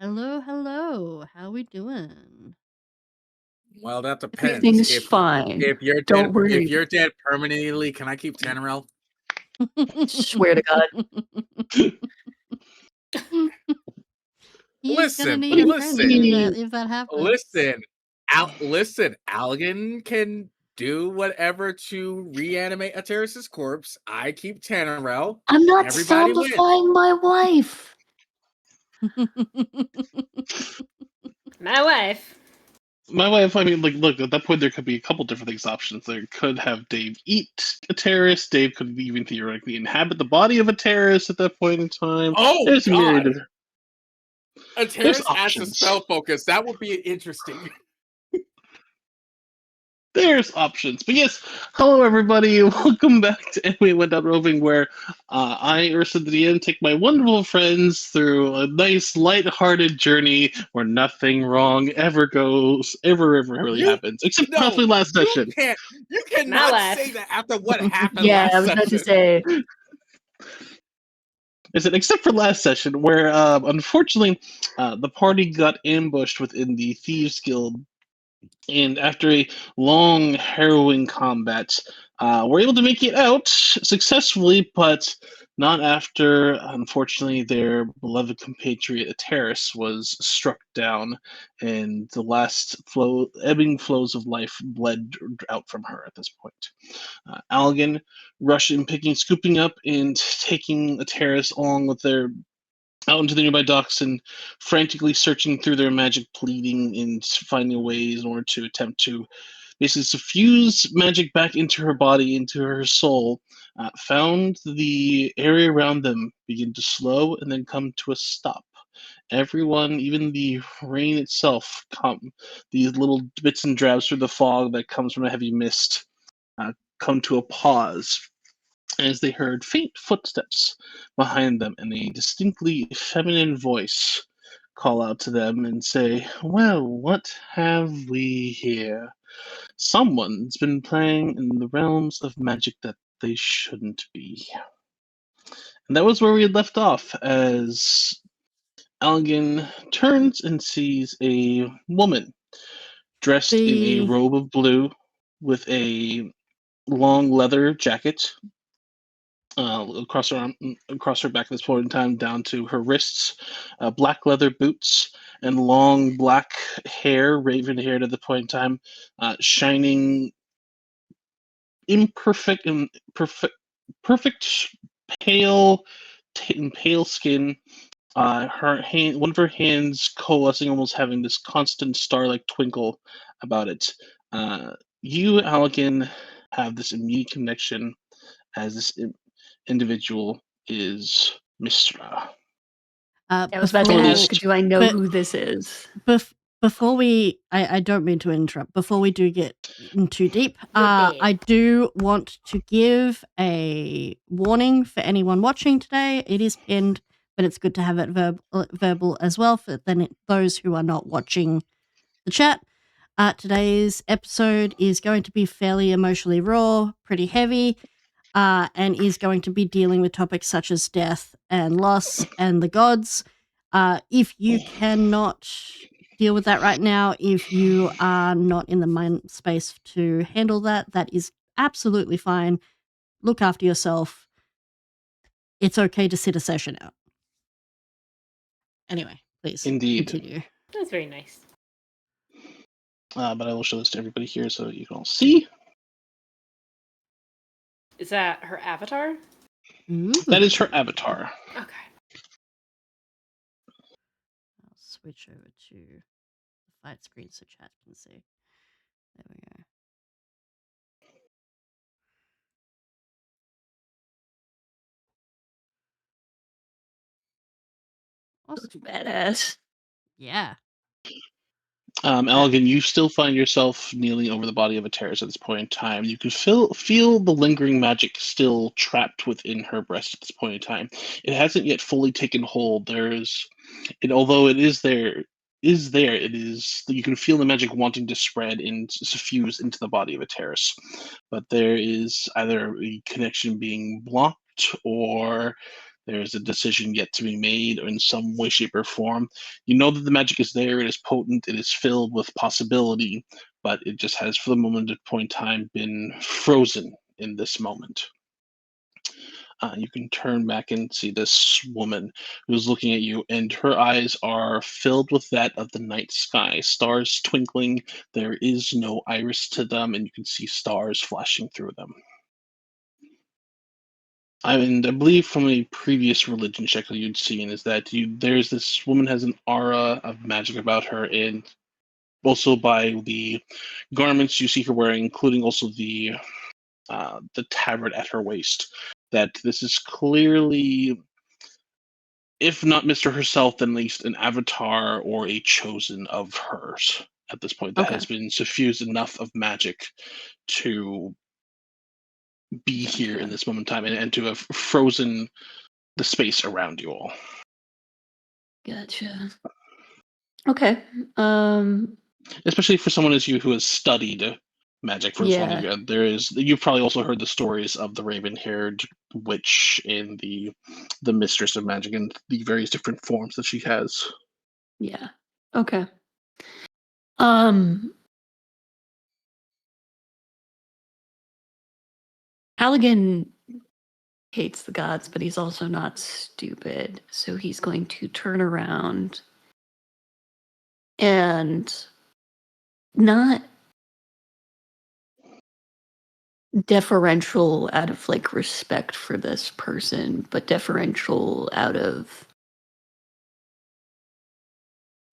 Hello, hello. How we doing? Well, that depends. Everything's fine. If you're dead, Don't worry. if you're dead permanently, can I keep Tannerel? Swear to God. He's gonna Listen, need a friend listen, if that happens. listen. Listen. Algan can do whatever to reanimate a terrorist's corpse. I keep Tannerel. I'm not Everybody wins. zombifying my wife. My wife. My wife, I mean, like, look, at that point, there could be a couple different things options. There could have Dave eat a terrorist. Dave could even theoretically inhabit the body of a terrorist at that point in time. Oh, There's a myriad God. of A terrorist adds a options. spell focus. That would be interesting. There's options. But yes, hello everybody. Welcome back to Anime Went Out Roving, where I, Ursa the DM, take my wonderful friends through a nice, light-hearted journey where nothing wrong ever really happens. Except possibly last session. You cannot say that after what happened Yeah, last I was session. about to say. Is it except for last session, where unfortunately the party got ambushed within the Thieves Guild, and after a long, harrowing combat, were able to make it out successfully, but not after, unfortunately, their beloved compatriot Ateris was struck down, and the last ebbing flows of life bled out from her at this point. Algan rushing, scooping up and taking Ateris along with their out into the nearby docks and frantically searching through their magic pleading and finding ways in order to attempt to basically suffuse magic back into her body, into her soul, found the area around them begin to slow and then come to a stop. Everyone, even the rain itself, these little bits and drabs through the fog that comes from a heavy mist, come to a pause as they heard faint footsteps behind them and a distinctly feminine voice call out to them and say, "Well, what have we here? Someone's been playing in the realms of magic that they shouldn't be." And that was where we had left off, as Algan turns and sees a woman dressed in a robe of blue with a long leather jacket across her arm, across her back at this point in time, down to her wrists, black leather boots, and long black hair, raven hair at the point in time, shining imperfect and perfect pale pale skin. Her hand, one of her hands coalescing, almost having this constant star-like twinkle about it. You, Algan, have this immediate connection as this individual is Mistra. I was about to ask, do I know who this is? Before we, I don't mean to interrupt, before we do get in too deep, I do want to give a warning for anyone watching today. It is pinned, but it's good to have it verbal as well for those who are not watching the chat. Today's episode is going to be fairly emotionally raw, pretty heavy, and is going to be dealing with topics such as death and loss and the gods. If you cannot deal with that right now, if you are not in the mind space to handle that, that is absolutely fine. Look after yourself. It's okay to sit a session out. Anyway, please continue. That's very nice. But I will show this to everybody here so you can all see. Is that her avatar? That is her avatar. Okay. I'll switch over to the fight screen so chat can see. There we go. Awesome. Badass. Yeah. Algan, you still find yourself kneeling over the body of a terrorist at this point in time. You can feel the lingering magic still trapped within her breast at this point in time. It hasn't yet fully taken hold. Although it is there. It is. You can feel the magic wanting to spread and suffuse into the body of a terrorist, but there is either a connection being blocked or there is a decision yet to be made in some way, shape, or form. You know that the magic is there, it is potent, it is filled with possibility, but it just has, for the moment at point in time, been frozen in this moment. You can turn back and see this woman who's looking at you, and her eyes are filled with that of the night sky. Stars twinkling, there is no iris to them, and you can see stars flashing through them. And I believe from a previous religion check that you'd seen is that there's this woman has an aura of magic about her, and also by the garments you see her wearing, including also the tabard at her waist, that this is clearly, if not Mr. herself, then at least an avatar or a chosen of hers at this point that has been suffused enough of magic to be here in this moment in time and to have frozen the space around you all. Gotcha. Okay. Especially for someone as you who has studied magic for as long as you have. You've probably also heard the stories of the raven-haired witch and the mistress of magic and the various different forms that she has. Yeah. Okay. Halligan hates the gods, but he's also not stupid. So he's going to turn around and not deferential out of like respect for this person, but deferential out of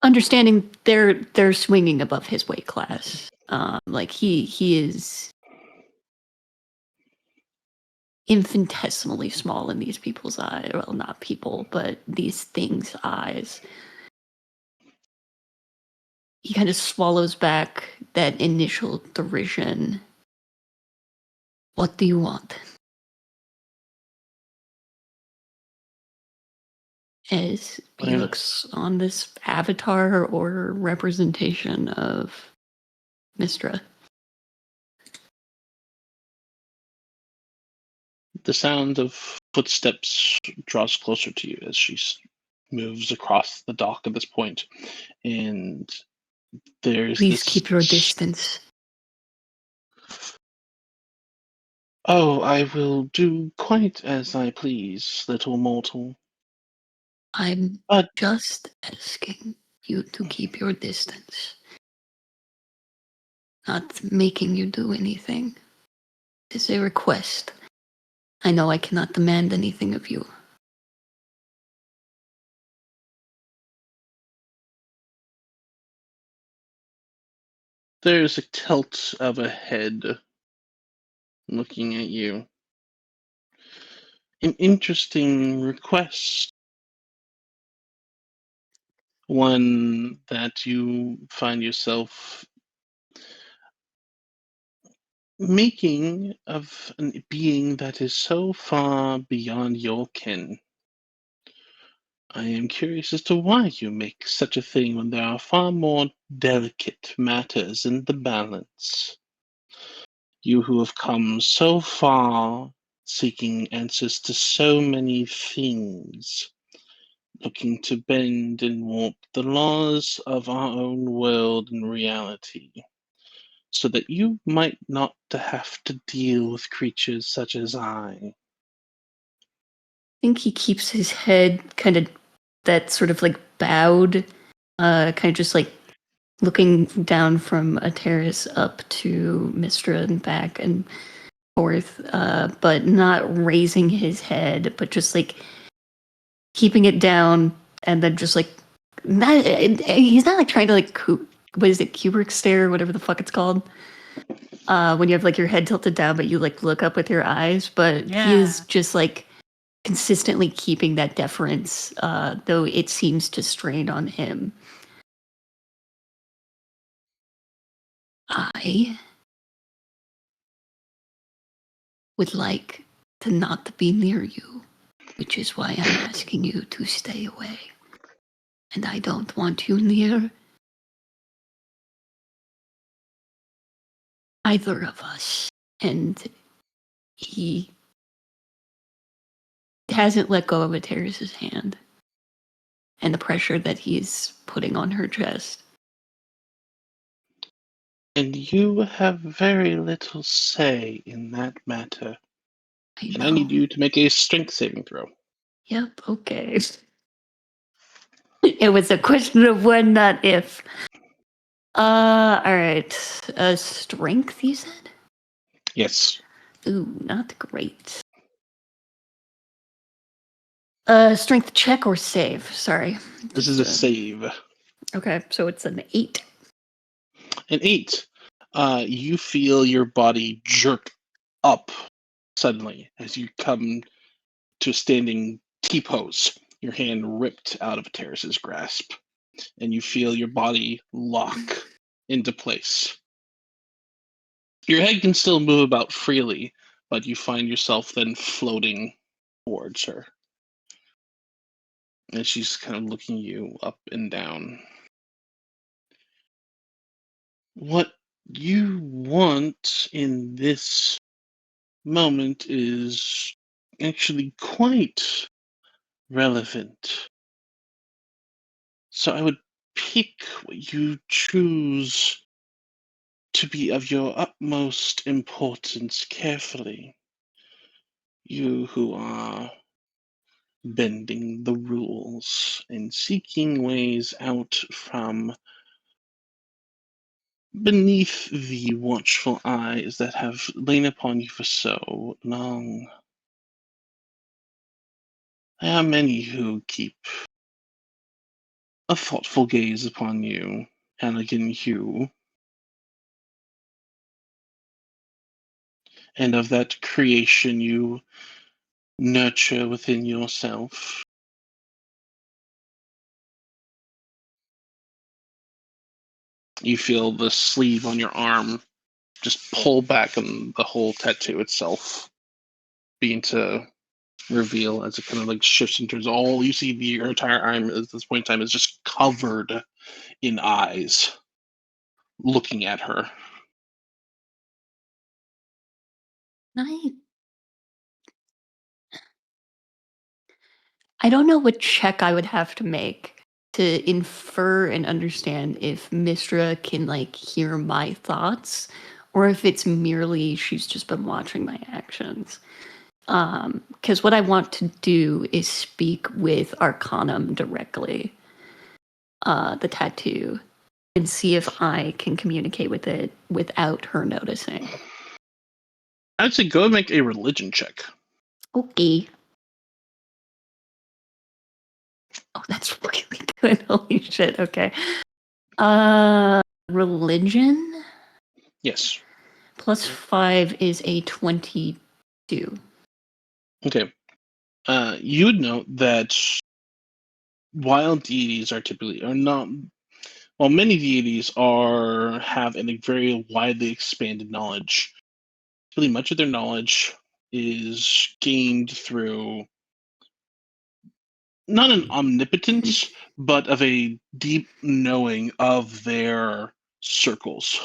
understanding they're swinging above his weight class. Like he is infinitesimally small in these people's eyes. Well, not people, but these things' eyes. He kind of swallows back that initial derision. What do you want? As he looks on this avatar or representation of Mistra. The sound of footsteps draws closer to you as she moves across the dock at this point, and there's Please keep your distance. Oh, I will do quite as I please, little mortal. I'm just asking you to keep your distance. Not making you do anything. It's a request. I know I cannot demand anything of you. There's a tilt of a head looking at you. An interesting request. One that you find yourself making of a being that is so far beyond your kin. I am curious as to why you make such a thing when there are far more delicate matters in the balance. You who have come so far seeking answers to so many things, looking to bend and warp the laws of our own world and reality, so that you might not have to deal with creatures such as I. I think he keeps his head kind of that sort of like bowed, kind of just like looking down from a terrace up to Mistra and back and forth, but not raising his head, but just like keeping it down and then just like he's not like trying to like what is it, Kubrick stare, whatever the fuck it's called, when you have like your head tilted down but you like look up with your eyes, but he is just like consistently keeping that deference, though it seems to strain on him. I would like to not be near you, which is why I'm asking you to stay away. And I don't want you near either of us. And he hasn't let go of Ateris's hand and the pressure that he's putting on her chest. And you have very little say in that matter. And I need you to make a strength saving throw. Yep, okay. It was a question of when, not if. Alright. Strength, you said? Yes. Ooh, not great. Strength check or save? Sorry. This is a save. Okay, so it's an 8. An 8. You feel your body jerk up suddenly as you come to a standing T-pose, your hand ripped out of Terrace's grasp, and you feel your body lock into place. Your head can still move about freely, but you find yourself then floating towards her. And she's kind of looking you up and down. What you want in this moment is actually quite relevant. So I would pick what you choose to be of your utmost importance carefully. You who are bending the rules and seeking ways out from beneath the watchful eyes that have lain upon you for so long. There are many who keep a thoughtful gaze upon you, Anakin Hugh, and of that creation you nurture within yourself. You feel the sleeve on your arm just pull back and the whole tattoo itself begin to reveal as it kind of like shifts and turns. All you see, your entire arm at this point in time is just covered in eyes looking at her. I don't know what check I would have to make to infer and understand if Mistra can like hear my thoughts or if it's merely she's just been watching my actions. Because what I want to do is speak with Arcanum directly, the tattoo, and see if I can communicate with it without her noticing. I'd say go and make a religion check. Okay. Oh, that's really good. Holy shit. Okay. Religion? Yes. Plus 5 is a 22. Okay. You would note that while deities are not, while many deities have a very widely expanded knowledge, really much of their knowledge is gained through not an omnipotence, but of a deep knowing of their circles.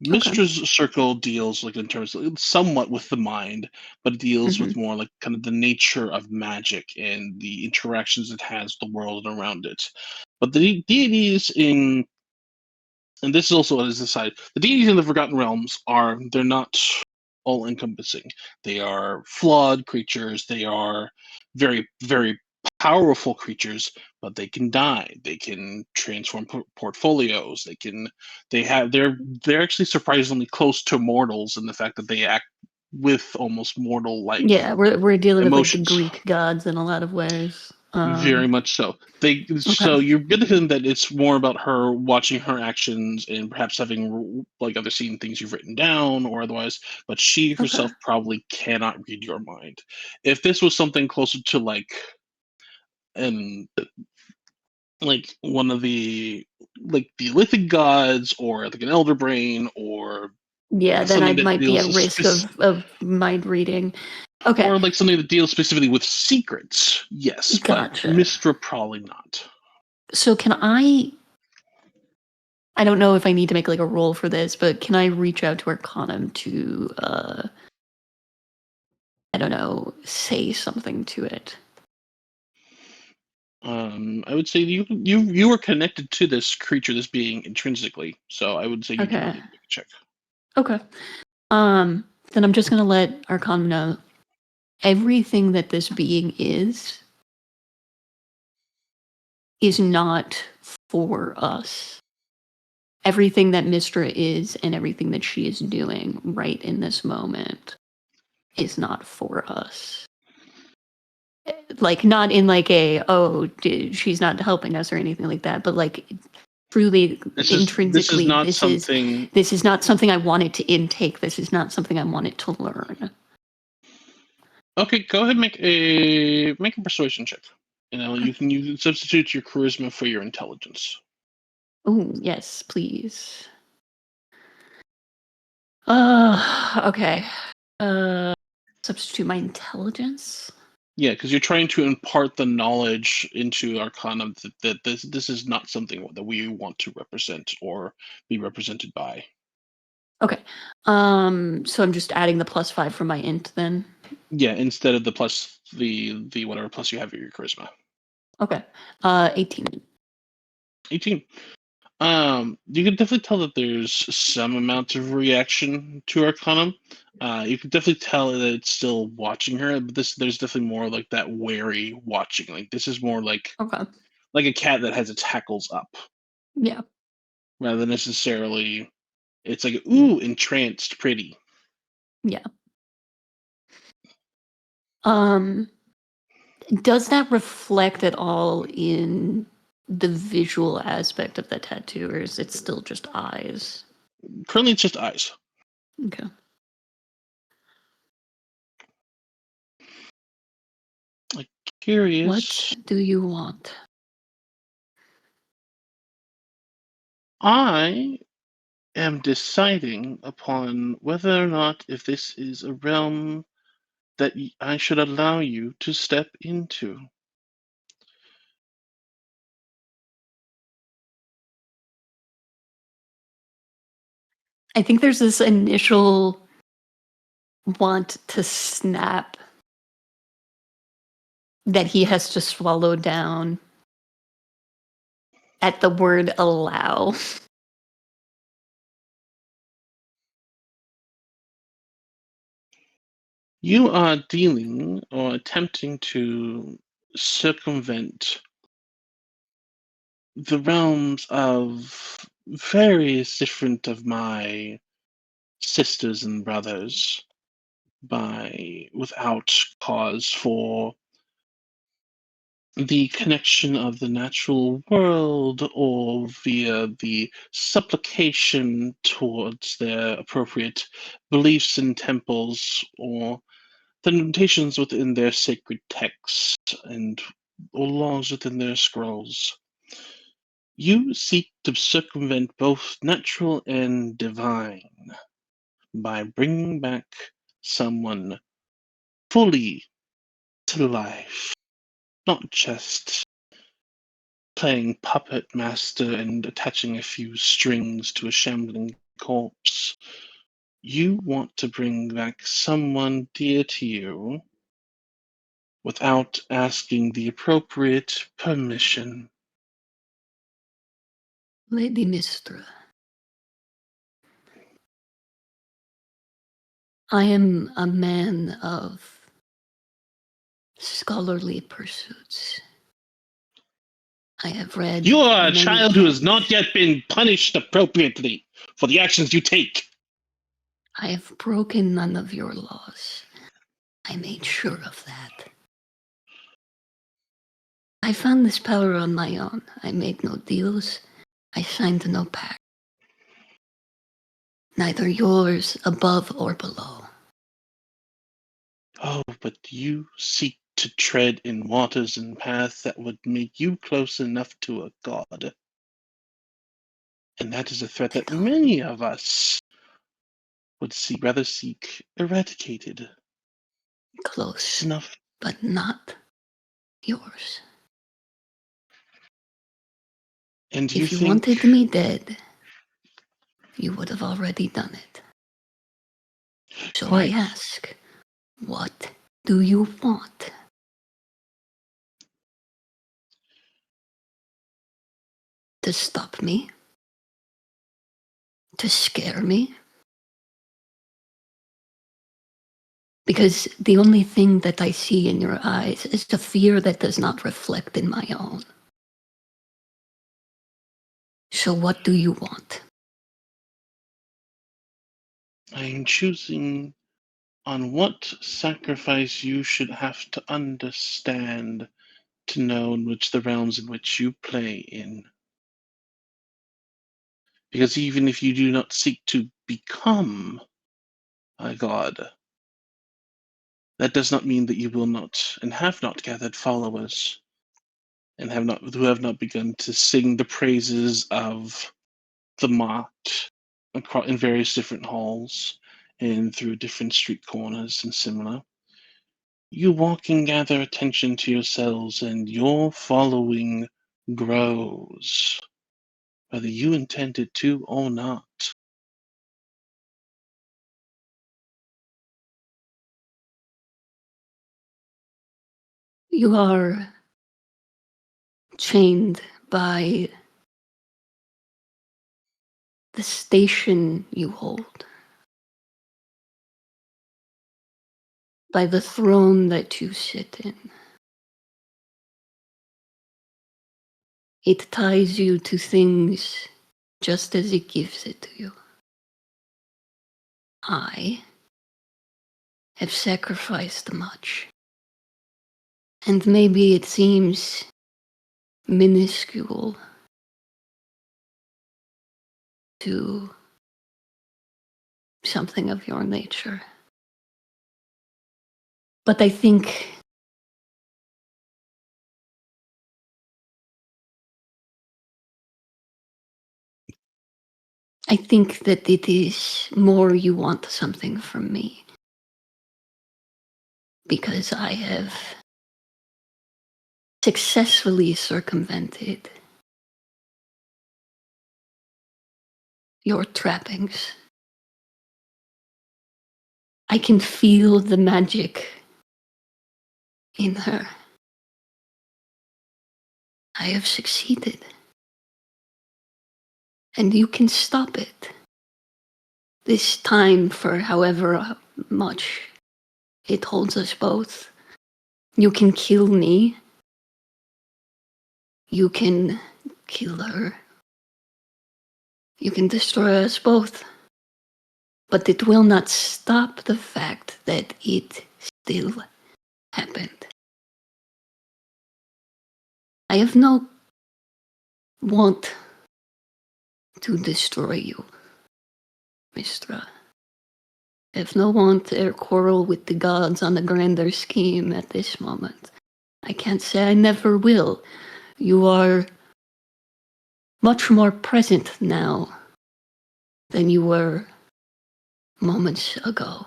Mistra's circle deals like in terms of somewhat with the mind, but it deals with more like kind of the nature of magic and the interactions it has with the world around it. But the deities and this is also as a side, the deities in the Forgotten Realms they're not all encompassing. They are flawed creatures. They are very, very powerful creatures, but they can die. They can transform portfolios. They're actually surprisingly close to mortals in the fact that they act with almost mortal like we're dealing emotions. with like the Greek gods in a lot of ways. Very much so. So you're getting that it's more about her watching her actions and perhaps having like other seeing things you've written down or otherwise, but she herself probably cannot read your mind. If this was something closer to like one of the lithic gods or like an elder brain or then I might be at risk of mind reading. Okay. Or like something that deals specifically with secrets, yes. Gotcha. But Mistra probably not. So can I don't know if I need to make like a roll for this, but can I reach out to Arcanum to I don't know, say something to it. I would say you were connected to this creature, this being intrinsically. So I would say you do not Okay. need to make a check. Okay. Then I'm just gonna let Arcanum know everything that this being is not for us. Everything that Mistra is and everything that she is doing right in this moment is not for us. Like, not in like she's not helping us or anything like that, but like truly intrinsically, this is not something I wanted to intake. This is not something I wanted to learn. Okay, go ahead and make a persuasion check. You can substitute your charisma for your intelligence. Oh, yes, please. Okay. Substitute my intelligence. Yeah, because you're trying to impart the knowledge into Arcanum that this is not something that we want to represent or be represented by. Okay. So I'm just adding the +5 from my int then. Yeah, instead of the plus the whatever plus you have your charisma. Okay. 18. 18. You can definitely tell that there's some amount of reaction to Arcanum. You can definitely tell that it's still watching her, but there's definitely more like that wary watching. Like this is more like a cat that has its hackles up. Yeah. Rather than necessarily, it's like ooh, entranced, pretty. Yeah. Does that reflect at all in the visual aspect of the tattoo, or is it still just eyes? Currently, it's just eyes. Okay. Like curious. What do you want? I am deciding upon whether or not if this is a realm that I should allow you to step into. I think there's this initial want to snap that he has to swallow down at the word allow. You are dealing or attempting to circumvent the realms of various different of my sisters and brothers without cause for the connection of the natural world or via the supplication towards their appropriate beliefs in temples or the notations within their sacred texts and or laws within their scrolls. You seek to circumvent both natural and divine by bringing back someone fully to life, not just playing puppet master and attaching a few strings to a shambling corpse. You want to bring back someone dear to you without asking the appropriate permission. Lady Mistra, I am a man of scholarly pursuits. I have read. You are a many child who has texts. not yet been punished appropriately for the actions you take. I have broken none of your laws. I made sure of that. I found this power on my own. I made no deals. I signed no pact. Neither yours above or below. Oh, but you seek to tread in waters and paths that would make you close enough to a god. And that is a threat that many of us would rather seek eradicated. Close, Enough. but not yours. And If you wanted me dead, you would have already done it. So Quite. I ask, what do you want? To stop me? To scare me? Because the only thing that I see in your eyes is the fear that does not reflect in my own. So what do you want? I am choosing on what sacrifice you should have to understand to know in which the realms in which you play in. Because even if you do not seek to become a god, that does not mean that you will not and have not gathered followers and who have not begun to sing the praises of the mocked across in various different halls and through different street corners and similar. You walk and gather attention to yourselves, and your following grows, whether you intended to or not. You are chained by the station you hold, by the throne that you sit in. It ties you to things just as it gives it to you. I have sacrificed much, and maybe it seems minuscule to something of your nature. But I think that it is more you want something from me, because I have successfully circumvented your trappings. I can feel the magic in her. I have succeeded. And you can stop it. This time, for however much it holds us both. You can kill me. You can kill her. You can destroy us both. But it will not stop the fact that it still happened. I have no want to destroy you, Mistra. I have no want to quarrel with the gods on a grander scheme at this moment. I can't say I never will. You are much more present now than you were moments ago.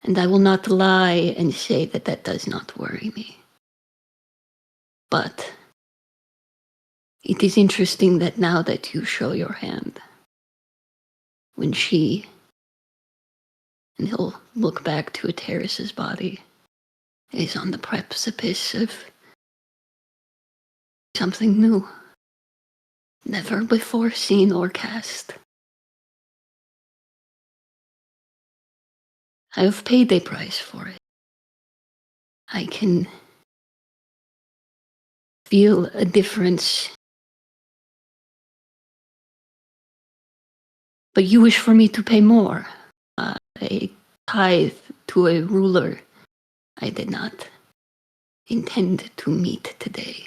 And I will not lie and say that that does not worry me. But it is interesting that now that you show your hand, when she, and he'll look back to Ateris's body, is on the precipice of something new, never before seen or cast. I have paid a price for it. I can feel a difference. But you wish for me to pay more. A tithe to a ruler I did not intend to meet today.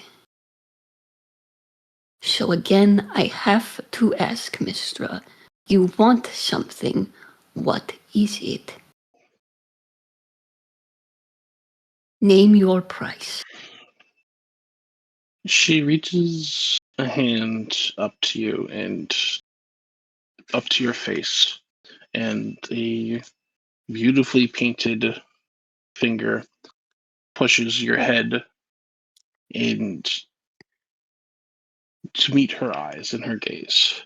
So again, I have to ask, Mistra, you want something, what is it? Name your price. She reaches a hand up to you and up to your face, and a beautifully painted finger pushes your head and to meet her eyes and her gaze.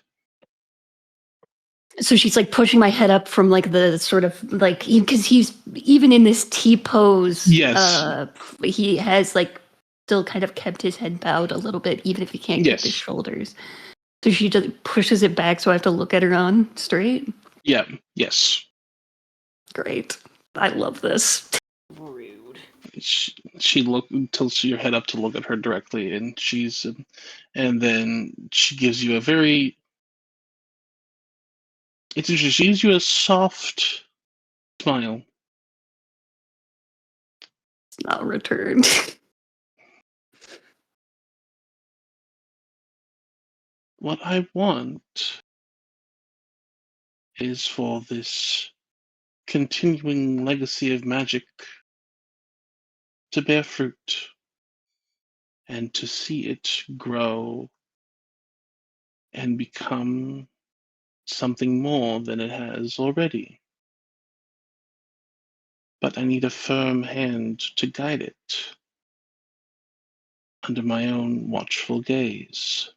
So she's like pushing my head up from like the sort of like, because he's even in this T pose, Yes. he has like still kind of kept his head bowed a little bit, even if he can't keep his Yes. shoulders. So she just pushes it back, so I have to look at her on straight. Yeah. Yes. Great. I love this. Rude. She tilts your head up to look at her directly, and and then she gives you a very. It's interesting. She gives you a soft smile. It's not returned. What I want is for this continuing legacy of magic to bear fruit and to see it grow and become something more than it has already. But I need a firm hand to guide it under my own watchful gaze.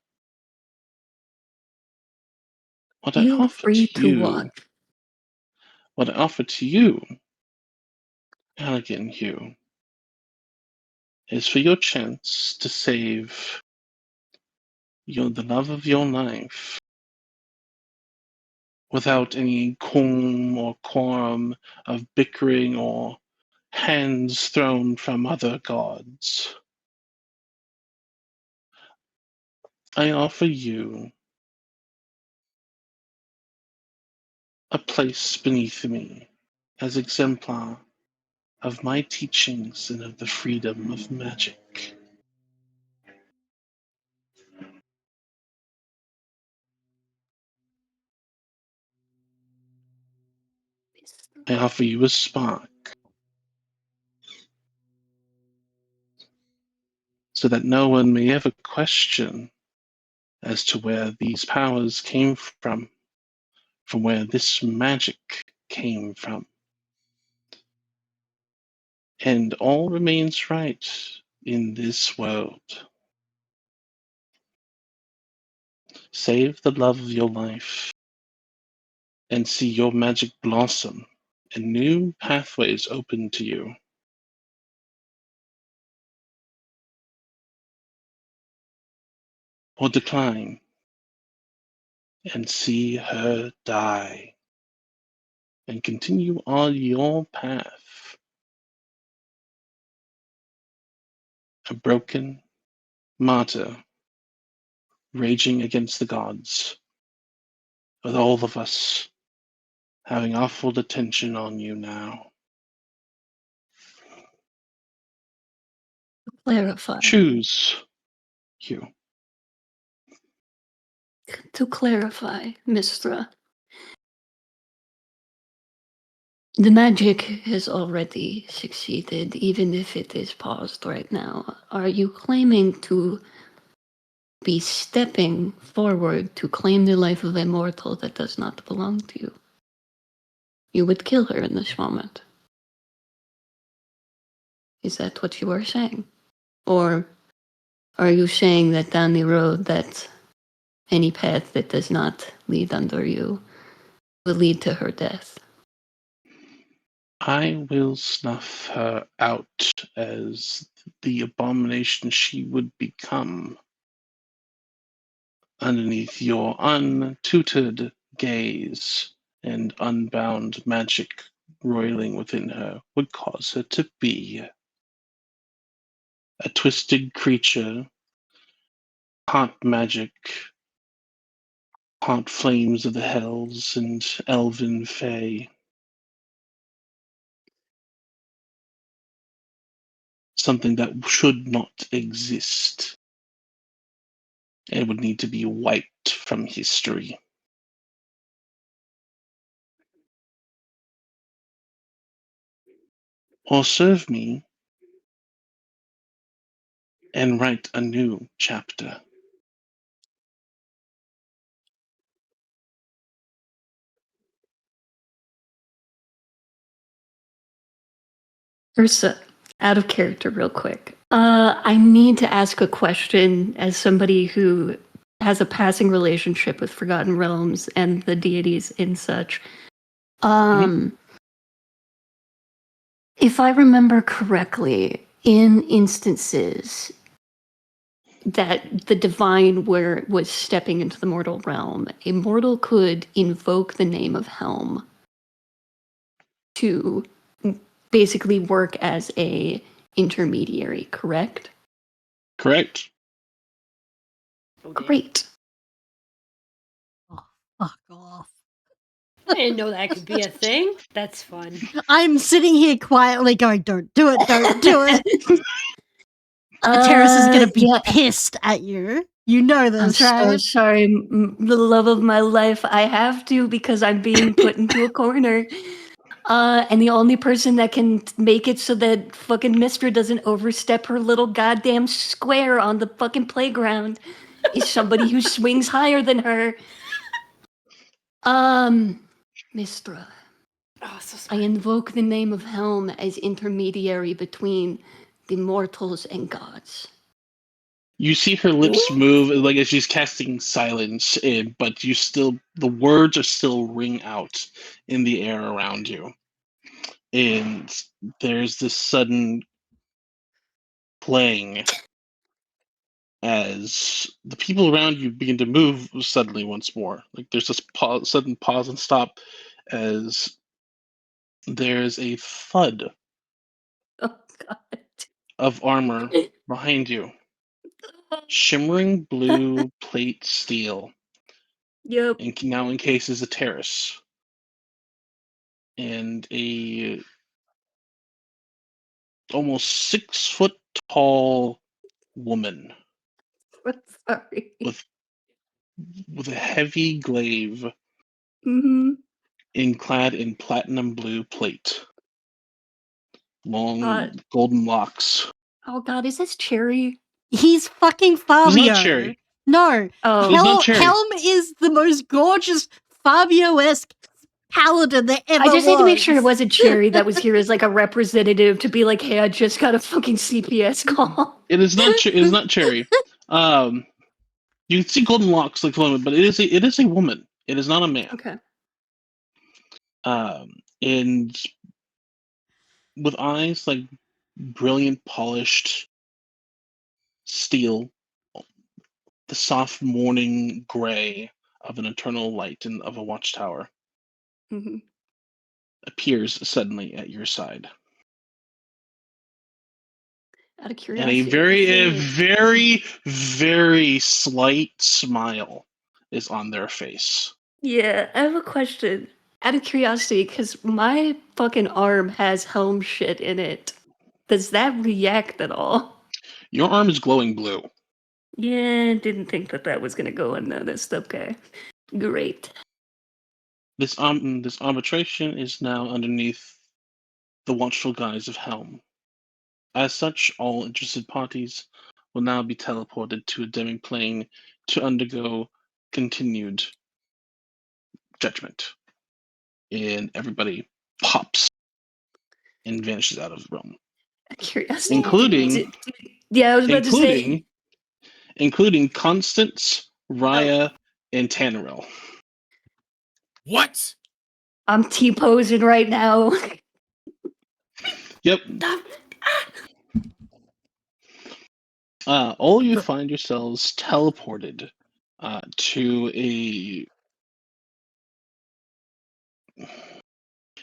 What I Feel offer free to to you, watch. what I offer to you, Elegant Hugh, is for your chance to save the love of your life without any qualm or quorum of bickering or hands thrown from other gods. I offer you a place beneath me as exemplar of my teachings and of the freedom of magic. I offer you a spark so that no one may ever question as to where these powers came from where this magic came from. And all remains right in this world. Save the love of your life and see your magic blossom and new pathways open to you. Or decline and see her die and continue on your path. A broken martyr raging against the gods, with all of us having our full attention on you now. Clarify. Choose you. To clarify, Mistra, the magic has already succeeded, even if it is paused right now. Are you claiming to be stepping forward to claim the life of a mortal that does not belong to you? You would kill her in this moment. Is that what you are saying? Or are you saying that down the road that any path that does not lead under you will lead to her death? I will snuff her out as the abomination she would become underneath your untutored gaze and unbound magic roiling within her would cause her to be a twisted creature, hot magic, hot flames of the hells and elven fae. Something that should not exist. It would need to be wiped from history. Or serve me and write a new chapter. Ursa, out of character real quick. I need to ask a question as somebody who has a passing relationship with Forgotten Realms and the deities and such. If I remember correctly, in instances that the divine was stepping into the mortal realm, a mortal could invoke the name of Helm to basically work as a intermediary, correct? Correct. Oh, damn. Great. Oh, fuck off. I didn't know that could be a thing. That's fun. I'm sitting here quietly going, don't do it, don't do it. Terrace is gonna be yeah, pissed at you. You know I'm this, so right? sorry, the love of my life. I have to because I'm being put into a corner. And the only person that can make it so that fucking Mistra doesn't overstep her little goddamn square on the fucking playground is somebody who swings higher than her. Mistra, Oh, so I smart. invoke the name of Helm as intermediary between the mortals and gods. You see her lips move like as she's casting silence in, but the words are still ring out in the air around you. And there's this sudden playing as the people around you begin to move suddenly once more. Like there's this sudden pause and stop as there's a thud Oh god. of armor behind you. Shimmering blue plate steel Yep. and now encases a terrace. And a almost 6 foot tall woman Sorry. with a heavy glaive Mm-hmm. clad in platinum blue plate. Uh, Long golden locks. oh god, is this Cherry? He's fucking It's Fabio. not Cherry. No. Oh, It's not Cherry. Helm is the most gorgeous Fabio-esque paladin there ever I just need to make sure it was. wasn't Cherry that was here as like a representative to be like, hey, I just got a fucking CPS call. It is not. It is not Cherry. You can see golden locks like the woman, but it is a woman. It is not a man. Okay. And with eyes like brilliant polished steel, the soft morning gray of an eternal light and of a watchtower Mm-hmm. appears suddenly at your side. Out of And curiosity. a very, very slight smile is on their face. Yeah, I have a question. Out of curiosity, because my fucking arm has Helm shit in it. Does that react at all? Your arm is glowing blue. Yeah, didn't think that was gonna go unnoticed. Okay. Great. This arbitration is now underneath the watchful guise of Helm. As such, all interested parties will now be teleported to a demi-plane to undergo continued judgment. And everybody pops and vanishes out of the realm. Out of curiosity. Including Yeah, I was about to say. including Constance, Raya, and Tannerel. What? I'm T-posing right now. Yep. All you find yourselves teleported to a.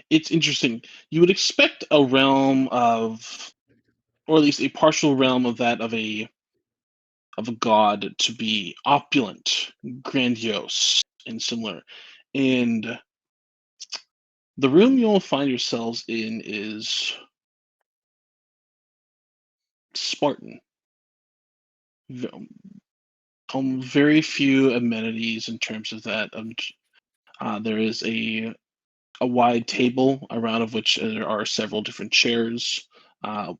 It's interesting. You would expect a realm of, or at least a partial realm of that of a god to be opulent, grandiose, and similar. And the room you'll find yourselves in is Spartan. Very few amenities in terms of that. There is a wide table around of which there are several different chairs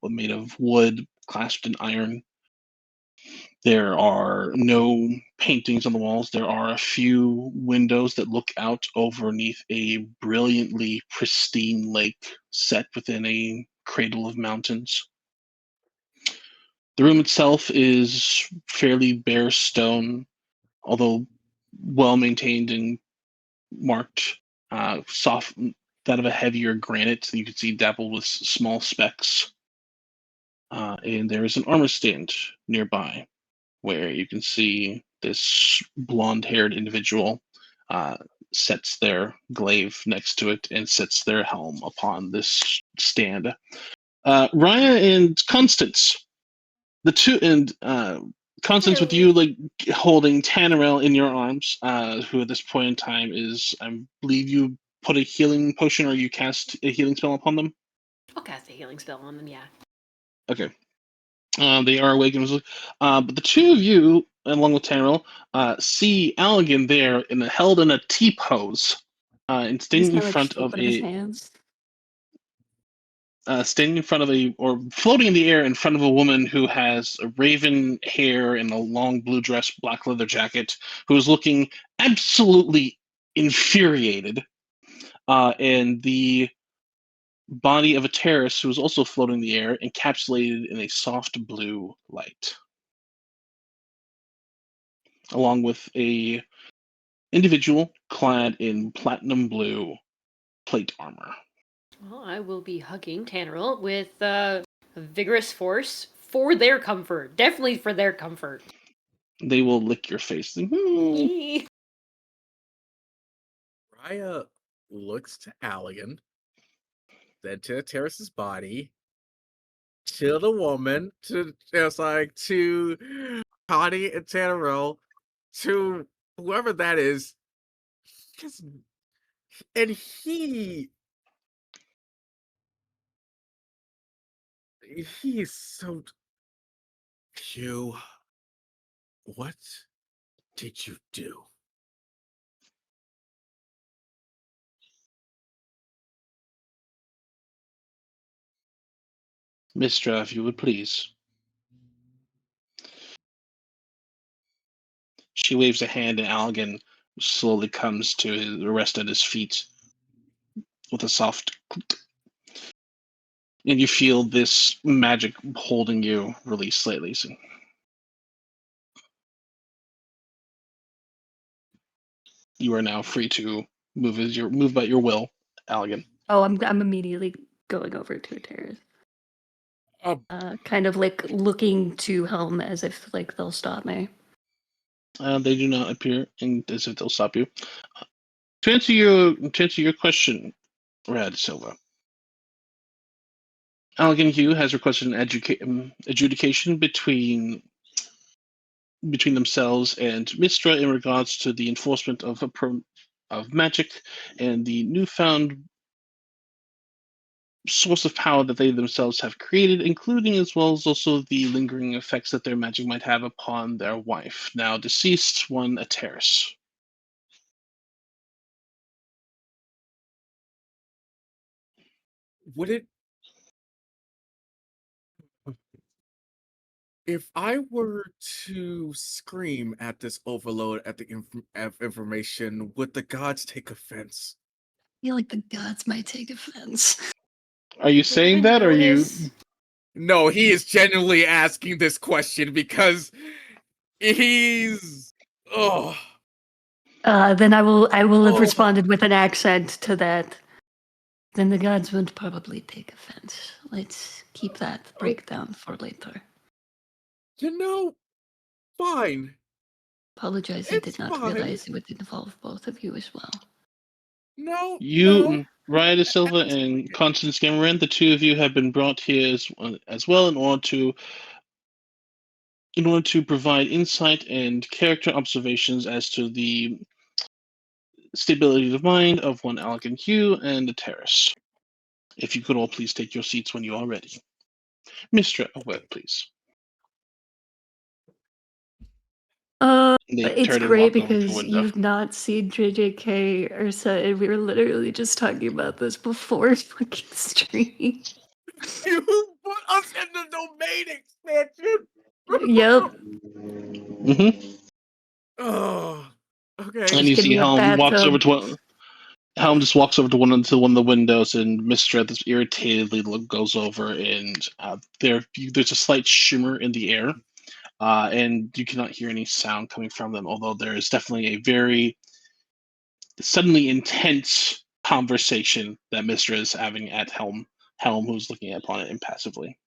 made of wood, clasped in iron. There are no paintings on the walls. There are a few windows that look out overneath a brilliantly pristine lake set within a cradle of mountains. The room itself is fairly bare stone, although well maintained and marked. Soft, that of a heavier granite that you can see dappled with small specks. And there is an armor stand nearby where you can see this blonde-haired individual sets their glaive next to it and sets their helm upon this stand. Raya and Constance, the two, and Constance, with you like holding Tannerel in your arms, who at this point in time is, I believe you put a healing potion or you cast a healing spell upon them? I'll cast a healing spell on them, yeah. Okay. They are awakened. But the two of you, along with Tannerel, see Allegan there held in a T-pose, and standing in front of his hands. standing in front of or floating in the air in front of a woman who has a raven hair and a long blue dress, black leather jacket, who is looking absolutely infuriated. And the body of a terrorist who is also floating in the air, encapsulated in a soft blue light, along with a individual clad in platinum blue plate armor. Well, I will be hugging Tannerel with a vigorous force for their comfort. Definitely for their comfort. They will lick your face. Yee. Raya looks to Allegan, then to Terrace's body, to the woman, to Connie and Tannerel, to whoever that is, and he's so. Hugh, what did you do? Mistra, if you would please. She waves a hand, and Allegan slowly comes to rest at his feet with a soft click. And you feel this magic holding you release slightly. So you are now free to move by your will, Allegan. Oh, I'm immediately going over to a terrace. Kind of like looking to Helm as if like they'll stop me. They do not appear as if they'll stop you. To answer your question, Rad Silva, Allegan Hugh has requested an adjudication between themselves and Mistra in regards to the enforcement of magic and the newfound source of power that they themselves have created, including as well as also the lingering effects that their magic might have upon their wife, now deceased one, Ateris. Would it... If I were to scream at this overload at the information, would the gods take offense? I feel like the gods might take offense. Are you saying that, or are you... No, he is genuinely asking this question because he's... Oh. Then I will have responded with an accent to that. Then the gods won't probably take offense. Let's keep that breakdown for later. Fine. Apologize, I did not realize it would involve both of you as well. You, Raya de Silva and Constance Gamarin, the two of you have been brought here as well in order to provide insight and character observations as to the stability of mind of one Allegan Hugh and the Terrace. If you could all please take your seats when you are ready. Mistra, a word, please. It's great because you've not seen JJK or said we were literally just talking about this before fucking stream. You put us in the domain expansion. Yep. Mm-hmm. Oh, okay. And you see Helm walks over to one. Helm just walks over to one of the windows, and Mistra, this irritatedly goes over, and there's a slight shimmer in the air. And you cannot hear any sound coming from them, although there is definitely a very suddenly intense conversation that Mistra is having at Helm. Helm, who's looking upon it impassively.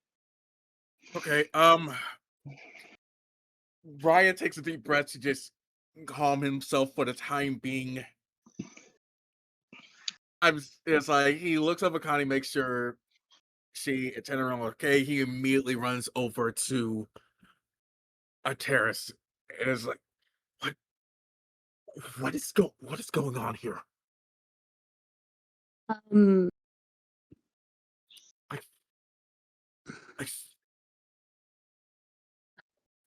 Okay. Ryan takes a deep breath to just calm himself for the time being. It's like he looks up at Connie, makes sure she and Tanner are okay. He immediately runs over to a terrace and is like, what is going on here? Um, I, I a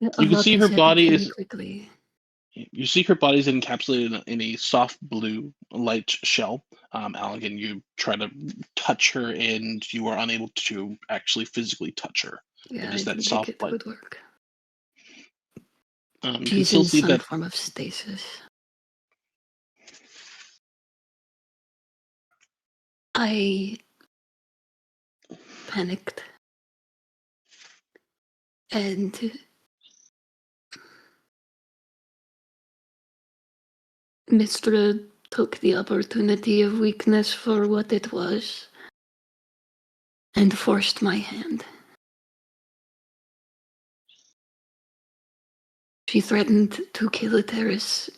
You can lot see has her happened body very is. quickly. You see her body is encapsulated in a soft blue light shell. Allegan, you try to touch her, and you are unable to actually physically touch her. Yeah, It I is that didn't think soft it light. would work. You can She's still in see some that. form of stasis. I panicked and Mistra took the opportunity of weakness for what it was and forced my hand. She threatened to kill a terrace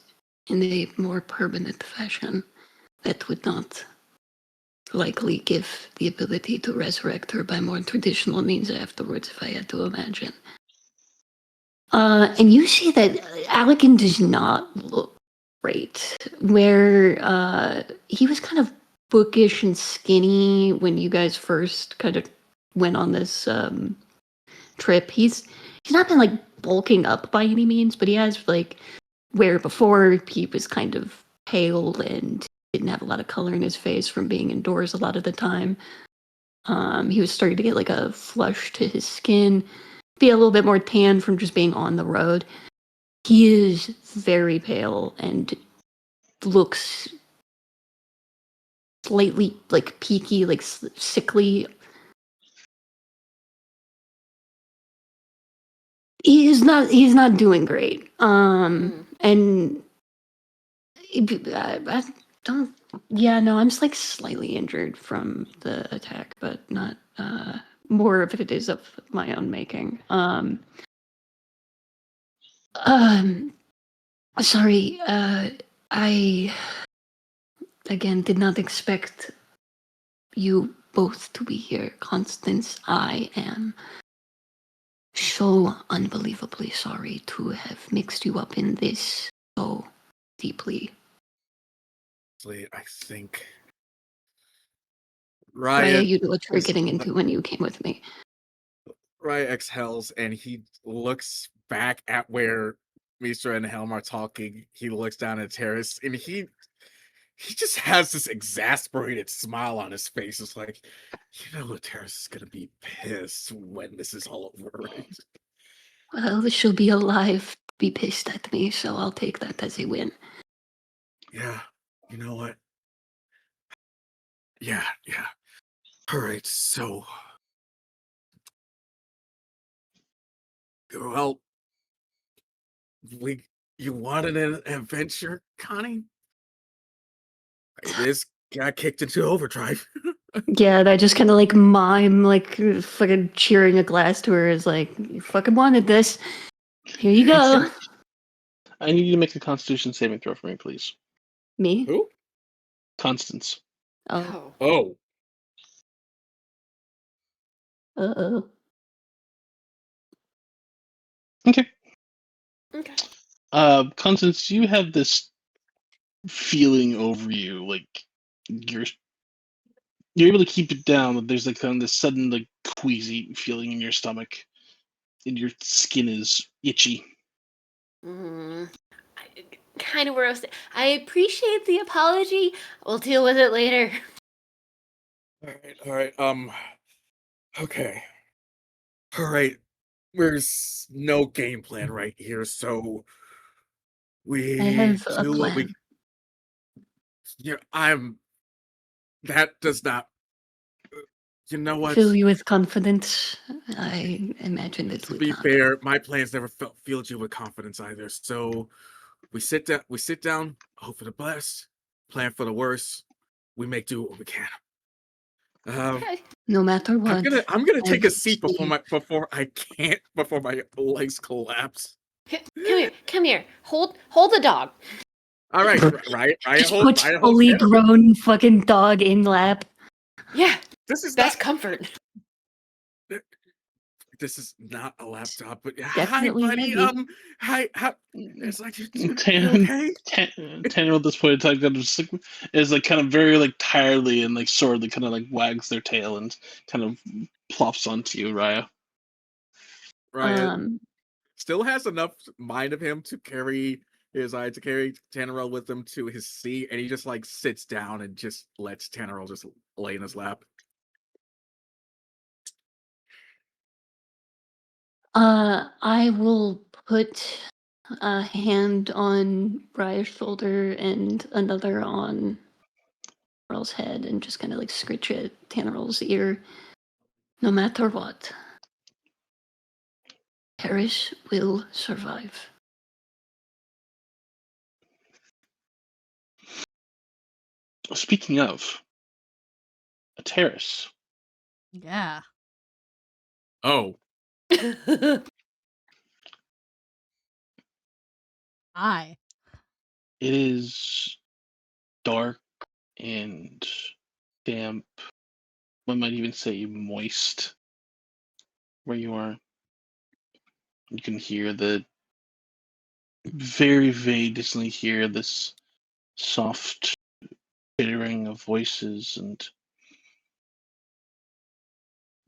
in a more permanent fashion that would not likely give the ability to resurrect her by more traditional means afterwards, if I had to imagine. And you see that Allegan does not look great. Where he was kind of bookish and skinny when you guys first kind of went on this trip. He's not been like bulking up by any means, but he has like where before he was kind of pale and didn't have a lot of color in his face from being indoors a lot of the time. He was starting to get like a flush to his skin, be a little bit more tan from just being on the road. He is very pale and looks slightly like peaky, like sickly. He's not doing great. And I don't. Yeah, no, I'm just like slightly injured from the attack, but not more of it is of my own making. Sorry. I again did not expect you both to be here, Constance. I am so unbelievably sorry to have mixed you up in this so deeply. I think Raya, Ryan you know what you were getting into when you came with me. Ryan exhales and he looks back at where Mistra and Helm are talking. He looks down at Terrace and he just has this exasperated smile on his face. It's like, Terrace is gonna be pissed when this is all over, right? Well, she'll be alive to be pissed at me, so I'll take that as a win. Yeah, you know what? Yeah. All right, so, well, you wanted an adventure, Connie? This got kicked into overdrive. Yeah, and I just kind of like mime, like fucking cheering a glass to her is like, you fucking wanted this. Here you go. I need you to make a Constitution saving throw for me, please. Me? Who? Constance. Oh. Oh. Uh-oh. Okay. Okay. Constance, you have this feeling over you, like you're able to keep it down, but there's like kind of this sudden like queasy feeling in your stomach, and your skin is itchy. Kind of where I appreciate the apology. We'll deal with it later. All right. Okay. All right. There's no game plan right here, so I we have a do what we. plan. Yeah, that does not. You know what? Fill you with confidence. I imagine it To would be not. fair, my plans never filled you with confidence either. So we sit down, hope for the best, plan for the worst. we make do what we can. No matter what. I'm gonna take a I've seat before seen- my legs collapse. Come here. Hold the dog. All right, right. Just put fully grown fucking dog in lap. Yeah, This is that's not, comfort. this is not a laptop, but Definitely hi, buddy. heavy. Hi. It's like you Tan, okay? Tanner at this point in time kind of just like is like kind of very like tiredly and like sorely kind of like wags their tail and kind of plops onto you, Raya. Ryan still has enough mind of him to carry Tannerel with him to his seat, and he just like sits down and just lets Tannerel just lay in his lap. I will put a hand on Raya's shoulder and another on Tannerel's head and just kind of like scritch at Tannerel's ear. No matter what, Paris will survive. Speaking of a terrace, Yeah. Oh, Hi. it is dark and damp. One might even say moist where you are. You can hear the very distantly hear this soft chittering of voices and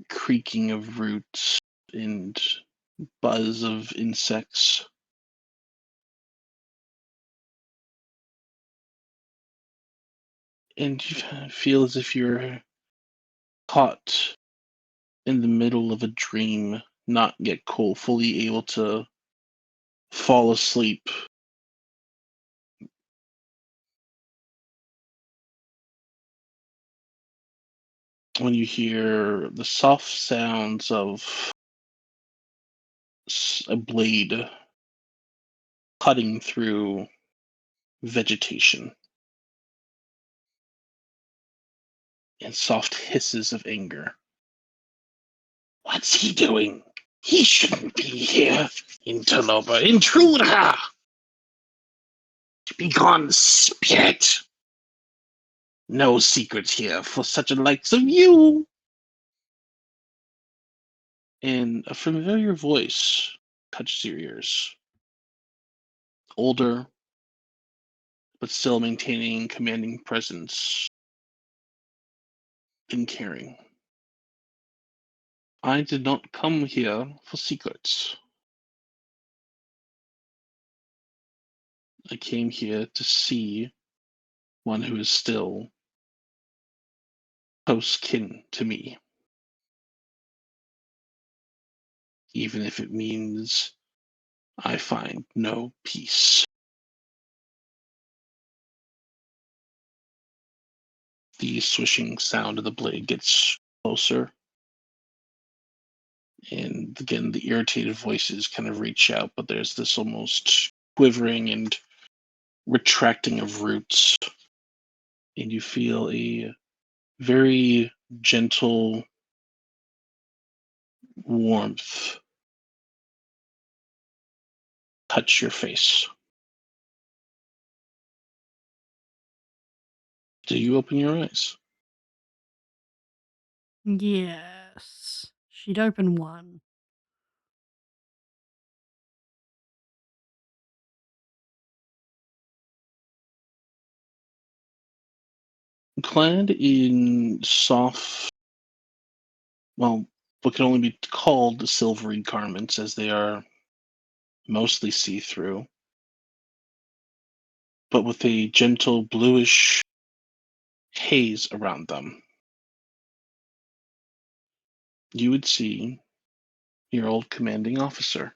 creaking of roots and buzz of insects. And you feel as if you're caught in the middle of a dream, not yet fully able to fall asleep. When you hear the soft sounds of a blade cutting through vegetation and soft hisses of anger. What's he doing? He shouldn't be here. Interloper, intruder! Be gone, spirit! No secrets here for such a likes of you! And a familiar voice touches your ears. Older, but still maintaining commanding presence and caring. I did not come here for secrets. I came here to see one who is still close kin to me, even if it means I find no peace. The swishing sound of the blade gets closer, and again the irritated voices kind of reach out, but there's this almost quivering and retracting of roots, and you feel a very gentle warmth touch your face. Do you open your eyes? Yes. She'd open one. Clad in soft, well, what can only be called silvery garments, as they are mostly see-through, but with a gentle bluish haze around them. You would see your old commanding officer,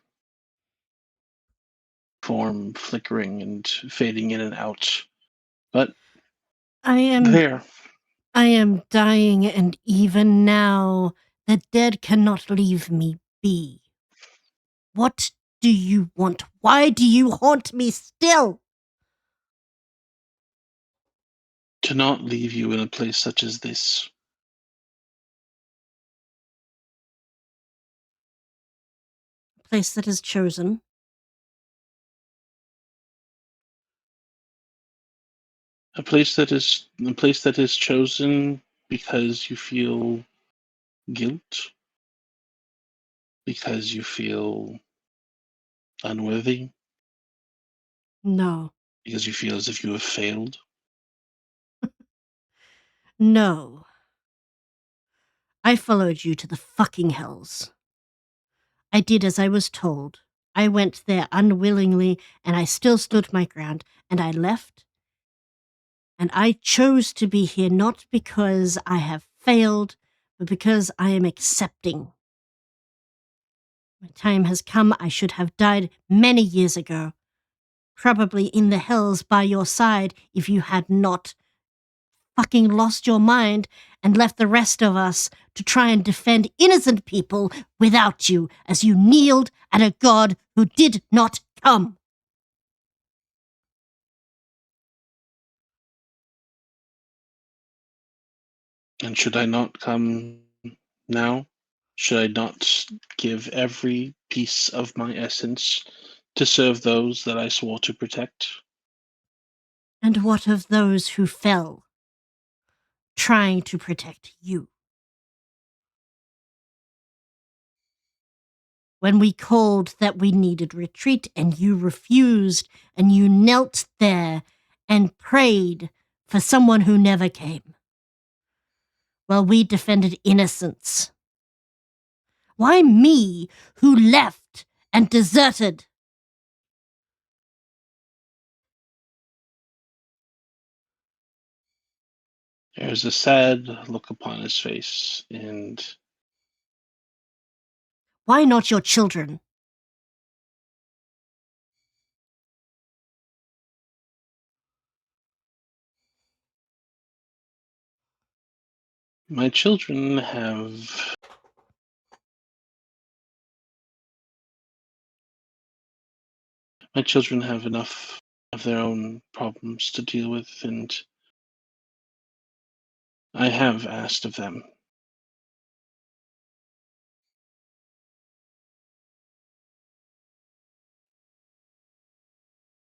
form flickering and fading in and out, but I there. am dying, and even now, the dead cannot leave me be. What do you want? Why do you haunt me still? to not leave you in a place such as this. Place that is chosen. A place that is chosen because you feel guilt, because you feel unworthy, No. because you feel as if you have failed. No. I followed you to the fucking hells. I did as I was told. I went there unwillingly, and I still stood my ground, and I left. And I chose to be here not because I have failed, but because I am accepting. My time has come. I should have died many years ago. Probably in the hells by your side if you had not fucking lost your mind and left the rest of us to try and defend innocent people without you as you kneeled at a god who did not come. And should I not come now? Should I not give every piece of my essence to serve those that I swore to protect? And what of those who fell, trying to protect you? When we called that we needed retreat and you refused and you knelt there and prayed for someone who never came. Well, we defended innocence. Why me, who left and deserted? There's a sad look upon his face, and Why not your children? my children have enough of their own problems to deal with, and I have asked of them.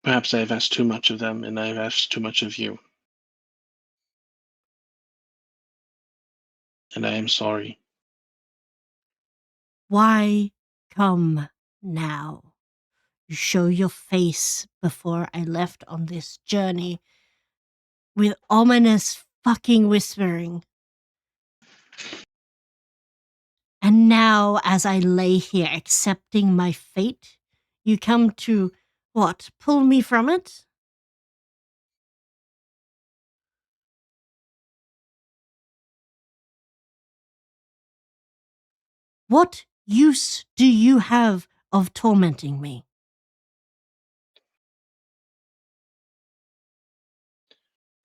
Perhaps I have asked too much of them, and I have asked too much of you. And I am sorry. Why come now? You show your face before I left on this journey with ominous fucking whispering. And now, as I lay here accepting my fate, you come to, what, pull me from it? What use do you have of tormenting me?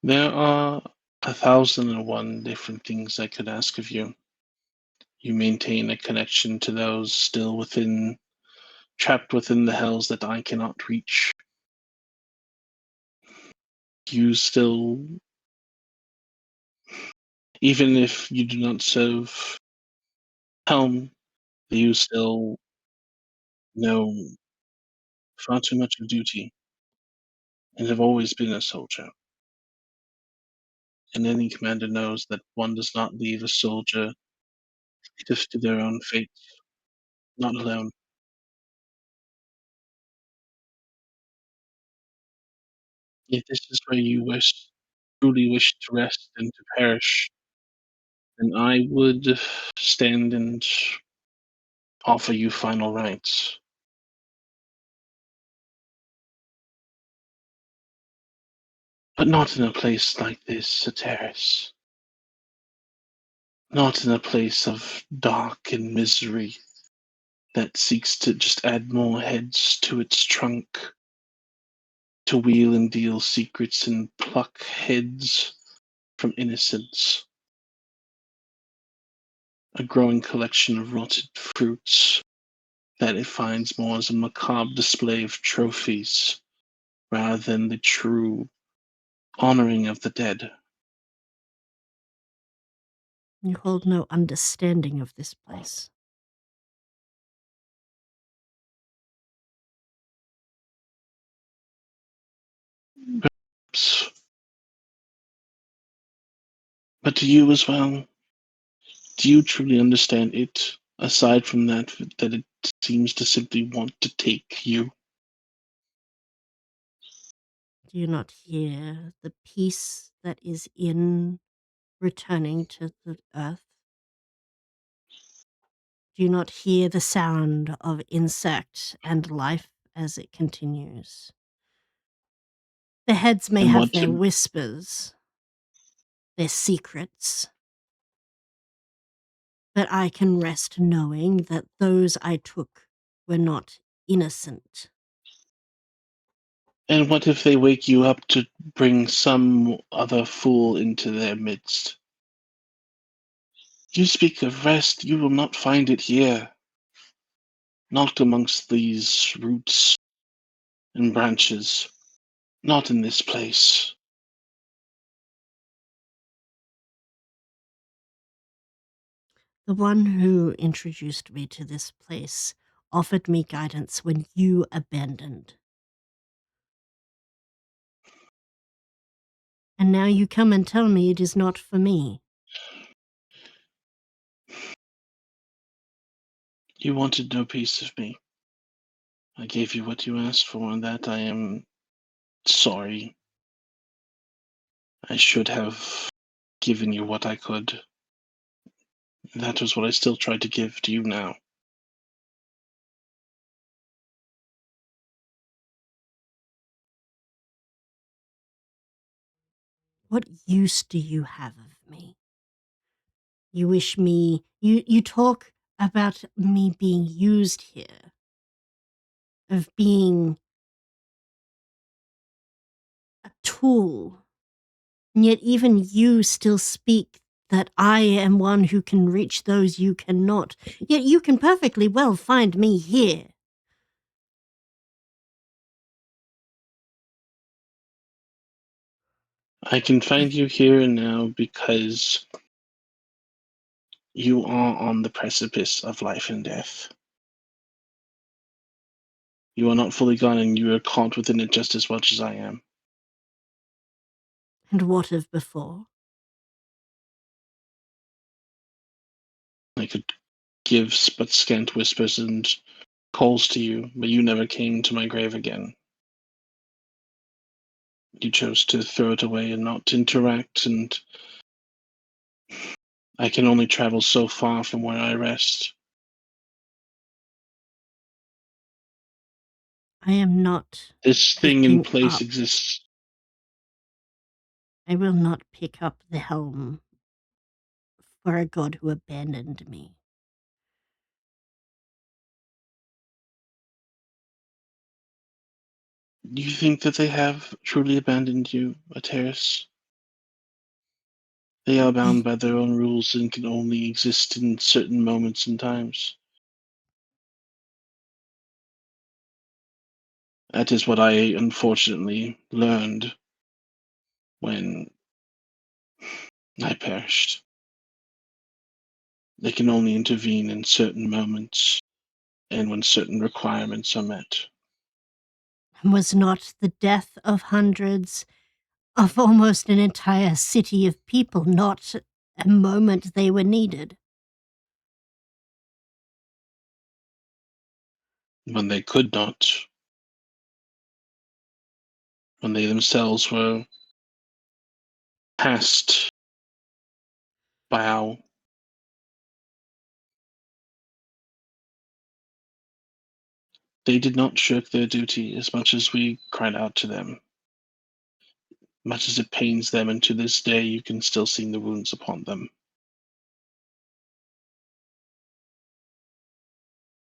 There are 1,001 different things I could ask of you. You maintain a connection to those still trapped within the hells that I cannot reach. You still, even if you do not serve Helm, you still know far too much of duty and have always been a soldier. And any commander knows that one does not leave a soldier just to their own fate, not alone. If this is where you truly wish to rest and to perish, then I would stand and offer you final rites. But not in a place like this, a terrace. Not in a place of dark and misery that seeks to just add more heads to its trunk, to wheel and deal secrets and pluck heads from innocence. A growing collection of rotted fruits that it finds more as a macabre display of trophies rather than the true honoring of the dead. You hold no understanding of this place. Perhaps. But do you as well? Do you truly understand it, aside from that it seems to simply want to take you? Do you not hear the peace that is in returning to the earth? Do you not hear the sound of insect and life as it continues? The heads may And have what their whispers, their secrets, but I can rest knowing that those I took were not innocent. And what if they wake you up to bring some other fool into their midst? You speak of rest, you will not find it here. Not amongst these roots and branches. Not in this place. The one who introduced me to this place offered me guidance when you abandoned. And now you come and tell me it is not for me. You wanted no piece of me. I gave you what you asked for, and that I am sorry. I should have given you what I could. That was what I still try to give to you now. What use do you have of me? You wish me, you talk about me being used here, of being a tool, and yet even you still speak that I am one who can reach those you cannot, yet you can perfectly well find me here. I can find you here and now because you are on the precipice of life and death. You are not fully gone, and you are caught within it just as much as I am. And what of before? I could give but scant whispers and calls to you, but you never came to my grave again. You chose to throw it away and not interact, and I can only travel so far from where I rest. I am not This thing in picking place up. exists. I will not pick up the helm for a god who abandoned me. Do you think that they have truly abandoned you, Ateris? They are bound by their own rules and can only exist in certain moments and times. That is what I unfortunately learned when I perished. They can only intervene in certain moments and when certain requirements are met. Was not the death of hundreds, of almost an entire city of people, not a moment they were needed? When they could not, when they themselves were passed by they did not shirk their duty as much as we cried out to them. Much as it pains them, and to this day you can still see the wounds upon them.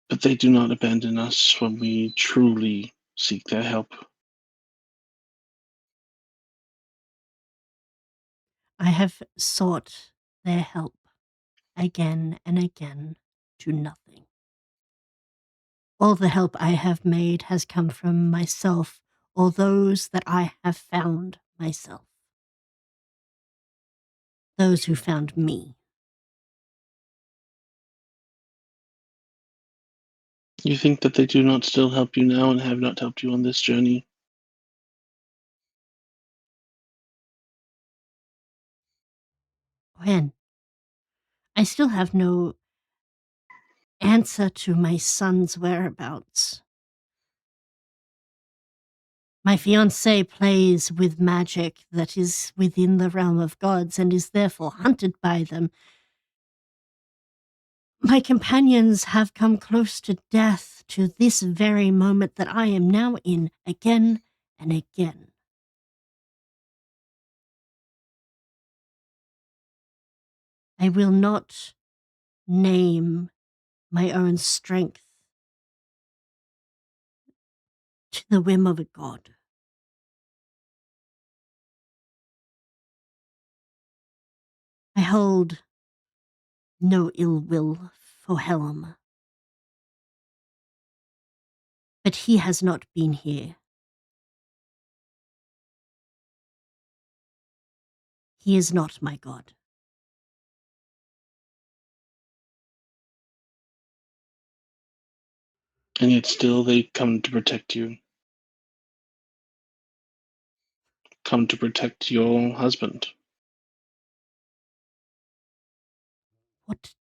But they do not abandon us when we truly seek their help. I have sought their help again and again to nothing. All the help I have made has come from myself or those that I have found myself. Those who found me. You think that they do not still help you now and have not helped you on this journey? When? I still have no answer to my son's whereabouts. My fiancé plays with magic that is within the realm of gods and is therefore hunted by them. My companions have come close to death to this very moment that I am now in again and again. I will not name my own strength to the whim of a god. I hold no ill will for Helm, but he has not been here. He is not my god. And yet still they come to protect you. Come to protect your husband. What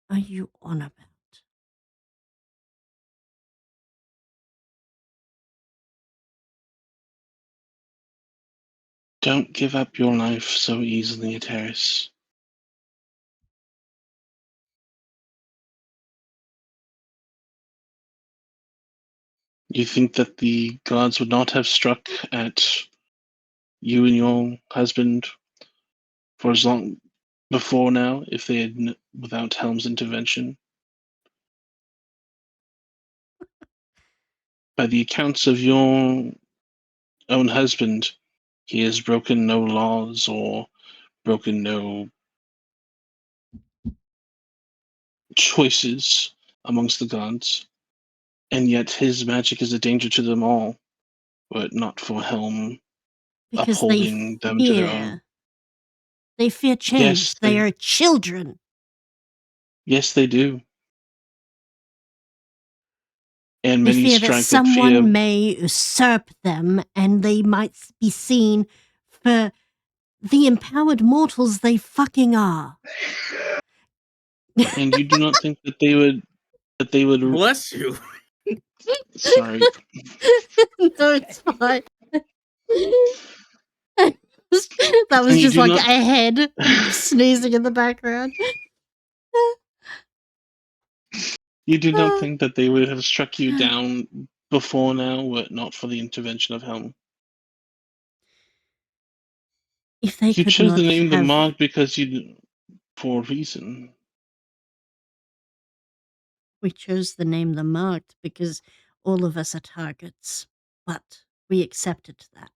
are you on about? Don't give up your life so easily, Ataris. You think that the gods would not have struck at you and your husband for as long before now if they had without Helm's intervention? By the accounts of your own husband, he has broken no laws or broken no choices amongst the gods, and yet his magic is a danger to them all, but not for Helm Because upholding them to their own. They fear change. They are children. Yes, they do. And They many fear that strike that someone fear. may usurp them and they might be seen for the empowered mortals they fucking are. And you do not think that they would Bless you. sorry. No, it's fine. That was And you just do like not a head sneezing in the background. you do not think that they would have struck you down before now were it not for the intervention of Helm. If they You could chose not the name the have... Mark because you for a reason. We chose the name the Marked because all of us are targets, but we accepted that.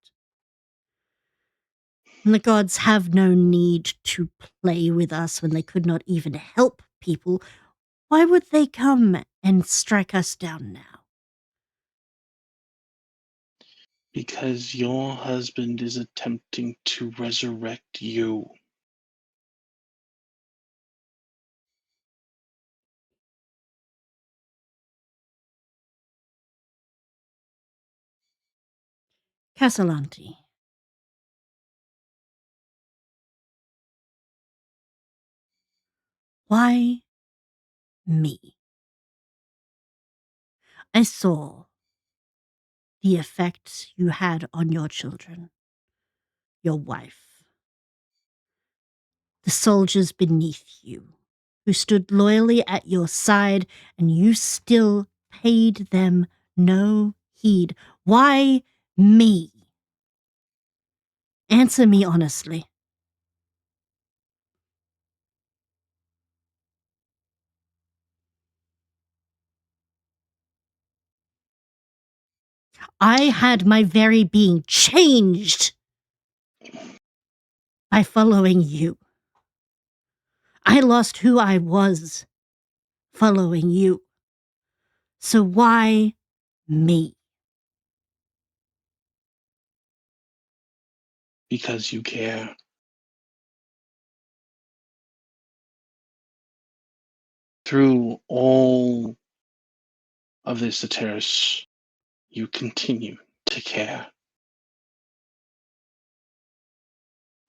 And the gods have no need to play with us when they could not even help people. Why would they come and strike us down now? Because your husband is attempting to resurrect you. Castellanti. Why me? I saw the effect you had on your children, your wife, the soldiers beneath you, who stood loyally at your side, and you still paid them no heed. Why me? Answer me honestly. I had my very being changed by following you. I lost who I was following you. So why me? Because you care. Through all of this terrace, you continue to care.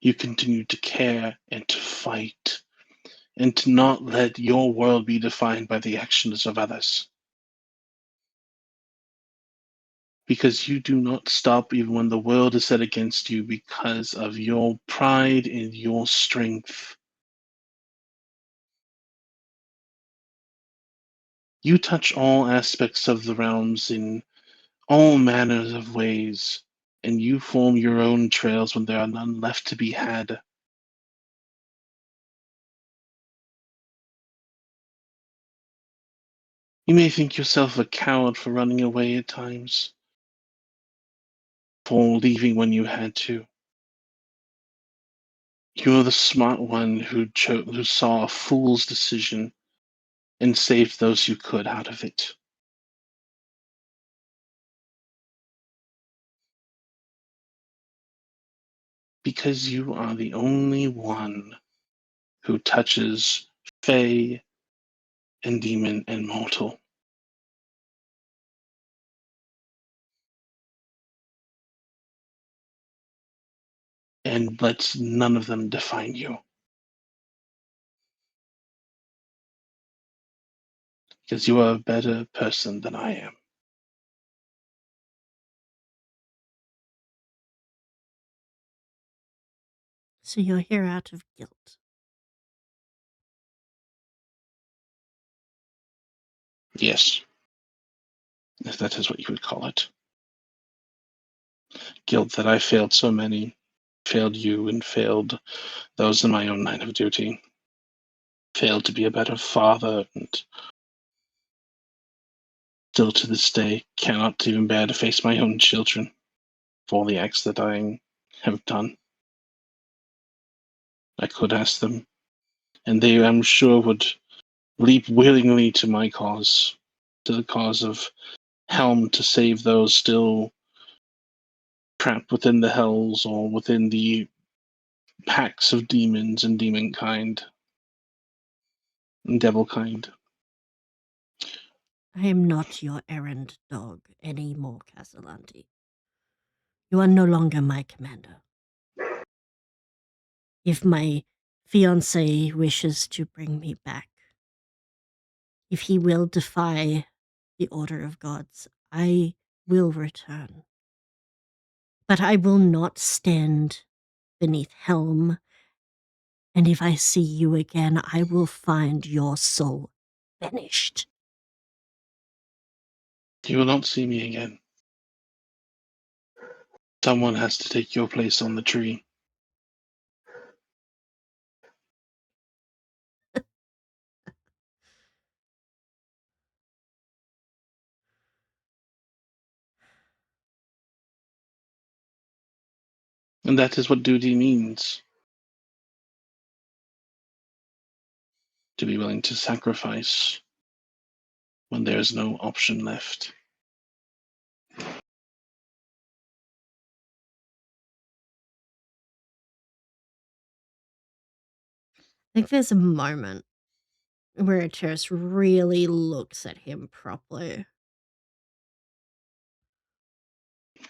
You continue to care and to fight, and to not let your world be defined by the actions of others. Because you do not stop even when the world is set against you because of your pride and your strength. You touch all aspects of the realms in all manners of ways, and you form your own trails when there are none left to be had. You may think yourself a coward for running away at times, for leaving when you had to. You are the smart one who saw a fool's decision and saved those you could out of it. Because you are the only one who touches Fey and Demon and Mortal. And lets none of them define you. Because you are a better person than I am. So you're here out of guilt. Yes, if that is what you would call it. Guilt that I failed so many, failed you, and failed those in my own line of duty. Failed to be a better father, and still to this day cannot even bear to face my own children for all the acts that I have done. I could ask them, and they, I'm sure, would leap willingly to my cause, to the cause of Helm, to save those still trapped within the hells or within the packs of demons and demonkind and devilkind. I am not your errand dog anymore, Castellanti. You are no longer my commander. If my fiancé wishes to bring me back, if he will defy the order of gods, I will return. But I will not stand beneath Helm, and if I see you again, I will find your soul finished. You will not see me again. Someone has to take your place on the tree. And that is what duty means. To be willing to sacrifice when there is no option left. I think there's a moment where Terrace really looks at him properly.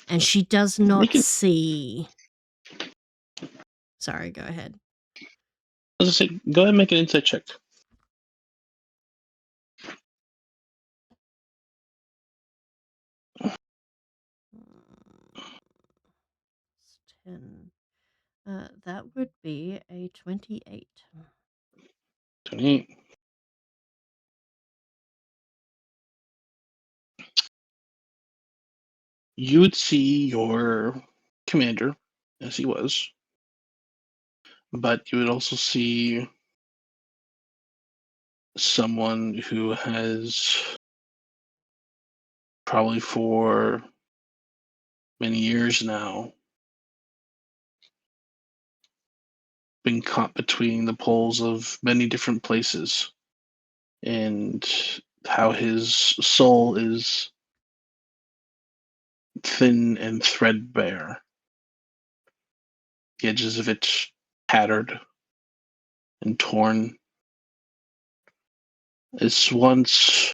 And she does not see... Sorry, go ahead. As I say, go ahead and make an insight check. It's 10. That would be a 28. 28. You would see your commander, as he was, but you would also see someone who has probably for many years now been caught between the poles of many different places, and how his soul is thin and threadbare, the edges of it tattered and torn. It's once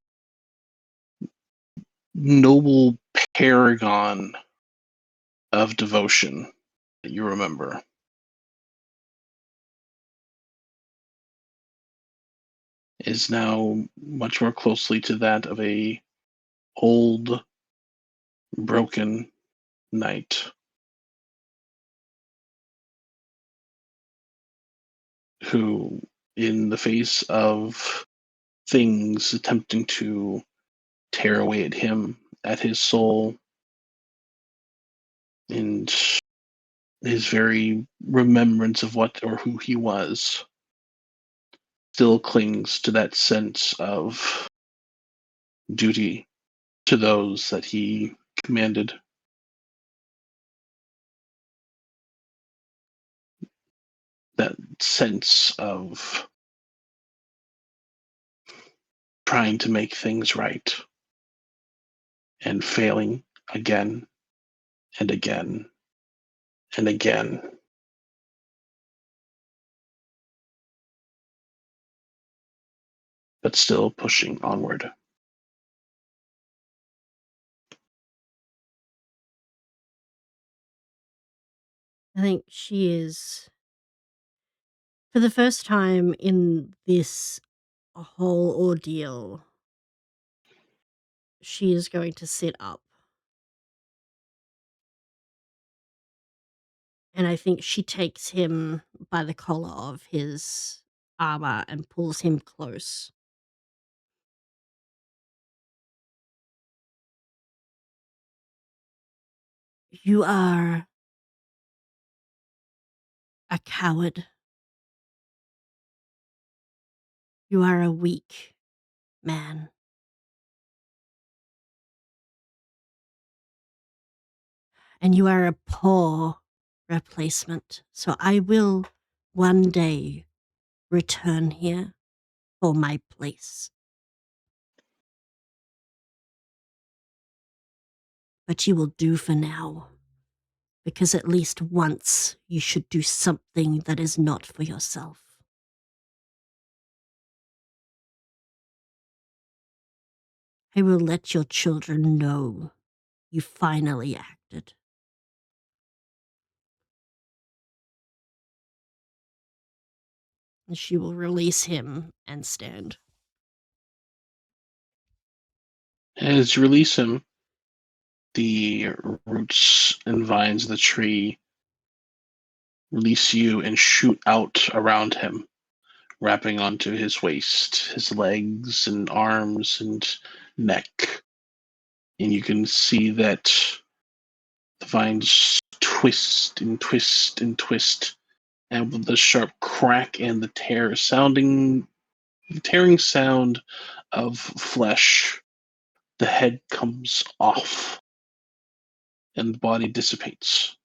noble paragon of devotion that you remember. Is now much more closely to that of a old, broken knight who, in the face of things attempting to tear away at him, at his soul, and his very remembrance of what or who he was, still clings to that sense of duty to those that he commanded. That sense of trying to make things right and failing again and again and again. But still pushing onward. I think she is, for the first time in this whole ordeal, she is going to sit up. And I think she takes him by the collar of his armor and pulls him close. You are a coward. You are a weak man. And you are a poor replacement. So I will one day return here for my place. But you will do for now. Because at least once you should do something that is not for yourself. I will let your children know you finally acted. And she will release him and stand. As you release him, the roots and vines of the tree release you and shoot out around him, wrapping onto his waist, his legs and arms and neck. And you can see that the vines twist and twist and twist, and with the sharp crack and the tearing sound of flesh, the head comes off and the body dissipates,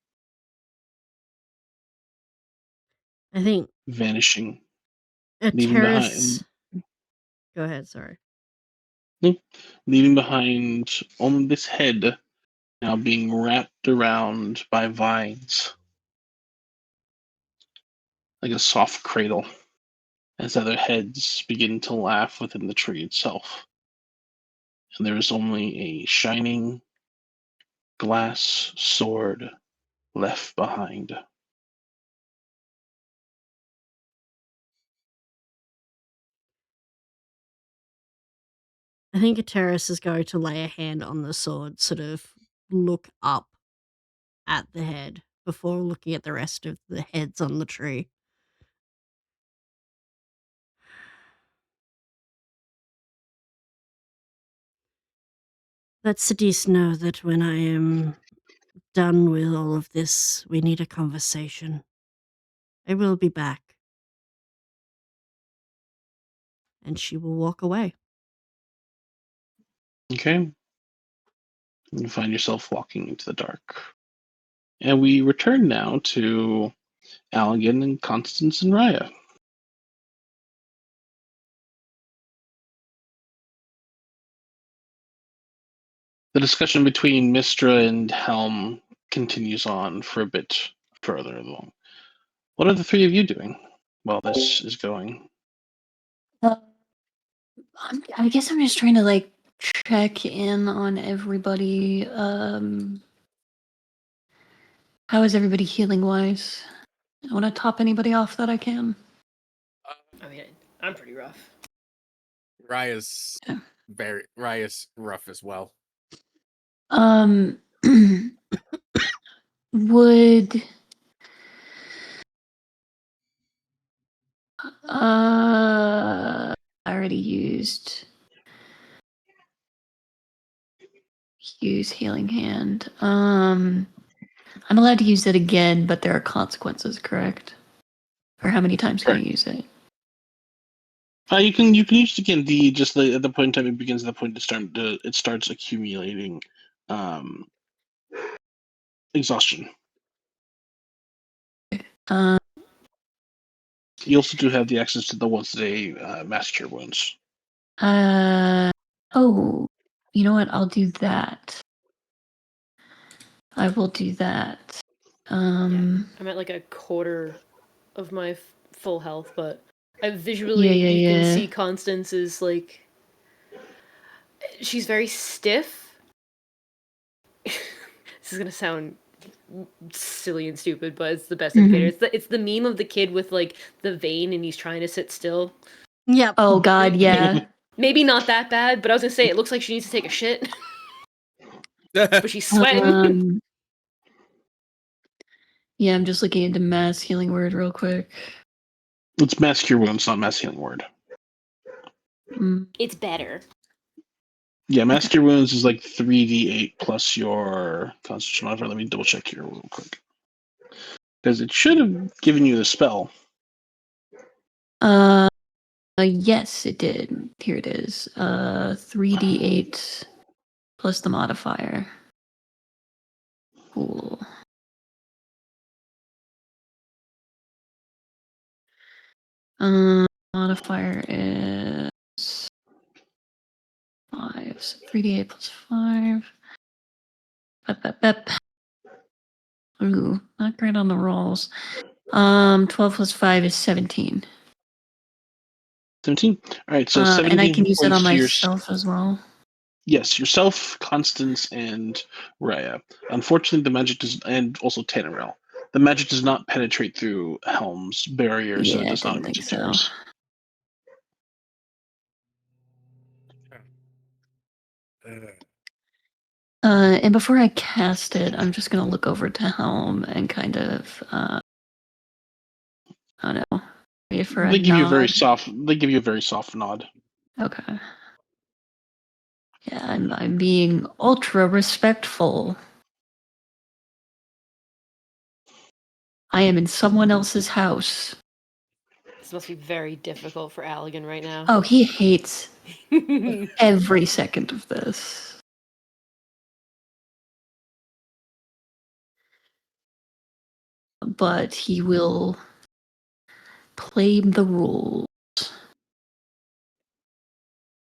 I think vanishing, a leaving terrace. Go ahead, sorry. leaving behind only this head now being wrapped around by vines like a soft cradle as other heads begin to laugh within the tree itself. And there is only a shining glass sword left behind. I think a terrace is going to lay a hand on the sword, sort of look up at the head before looking at the rest of the heads on the tree. Let Sidis know that when I am done with all of this, we need a conversation. I will be back. And she will walk away. Okay. You find yourself walking into the dark. And we return now to Allegan and Constance and Raya. The discussion between Mistra and Helm continues on for a bit further along. What are the three of you doing while this is going? I guess I'm just trying to check in on everybody. How is everybody healing wise? I want to top anybody off that I can. I mean, I'm pretty rough. Raya's Yeah. Raya's rough as well. Would I already use healing hand. I'm allowed to use it again, but there are consequences, correct? Or how many times can I use it? You can use it again. At the point in time it begins, the point it starts accumulating exhaustion. Uh, You also do have the access to the once a day mass cure wounds. oh, you know what? I'll do that. I will do that. I'm at like a quarter of my full health, but you Yeah. can see Constance is like, she's very stiff. This is gonna sound silly and stupid, but it's the best indicator. It's the meme of the kid with like the vein and he's trying to sit still. Yep. Oh God, yeah. Maybe not that bad, but I was gonna say it looks like she needs to take a shit. But she's sweating. Yeah, I'm just looking into mass healing word real quick. It's mass cure wounds, not mass healing word. It's better. Yeah, mass cure wounds is like 3d8 plus your constitution modifier. Let me double check here real quick. Because it should have given you the spell. Yes, it did. Here it is. 3d8 plus the modifier. Cool. Modifier is 5. So 3d8 plus 5. Bep. Ooh, not great on the rolls. 12 plus 5 is 17. 17? Alright, so 17 and I can use it points on to myself as well. Yes, yourself, Constance, and Raya. Unfortunately, the magic does, and also Tannerel. The magic does not penetrate through Helm's barrier, so it Yeah, I does not didn't reach think its ears. And before I cast it, I'm just gonna look over to Helm and kind of, I don't know, wait for a They give you a very nod. soft. They give you a very soft nod. Okay. Yeah, I'm being ultra respectful. I am in someone else's house. This must be very difficult for Allegan right now. Oh, he hates every second of this. But he will play the rules.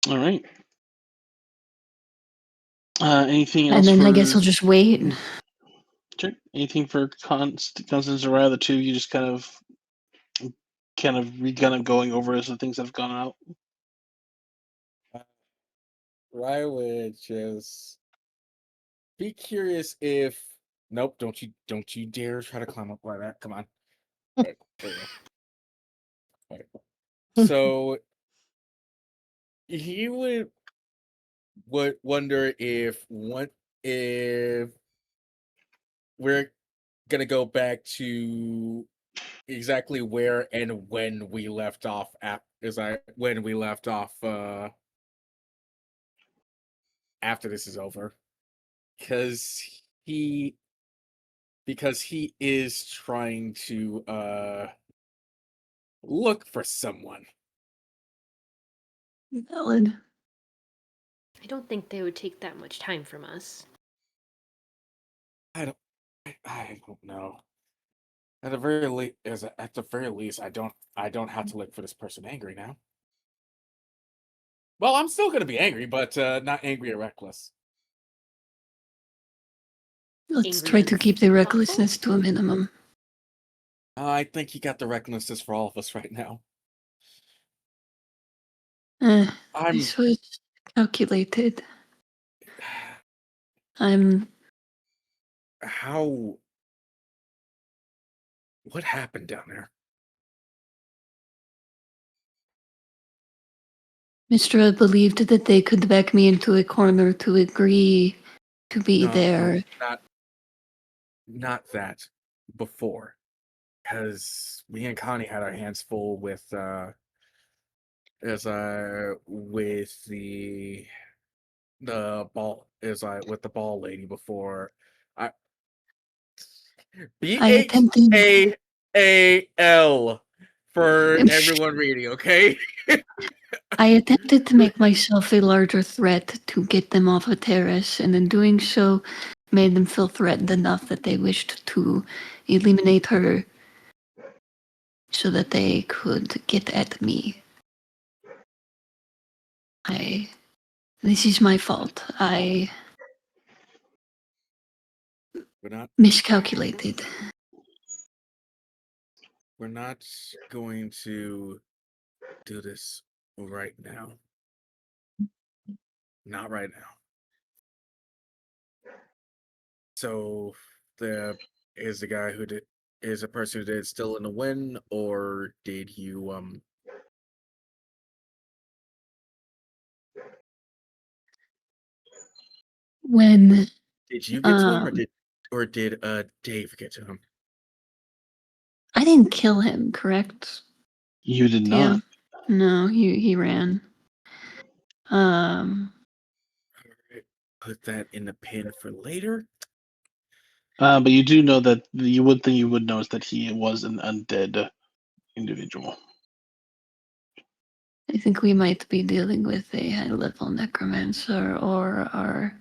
All right. Anything else? And then for... I guess he'll just wait. Sure. Anything for Constance or Raya? The two you just kind of going over as the things that have gone out. Raya would just be curious if. Nope! Don't you dare try to climb up like that! Come on. Right, there you go. Right. So he would wonder if we're gonna go back to exactly where and when we left off after this is over, because he is trying to look for someone. Valid. I don't think they would take that much time from us. I don't know. At the very least, I don't have to look for this person angry now. Well, I'm still gonna be angry, but not angry or reckless. Let's Angry try and to keep the recklessness to a minimum. I think he got the recklessness for all of us right now. I I'm suppose Calculated. I'm How? What happened down there? Mistra believed that they could back me into a corner to agree to be No, there. not that. Before, because me and Connie had our hands full with the ball with the ball lady before. I I attempted. BHAAL for everyone reading, okay? I attempted to make myself a larger threat to get them off a terrace, and in doing so, made them feel threatened enough that they wished to eliminate her so that they could get at me. This is my fault. I We're not miscalculated. going to do this right now. Not right now. So is the person who did still in the win, or did you When did you get to him, or did Dave get to him? I didn't kill him, correct? You did Yeah. not. No, he ran. Alright, put that in the pin for later. But you do know that you would know is that he was an undead individual. I think we might be dealing with a high-level necromancer, or our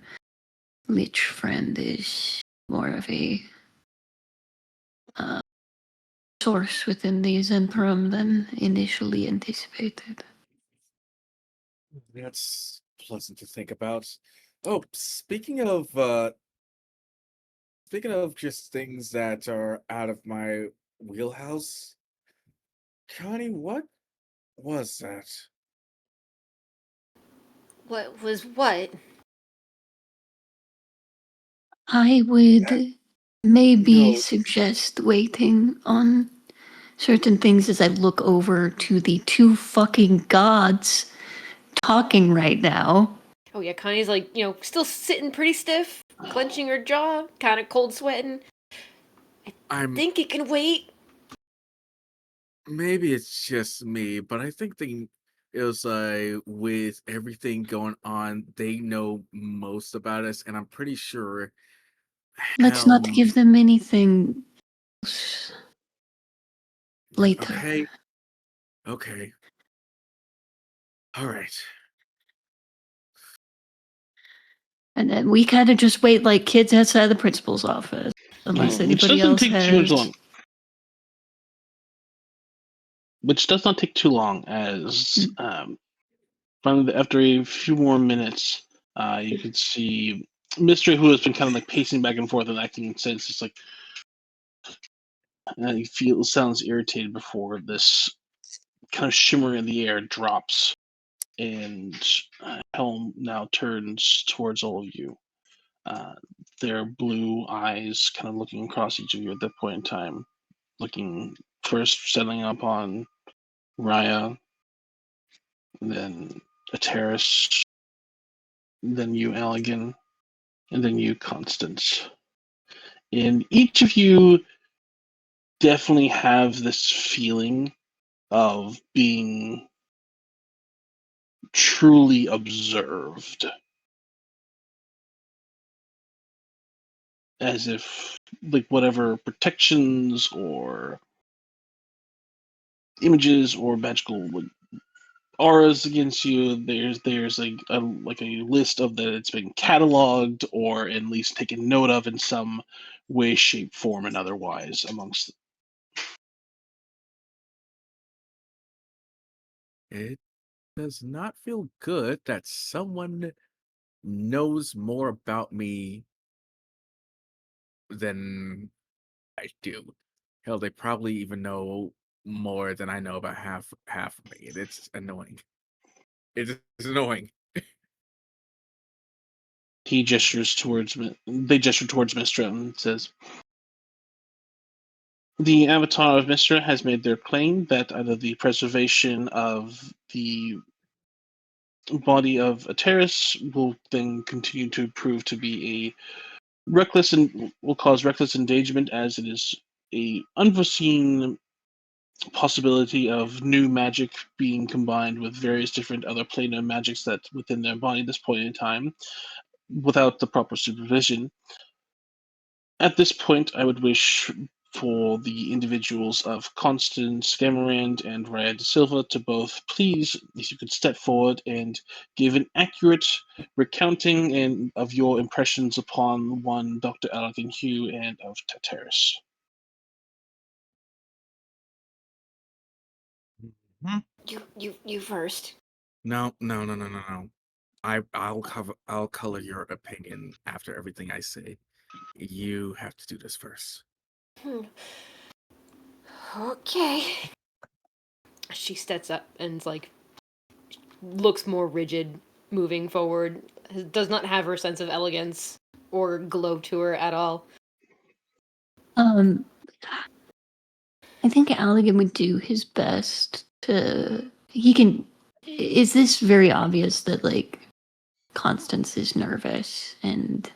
lich friend is more of a source within the Zentrum than initially anticipated. That's pleasant to think about. Oh, speaking of just things that are out of my wheelhouse, Connie, what was that? What was what? I would maybe No. suggest waiting on certain things as I look over to the two fucking gods talking right now. Oh yeah, Connie's like, still sitting pretty stiff, clenching her jaw, kind of cold sweating. Think it can wait. Maybe it's just me, but I think it was with everything going on, they know most about us, and I'm pretty sure. Let's not give them anything later. Okay. All right. And then we kind of just wait like kids outside the principal's office, unless anybody else has. Which does not take too long, as finally, after a few more minutes, you can see Mystery, who has been kind of like pacing back and forth and acting since, it's like he sounds irritated before this kind of shimmer in the air drops, and Helm now turns towards all of you. Their blue eyes kind of looking across each of you at that point in time, looking first settling up on Raya, then a terrace, then you, Elegant, and then you, Constance. And each of you definitely have this feeling of being truly observed. As if, like, whatever protections or images or magical auras against you, there's like a list of that it's been cataloged or at least taken note of in some way, shape, form, and otherwise amongst. It does not feel good that someone knows more about me than I do. Hell, they probably even know more than I know about half of me. It's annoying. It's annoying. He gestures towards. They gesture towards Mistra and says, "The avatar of Mistra has made their claim that either the preservation of the body of Ateris will then continue to prove to be a reckless and will cause reckless endangerment, as it is a unforeseen possibility of new magic being combined with various different other planar magics that within their body at this point in time without the proper supervision. At this point, I would wish for the individuals of Constance Scamarand and Raya de Silva to both please, if you could step forward and give an accurate recounting of your impressions upon one Dr. Allegan Hugh and of Tateris." Mhm. You first. No. I'll color your opinion after everything I say. You have to do this first. Okay. She steps up and like looks more rigid, moving forward. Does not have her sense of elegance or glow to her at all. I think Allegan would do his best to. He can. Is this very obvious that like Constance is nervous and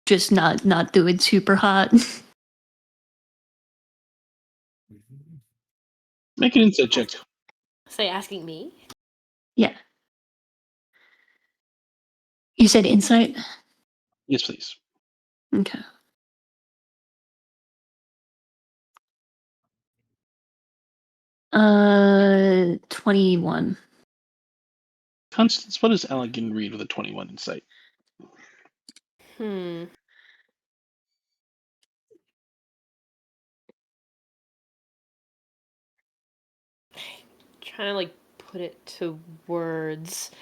just not doing super hot? Make an insight check. Say, asking me? Yeah. You said insight? Yes, please. Okay. Uh, 21. Constance, what does Allegan read with a 21 insight? Trying to like put it to words.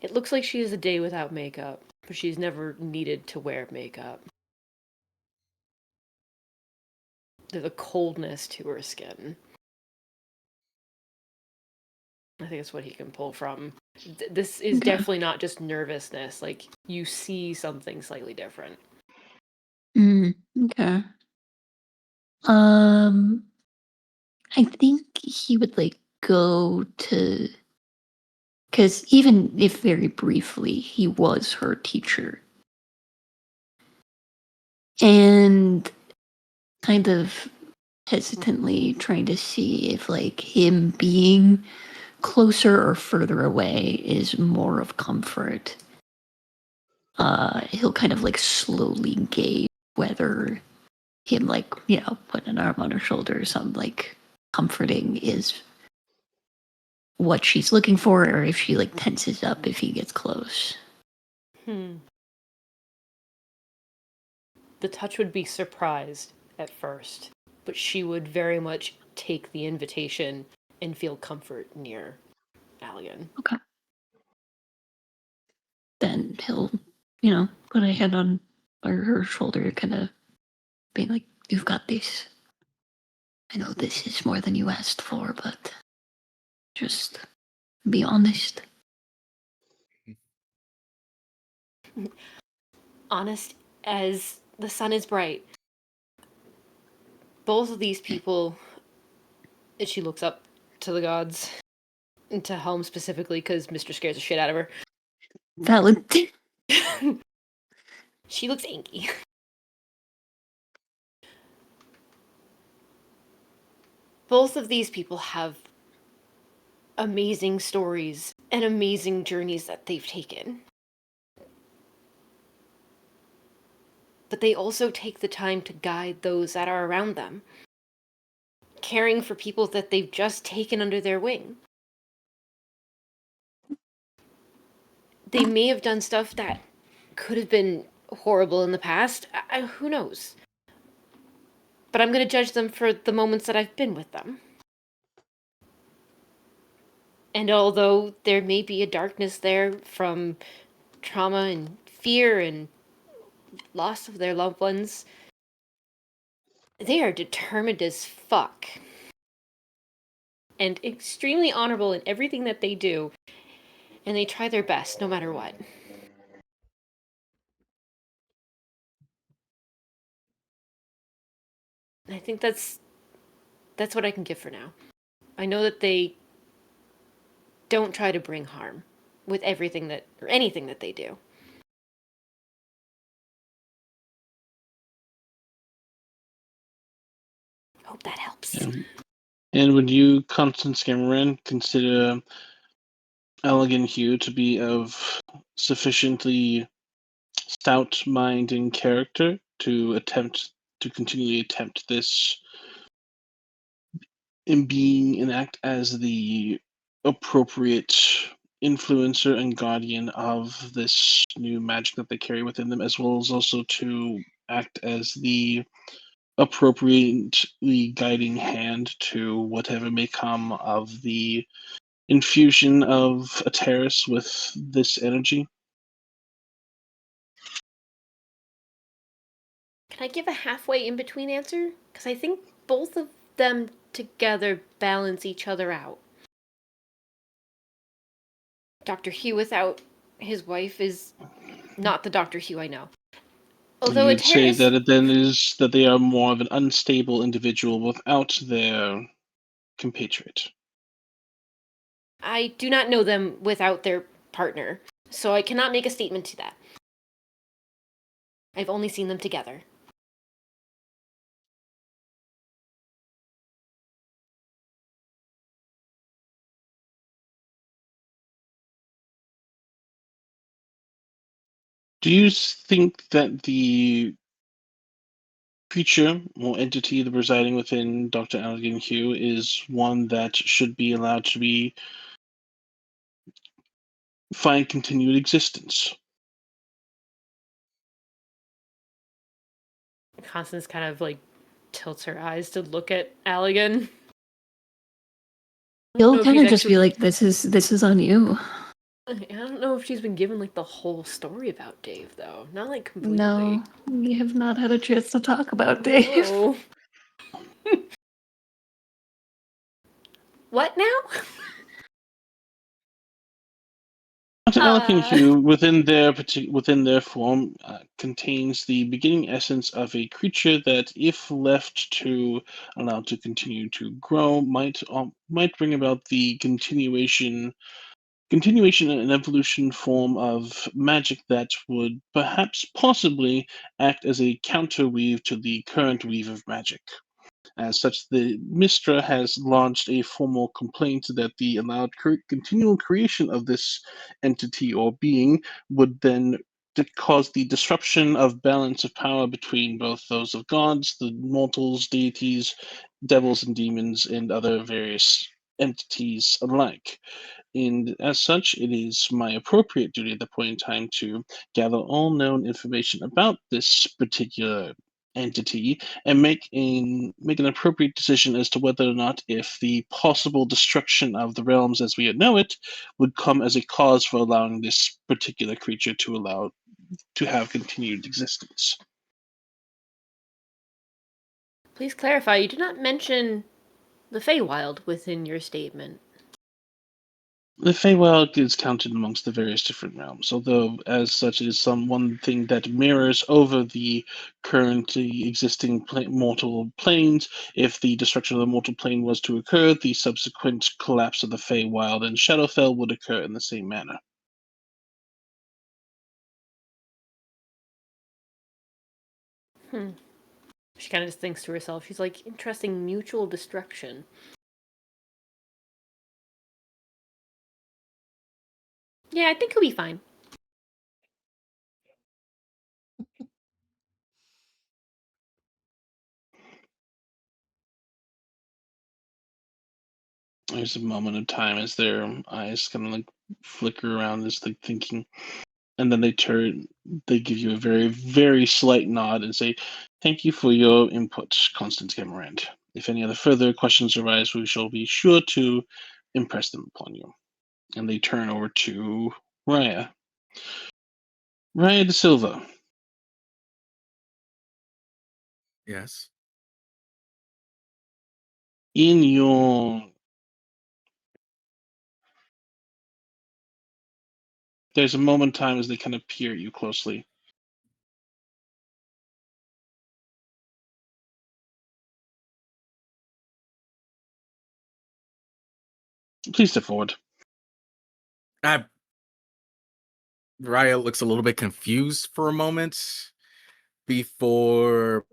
It looks like she has a day without makeup, but she's never needed to wear makeup. There's a coldness to her skin. I think that's what he can pull from. This is Okay. definitely not just nervousness. Like, you see something slightly different. Okay. I think he would like go to, because even if very briefly, he was her teacher. And kind of hesitantly trying to see if like him being closer or further away is more of comfort. He'll kind of like slowly gauge whether him like, put an arm on her shoulder or something like comforting is what she's looking for, or if she like tenses up if he gets close. The touch would be surprised at first, but she would very much take the invitation and feel comfort near Allegan. Okay. Then he'll, put a hand on her shoulder, kind of being like, "You've got this. I know this is more than you asked for, but just be honest." Honest as the sun is bright. Both of these people, and she looks up to the gods, and to Helm specifically, because Mr. scares the shit out of her. Valid. She looks angry. Both of these people have amazing stories and amazing journeys that they've taken. But they also take the time to guide those that are around them, caring for people that they've just taken under their wing. They may have done stuff that could have been horrible in the past. Who knows? But I'm going to judge them for the moments that I've been with them. And although there may be a darkness there from trauma and fear and loss of their loved ones, they are determined as fuck and extremely honorable in everything that they do, and they try their best no matter what. I think that's what I can give for now. I know that they don't try to bring harm with everything that, or anything that they do. Hope that helps. And would you, Constance Cameron, consider Elegant Hugh to be of sufficiently stout mind and character to continually attempt this in being and act as the appropriate influencer and guardian of this new magic that they carry within them, as well as also to act as the appropriately guiding hand to whatever may come of the infusion of a terrace with this energy? Can I give a halfway in between answer? Because I think both of them together balance each other out. Dr. Hugh without his wife is not the Dr. Hugh I know. Although You'd say Ataris, that it then is that they are more of an unstable individual without their compatriot. I do not know them without their partner, so I cannot make a statement to that. I've only seen them together. Do you think that the creature or entity that residing within Dr. Allegan Hugh is one that should be allowed to find continued existence? Constance kind of like tilts her eyes to look at Allegan. He'll kind of just be like, "This is on you." I don't know if she's been given like the whole story about Dave, though. Not like completely. No, we have not had a chance to talk about Dave. No. What now? Dr. Allegan Hugh, within their form, contains the beginning essence of a creature that, if left to allowed to continue to grow, might bring about the continuation and evolution form of magic that would perhaps possibly act as a counterweave to the current weave of magic. As such, the Mistra has launched a formal complaint that the allowed continual creation of this entity or being would then cause the disruption of balance of power between both those of gods, the mortals, deities, devils and demons, and other various entities alike. And as such, it is my appropriate duty at the point in time to gather all known information about this particular entity and make an appropriate decision as to whether or not if the possible destruction of the realms as we know it would come as a cause for allowing this particular creature to have continued existence. Please clarify, you did not mention the Feywild within your statement. The Feywild is counted amongst the various different realms, although as such it is one thing that mirrors over the currently existing mortal planes. If the destruction of the mortal plane was to occur, the subsequent collapse of the Feywild and Shadowfell would occur in the same manner. She kind of just thinks to herself, she's like, interesting mutual destruction. Yeah, I think he'll be fine. There's a moment of time as their eyes kind of like flicker around as like thinking, and then they give you a very, very slight nod and say, "Thank you for your input, Constance Camerand. If any other further questions arise, we shall be sure to impress them upon you." And they turn over to Raya. Raya de Silva, Yes. in your There's a moment in time as they kind of peer at you closely. Please step forward. Raya looks a little bit confused for a moment before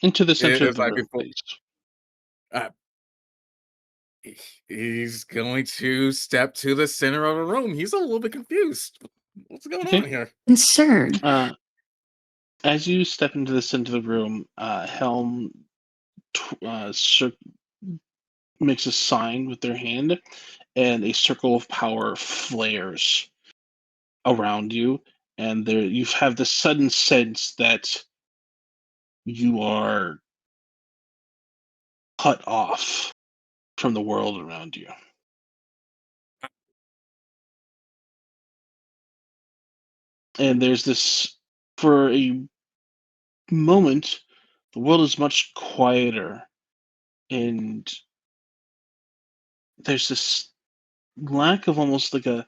Into the center of it's the like room, before please. uh, he's going to step to the center of the room. He's a little bit confused. What's going Okay. on here? Concern. As you step into the center of the room, Helm makes a sign with their hand, and a circle of power flares around you, and there you have the sudden sense that you are cut off from the world around you. And there's this, for a moment, the world is much quieter, and there's this lack of almost like a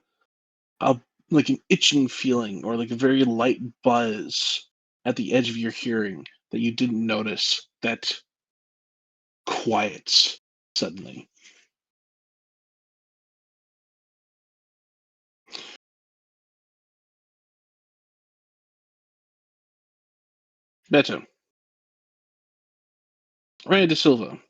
like an itching feeling or like a very light buzz at the edge of your hearing that you didn't notice that quiets suddenly. Beto, Raya de Silva,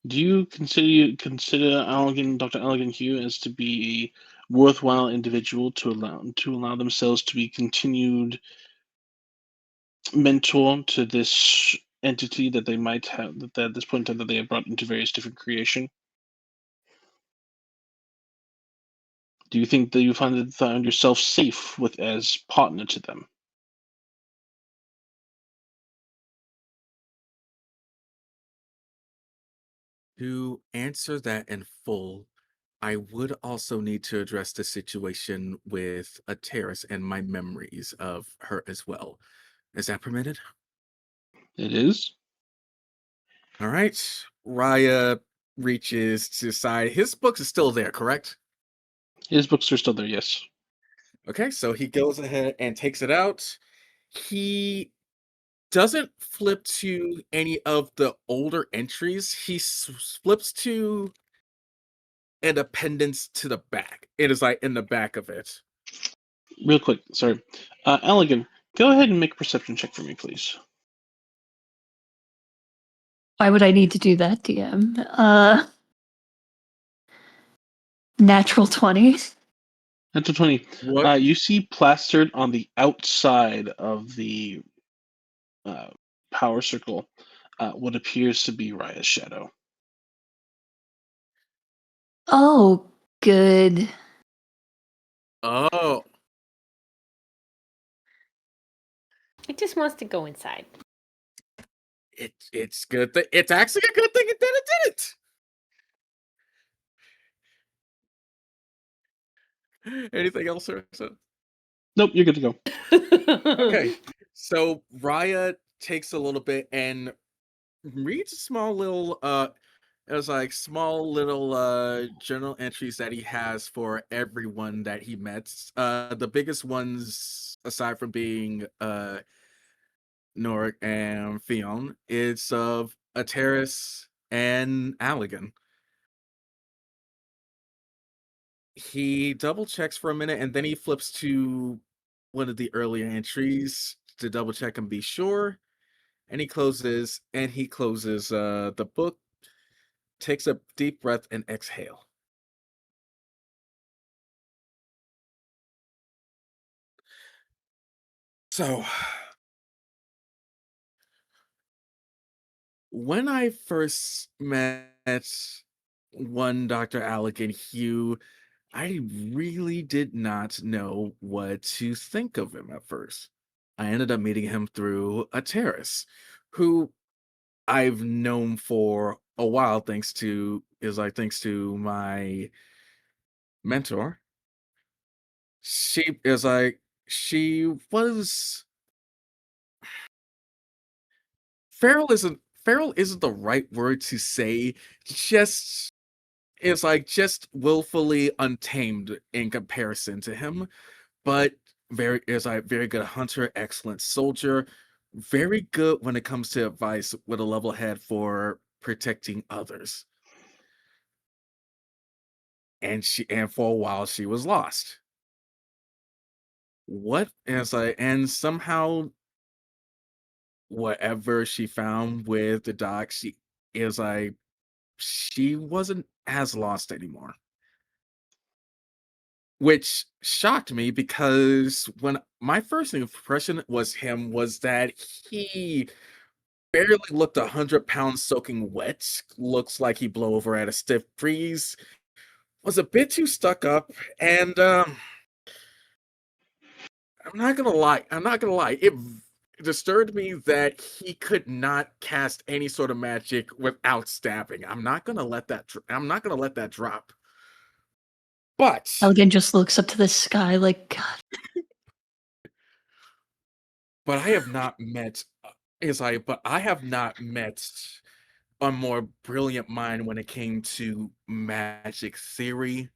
do you consider Dr. Allegan Hugh as to be a worthwhile individual to allow themselves to be continued mentor to this entity that they might have that at this point in time that they have brought into various different creation? Do you think that you found yourself safe with as partner to them? To answer that in full, I would also need to address the situation with a terrace and my memories of her as well. Is that permitted? It is. All right. Raya reaches to the side. His books is still there, correct? His books are still there, yes. Okay, so he goes ahead and takes it out. He doesn't flip to any of the older entries. He flips to Independence to the back. It is like in the back of it. Real quick, sorry. Allegan, go ahead and make a perception check for me, please. Why would I need to do that, DM? Natural 20. That's a 20. What? You see plastered on the outside of the power circle what appears to be Raya's shadow. Oh, good. Oh, It just wants to go inside. it's good. It's actually a good thing that it didn't. Anything else, sir? Nope, you're good to go. Okay, so Raya takes a little bit and reads a small little it was like small little journal entries that he has for everyone that he met. The biggest ones aside from being Norik and Fion, it's of Ateris and Allegan. He double checks for a minute and then he flips to one of the earlier entries to double check and be sure. And he closes the book, takes a deep breath and exhale. So when I first met one Dr. Allegan Hugh, I really did not know what to think of him at first. I ended up meeting him through a terrace, who I've known for a while thanks to my mentor. She is like she was feral isn't the right word to say, just is like just willfully untamed in comparison to him, but very good hunter, excellent soldier, very good when it comes to advice with a level head for protecting others. And for a while she was lost. What is like and somehow whatever she found with the doc, she wasn't as lost anymore. Which shocked me because when my first impression was that he barely looked 100 pounds soaking wet, looks like he blow over at a stiff breeze, was a bit too stuck up, and I'm not gonna lie, it disturbed me that he could not cast any sort of magic without stabbing. I'm not gonna let that drop. But Elgin just looks up to the sky like, God. but I have not met but I have not met a more brilliant mind when it came to magic theory.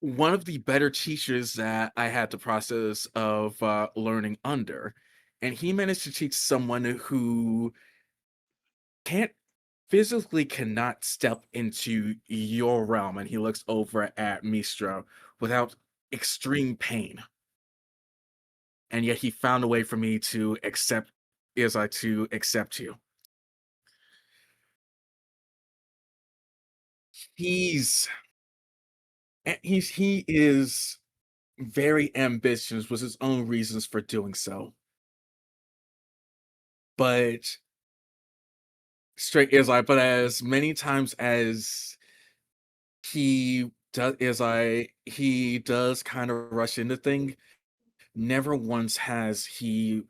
One of the better teachers that I had the process of learning under, and he managed to teach someone who can't physically cannot step into your realm, and he looks over at Mistra without extreme pain. And yet he found a way for me to accept you. He's he is very ambitious with his own reasons for doing so. But but as many times as he does kind of rush into things, never once has he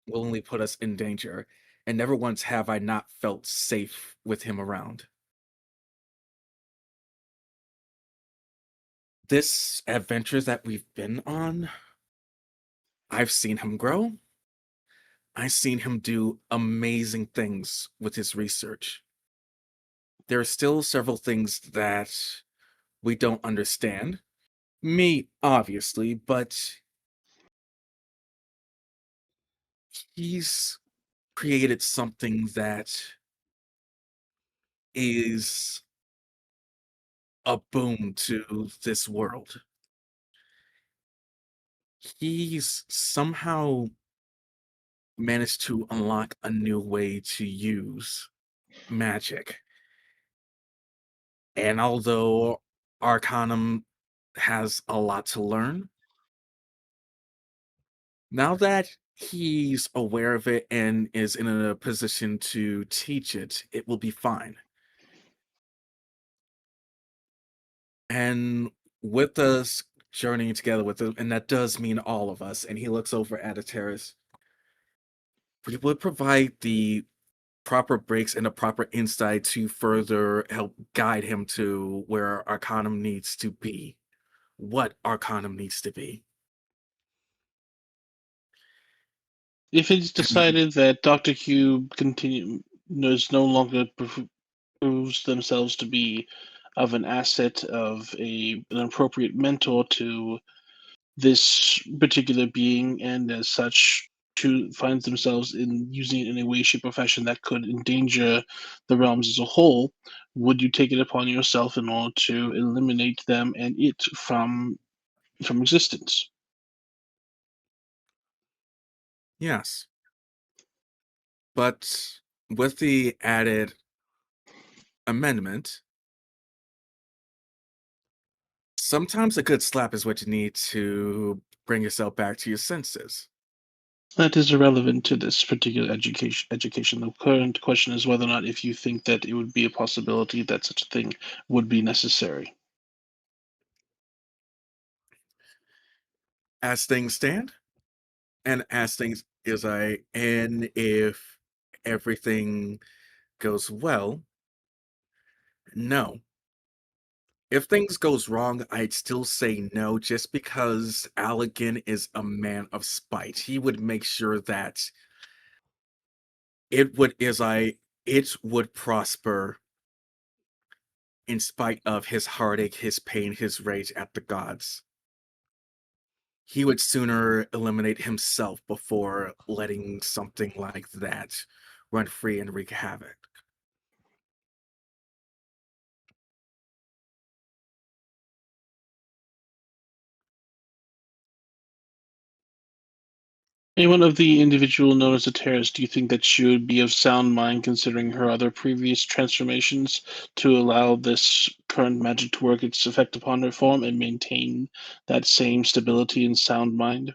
willingly put us in danger, and never once have I not felt safe with him around. This adventure that we've been on, I've seen him grow. I've seen him do amazing things with his research. There are still several things that we don't understand. Me, obviously, but he's created something that is a boon to this world. He's somehow managed to unlock a new way to use magic. And although Arcanum has a lot to learn, now that he's aware of it and is in a position to teach it, it will be fine. And with us journeying together with him, and that does mean all of us, and he looks over at a terrace, we would provide the proper breaks and the proper insight to further help guide him to where Arcanum needs to be, what Arcanum needs to be. If it's decided that Dr. Cube no longer proves themselves to be of an asset of an appropriate mentor to this particular being, and as such finds themselves in using it in a way, shape, or fashion that could endanger the realms as a whole, would you take it upon yourself in order to eliminate them and it from existence? Yes. But with the added amendment, sometimes a good slap is what you need to bring yourself back to your senses. That is irrelevant to this particular education. The current question is whether or not if you think that it would be a possibility that such a thing would be necessary. As things stand, and if everything goes well, no. If things goes wrong, I'd still say no, just because Allegan is a man of spite. He would make sure that it would prosper in spite of his heartache, his pain, his rage at the gods. He would sooner eliminate himself before letting something like that run free and wreak havoc. Anyone of the individual known as a terrorist, do you think that she would be of sound mind considering her other previous transformations to allow this current magic to work its effect upon her form and maintain that same stability and sound mind?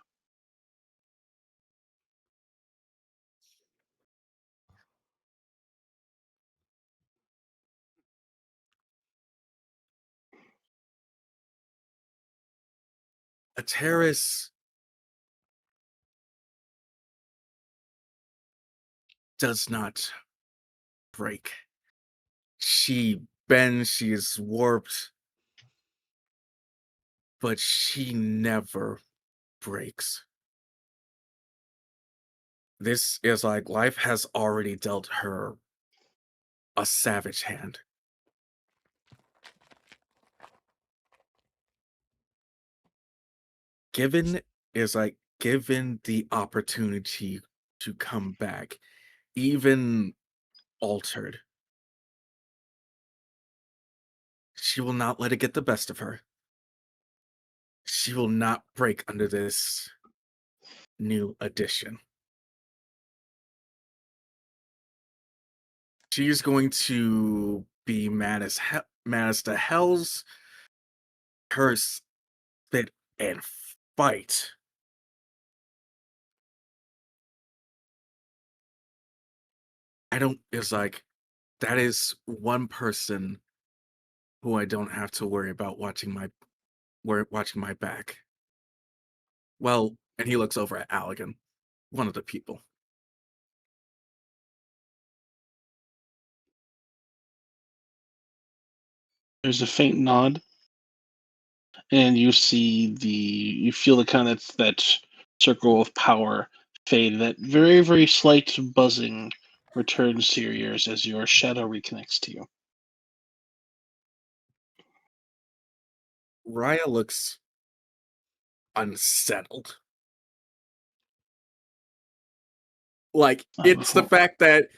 A terrorist does not break. She bends, she is warped, but she never breaks. This is like life has already dealt her a savage hand. Given given the opportunity to come back, even altered, she will not let it get the best of her. She will not break under this new addition. She's going to be mad as the hells, curse, spit, and fight. It's like, that is one person who I don't have to worry about watching my back. Well, and he looks over at Allegan, one of the people. There's a faint nod, and you feel the kind of that circle of power fade. That very, very slight buzzing returns to your ears as your shadow reconnects to you. Raya looks unsettled. Like, it's the fact that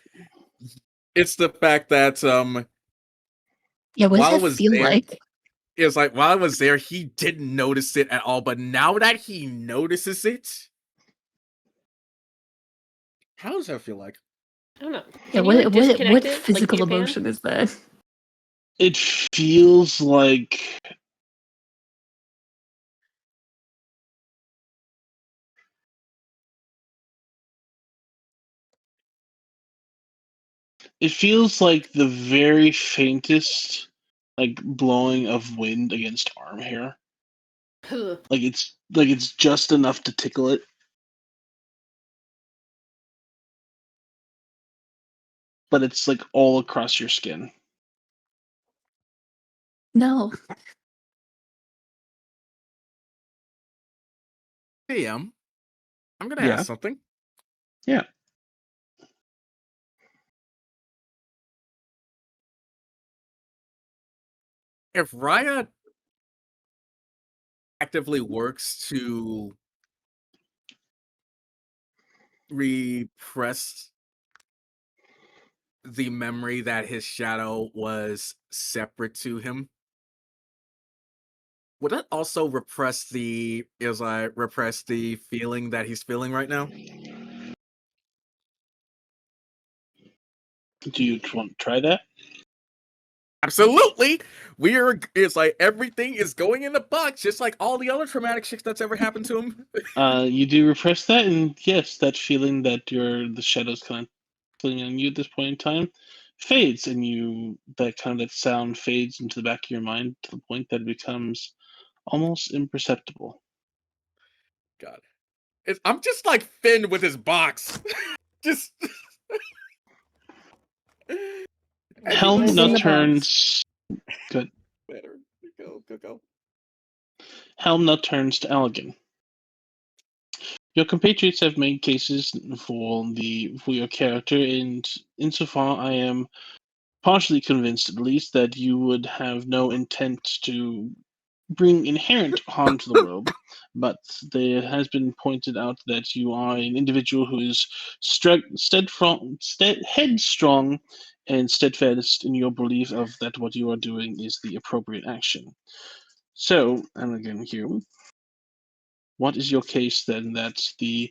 Yeah, what does while I that was feel there, like? it's like while I was there, he didn't notice it at all. But now that he notices it, how does that feel like? I don't know. Yeah, Can you like disconnect what it like physical Japan? emotion is that? It feels like the very faintest like blowing of wind against arm hair. Ugh. Like it's just enough to tickle it. But it's like all across your skin. No. DM, I'm gonna Yeah. ask something. Yeah. If Raya actively works to repress the memory that his shadow was separate to him, would that also repress the feeling that he's feeling right now? Do you want to try that? Absolutely. It's like everything is going in the box, just like all the other traumatic shit that's ever happened to him. You do repress that, and yes, that feeling that the shadows kind of feeling on you at this point in time fades, and that sound fades into the back of your mind to the point that it becomes almost imperceptible. God. I'm just like Finn with his box. Just Helm What's now in the box? turns. Good. better. Go. Helm now turns to Allegan. Your compatriots have made cases for your character, and insofar I am partially convinced, at least, that you would have no intent to bring inherent harm to the world, but there has been pointed out that you are an individual who is headstrong and steadfast in your belief of that what you are doing is the appropriate action. So, and again here, what is your case then that the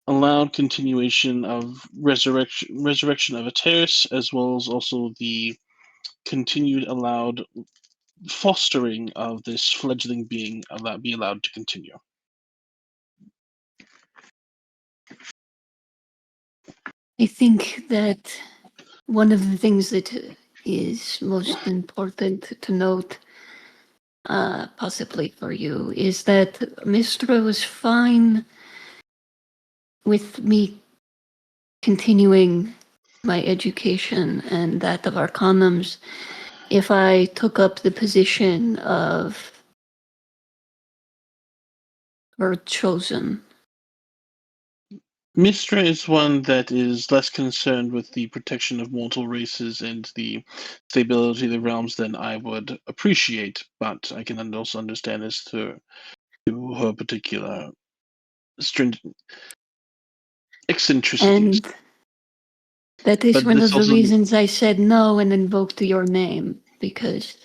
allowed continuation of resurrection of a terrace, as well as also the continued allowed fostering of this fledgling being be allowed to continue? I think that one of the things that is most important to note, possibly for you, is that Mistra was fine with me continuing my education and that of Arcanums if I took up the position of her chosen. Mistra is one that is less concerned with the protection of mortal races and the stability of the realms than I would appreciate, but I can also understand as to her particular eccentricities. And that is But one this of the also reasons I said no and invoked your name, because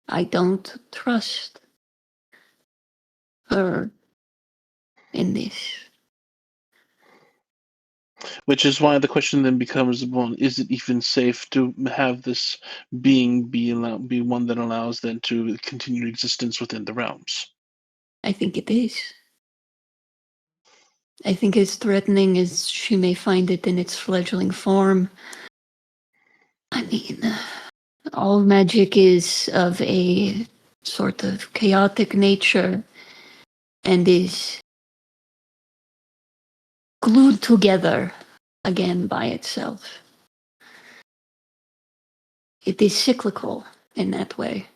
I don't trust her in this. Which is why the question then becomes one: is it even safe to have this being be one that allows then to continue existence within the realms? I think it is. I think as threatening as she may find it in its fledgling form, I mean, all magic is of a sort of chaotic nature and is glued together again by itself. It is cyclical in that way.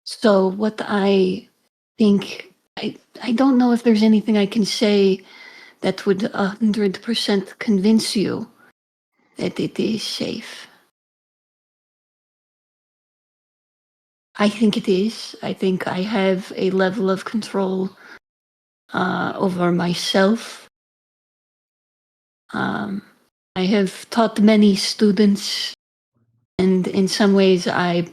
So what I think, I don't know if there's anything I can say that would 100% convince you that it is safe. I think it is. I think I have a level of control over myself. I have taught many students, and in some ways I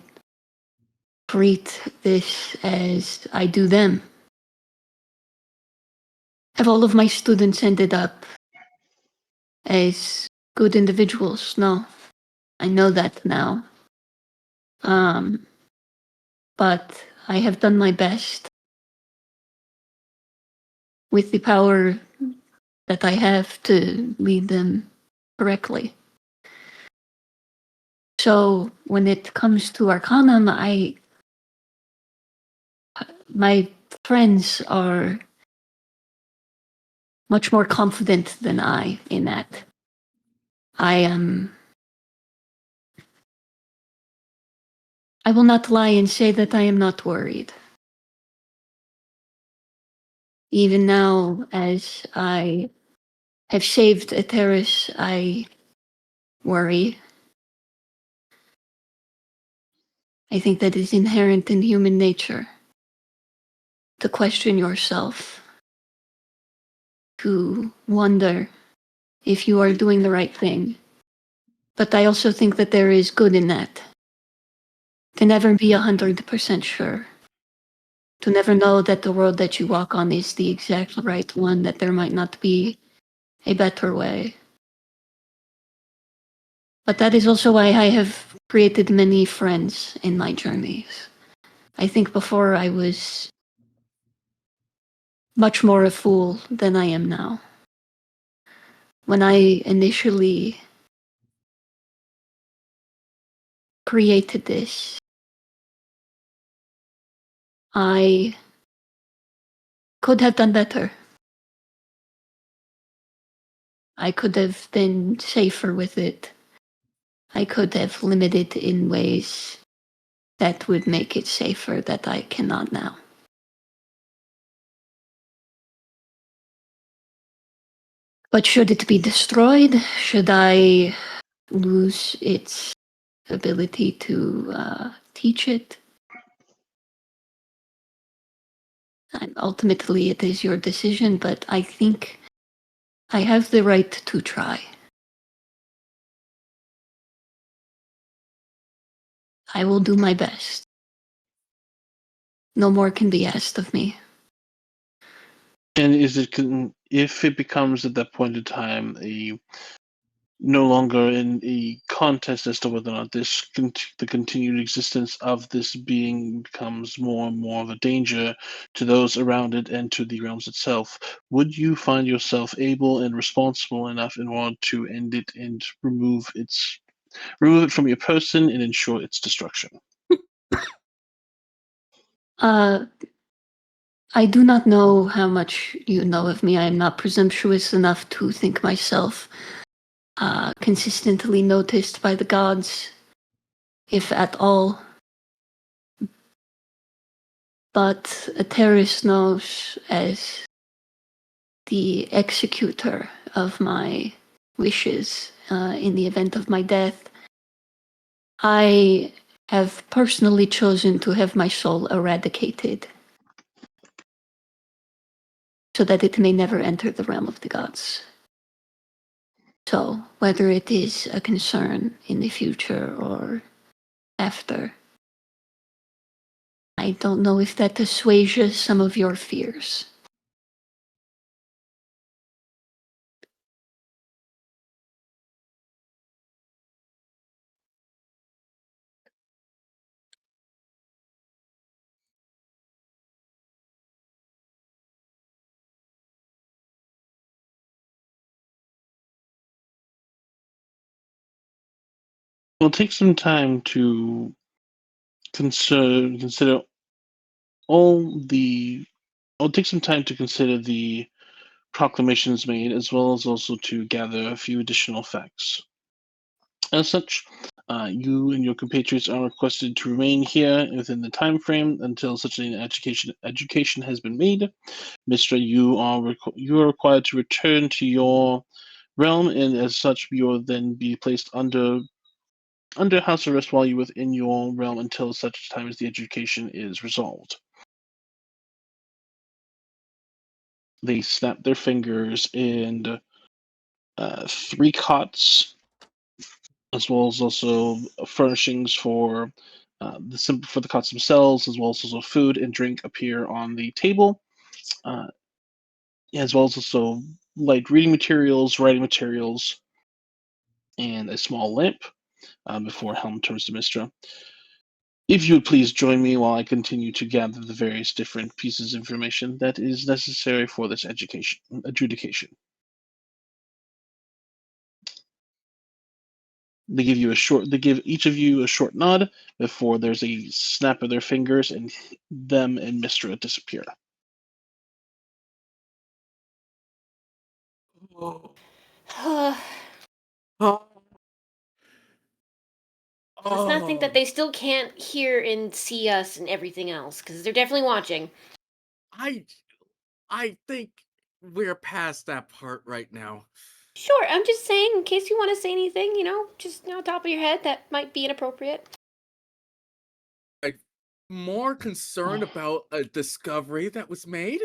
treat this as I do them. Have all of my students ended up as good individuals? No. I know that now. But I have done my best with the power that I have to lead them correctly. So when it comes to Arcanum, my friends are much more confident than I in that. I will not lie and say that I am not worried. Even now, as I have saved Eteris, I worry. I think that is inherent in human nature, to question yourself, to wonder if you are doing the right thing. But I also think that there is good in that. To never be 100% sure. To never know that the road that you walk on is the exact right one, that there might not be a better way. But that is also why I have created many friends in my journeys. I think before I was much more a fool than I am now. When I initially created this, I could have done better. I could have been safer with it. I could have limited in ways that would make it safer that I cannot now. But should it be destroyed? Should I lose its ability to teach it? And ultimately, it is your decision, but I think I have the right to try. I will do my best. No more can be asked of me. And if it becomes at that point in time no longer in a contest as to whether or not the continued existence of this being becomes more and more of a danger to those around it and to the realms itself, would you find yourself able and responsible enough in order to end it and remove it from your person and ensure its destruction? I do not know how much you know of me. I am not presumptuous enough to think myself consistently noticed by the gods, if at all. But Ateris knows as the executor of my wishes in the event of my death. I have personally chosen to have my soul eradicated so that it may never enter the realm of the gods. So, whether it is a concern in the future or after, I don't know if that assuages some of your fears. We'll take some time to consider all the. I'll take some time to consider the proclamations made, as well as also to gather a few additional facts. As such, you and your compatriots are requested to remain here within the time frame until such an education has been made. Mistra, you are required to return to your realm, and as such, you will then be placed under house arrest while you're within your realm until such time as the education is resolved. They snap their fingers, and 3 cots, as well as also furnishings for the cots themselves, as well as also food and drink appear on the table, as well as also light reading materials, writing materials, and a small lamp before Helm turns to Mistra. If you would please join me while I continue to gather the various different pieces of information that is necessary for this adjudication. They give each of you a short nod before there's a snap of their fingers and them and Mistra disappear. Oh. Oh. Let's not think that Oh. they still can't hear and see us and everything else, because they're definitely watching. I think we're past that part right now. Sure, I'm just saying, in case you want to say anything, just top of your head that might be inappropriate. I'm more concerned about a discovery that was made.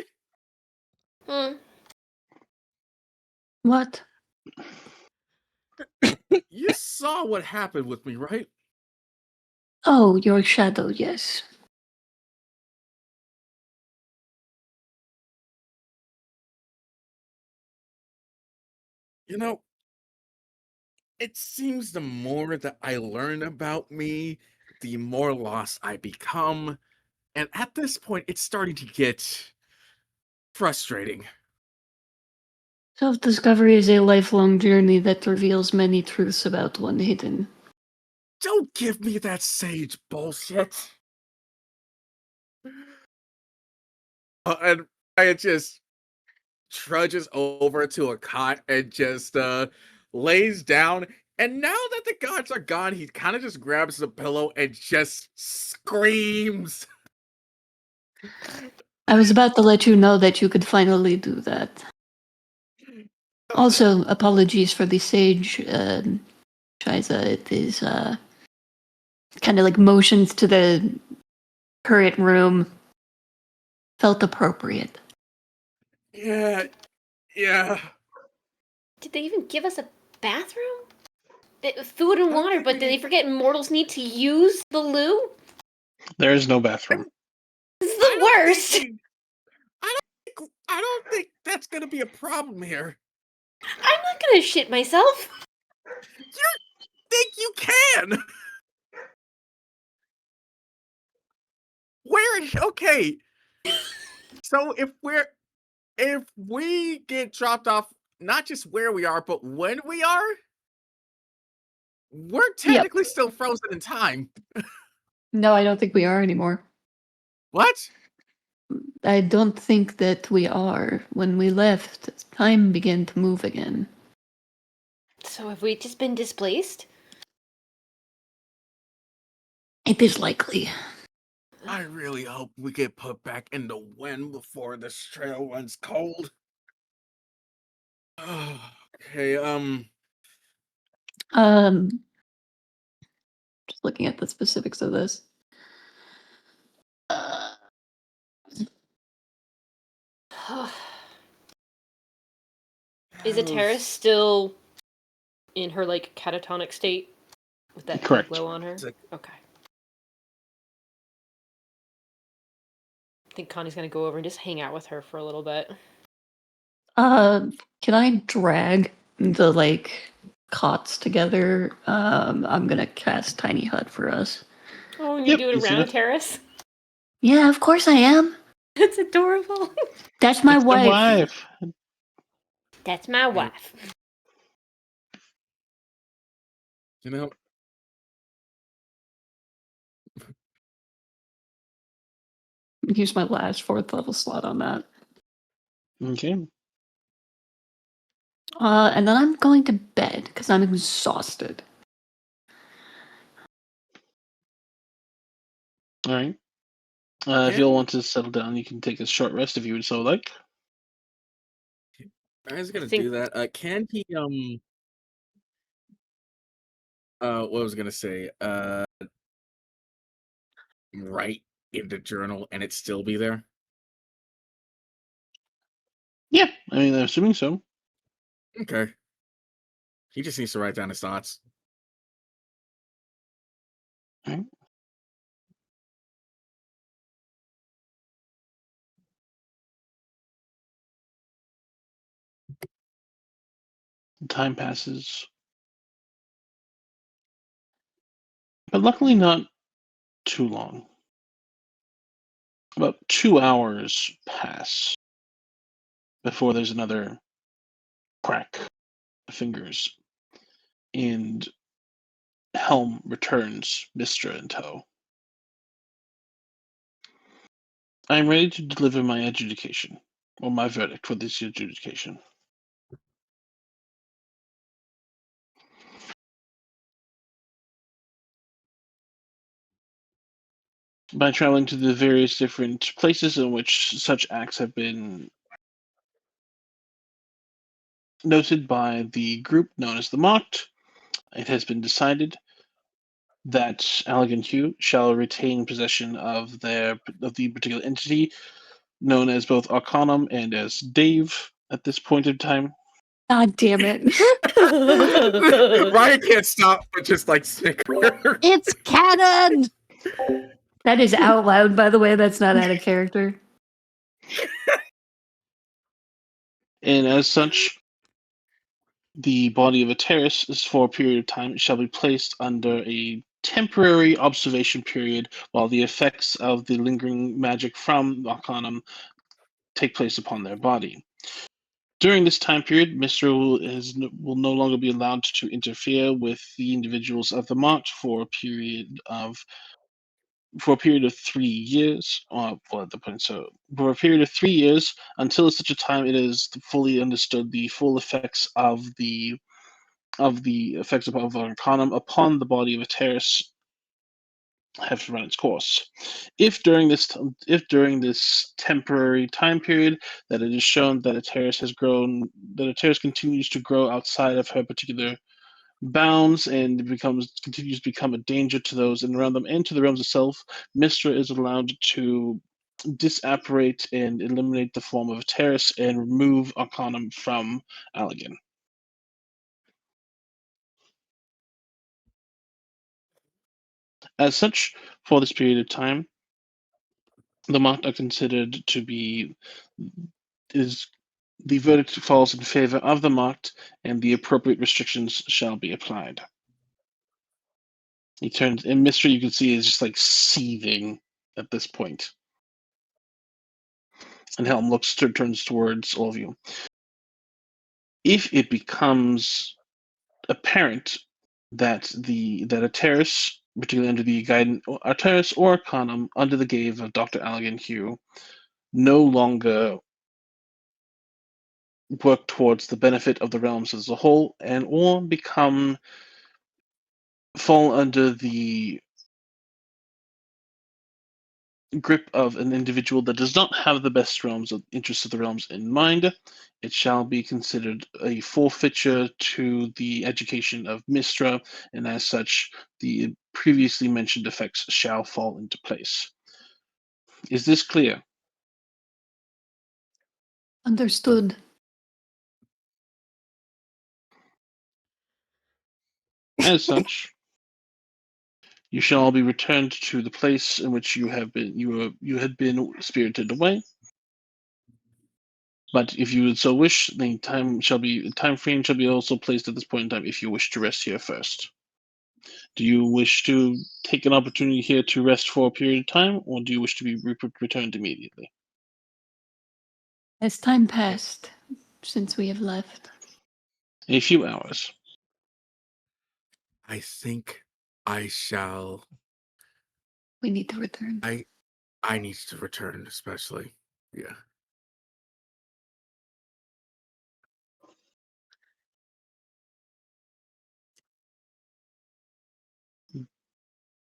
What? You saw what happened with me, right? Oh, your shadow, yes. You know, it seems the more that I learn about me, the more lost I become. And at this point, it's starting to get frustrating. Self-discovery is a lifelong journey that reveals many truths about one hidden. Don't give me that sage bullshit. And I just trudges over to a cot and just lays down. And now that the gods are gone, he kind of just grabs the pillow and just screams. I was about to let you know that you could finally do that. Also, apologies for the sage, Shiza. It is kind of like motions to the current room. Felt appropriate. Yeah. Did they even give us a bathroom? Food and I don't water, think but we did they need- forget mortals need to use the loo? There is no bathroom. This is I the don't worst. think I don't think that's gonna be a problem here. I'm not gonna shit myself. Think you can? Okay. So if we get dropped off, not just where we are, but when we are, we're technically still frozen in time. No, I don't think we are anymore. What? I don't think that we are. When we left, time began to move again. So have we just been displaced? It is likely. I really hope we get put back in the wind before this trail runs cold. Okay, Just looking at the specifics of this. Is Atera still in her like catatonic state with that Correct. glow on her? It's like- Okay. I think Connie's gonna go over and just hang out with her for a little bit. Can I drag the like cots together? I'm gonna cast Tiny Hut for us. Oh, and you Yep, do it easy around enough. Terrace? Yeah, of course I am. That's adorable. That's my It's the wife. wife. That's my wife. you know, Use my last 4th level slot on that. Okay. And then I'm going to bed because I'm exhausted. All right. If Can- you'll want to settle down, you can take a short rest if you would so like. I was gonna think- do that. Can he what was I gonna say? Write in the journal and it still be there? Yeah, I mean, I'm assuming so. Okay. He just needs to write down his thoughts. Alright. Time passes. But luckily not too long. About 2 hours pass before there's another crack of fingers. And Helm returns, Mistra in tow. I am ready to deliver my adjudication, or my verdict for this adjudication. By traveling to the various different places in which such acts have been noted by the group known as the Mocked, it has been decided that Allegan Hugh shall retain possession of the particular entity known as both Arcanum and as Dave at this point in time. God damn it. Ryan can't stop but just like snicker. It's canon! That is out loud, by the way. That's not out of character. And as such, the body of a terrace is for a period of time shall be placed under a temporary observation period while the effects of the lingering magic from Arcanum take place upon their body. During this time period, Mr. will no longer be allowed to interfere with the individuals of the Mott for a period of 3 years. For a period of 3 years, until such a time it is fully understood the full effects of the effects of Arcanum upon the body of a terrace have run its course. If during this temporary time period that it is shown that a terrace continues to grow outside of her particular bounds and continues to become a danger to those in around them and to the realms itself, Mistra is allowed to disapparate and eliminate the form of a terrace and remove Arcanum from Allegan. As such, for this period of time, the mocked are considered to be the verdict falls in favor of the mocked, and the appropriate restrictions shall be applied. He turns, and Mystery you can see is just like seething at this point. And Helm turns towards all of you. If it becomes apparent that a terrace, particularly under the guidance, a terrace or Arcanum under the gaze of Dr. Allegan Hugh, no longer work towards the benefit of the realms as a whole, and or fall under the grip of an individual that does not have the best interests of the realms in mind, it shall be considered a forfeiture to the education of Mistra, and as such, the previously mentioned effects shall fall into place. Is this clear? Understood. As such, you shall all be returned to the place in which you had been spirited away. But if you would so wish, the time frame shall be also placed at this point in time if you wish to rest here first. Do you wish to take an opportunity here to rest for a period of time, or do you wish to be returned immediately? Has time passed since we have left? A few hours. I think I shall. We need to return. I need to return, especially. Yeah.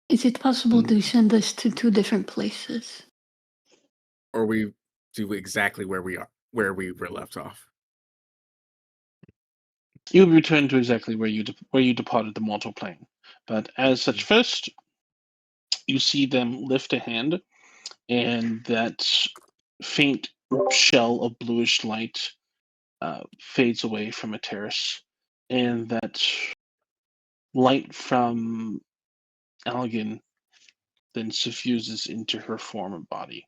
Is it possible to send us to 2 different places? Or we do exactly where we were left off. You will return to exactly where you departed the mortal plane. But as such, first, you see them lift a hand, and that faint shell of bluish light fades away from a terrace, and that light from Allegan then suffuses into her form and body.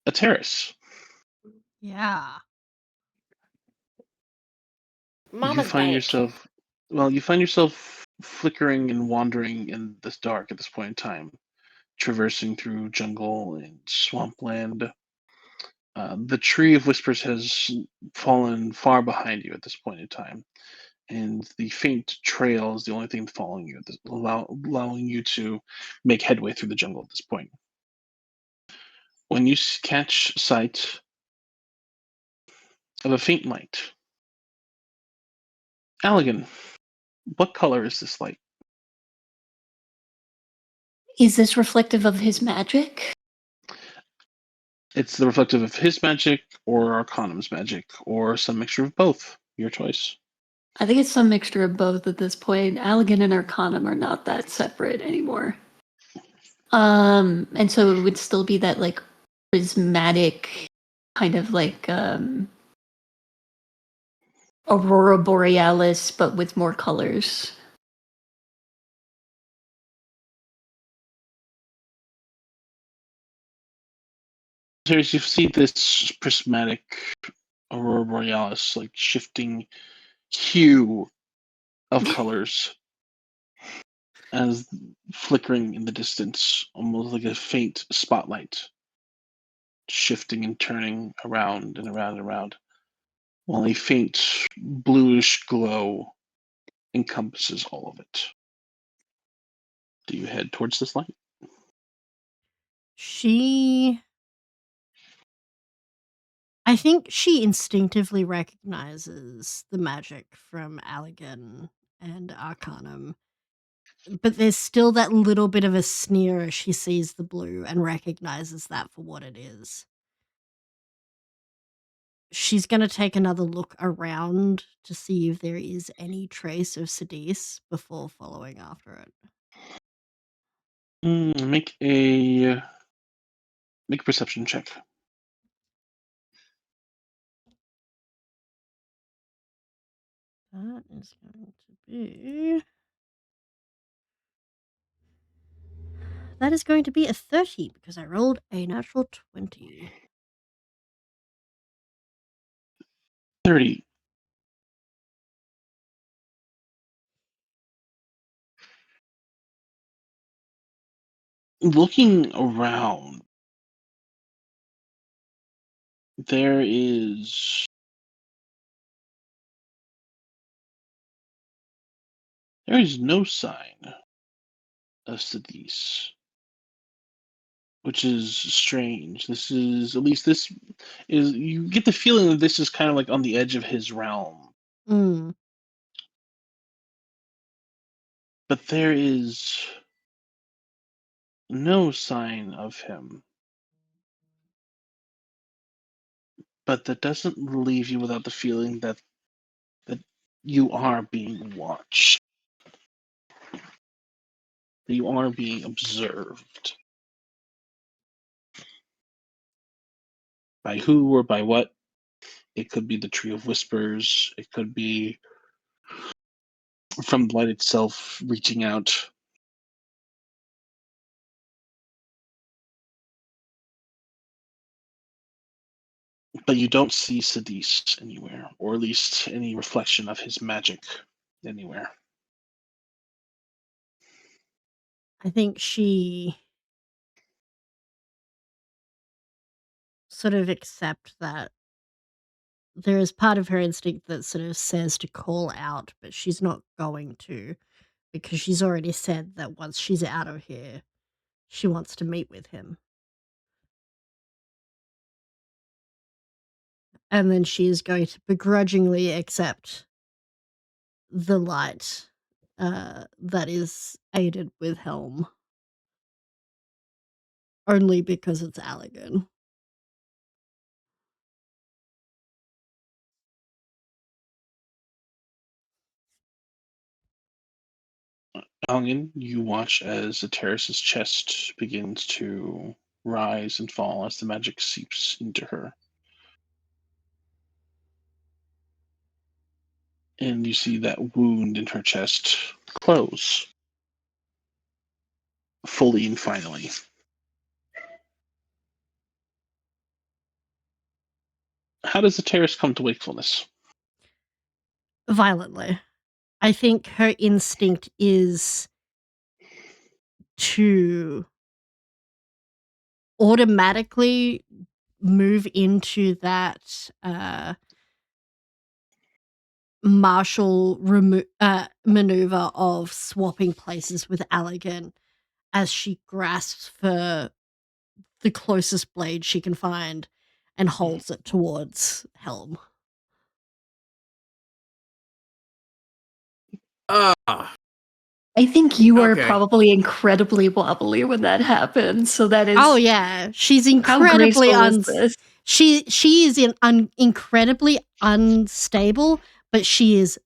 A terrace. Yeah. Mama's bank. You find yourself flickering and wandering in this dark at this point in time, traversing through jungle and swampland. The tree of whispers has fallen far behind you at this point in time, and the faint trail is the only thing following you, allowing you to make headway through the jungle at this point. When you catch sight of a faint light, Allegan, what color is this light? Is this reflective of his magic? It's the reflective of his magic or Arcanum's magic, or some mixture of both. Your choice. I think it's some mixture of both at this point. Allegan and Arcanum are not that separate anymore. And so it would still be that like prismatic kind of like Aurora Borealis, but with more colors. You see this prismatic Aurora Borealis, like shifting hue of colors as flickering in the distance, almost like a faint spotlight, shifting and turning around and around and around, while a faint bluish glow encompasses all of it. Do you head towards this light? I think she instinctively recognizes the magic from Allegan and Arcanum. but there's still that little bit of a sneer as she sees the blue and recognizes that for what it is. She's going to take another look around to see if there is any trace of Sidis before following after it. Make a perception check. That is going to be... That is going to be a 30 because I rolled a natural 20. 30. Looking around, there is no sign of Sidis, which is strange. This is you get the feeling that this is kind of like on the edge of his realm. Mm. But there is no sign of him. But that doesn't leave you without the feeling that you are being watched. That you are being observed. By who or by what? It could be the Tree of Whispers. It could be from the light itself reaching out. But you don't see Sidis anywhere, or at least any reflection of his magic anywhere. I think she sort of accept that there is part of her instinct that sort of says to call out, but she's not going to because she's already said that once she's out of here, she wants to meet with him. And then she is going to begrudgingly accept the light that is aided with Helm. Only because it's Allegan. Algan, you watch as the terrace's chest begins to rise and fall as the magic seeps into her. And you see that wound in her chest close. Fully and finally. How does the terrace come to wakefulness? Violently. I think her instinct is to automatically move into that martial maneuver of swapping places with Allegan as she grasps for the closest blade she can find and holds it towards Helm. I think you are Okay. probably incredibly wobbly when that happens. So that is. Oh yeah, she's How incredibly graceful is this? she is incredibly unstable, but she is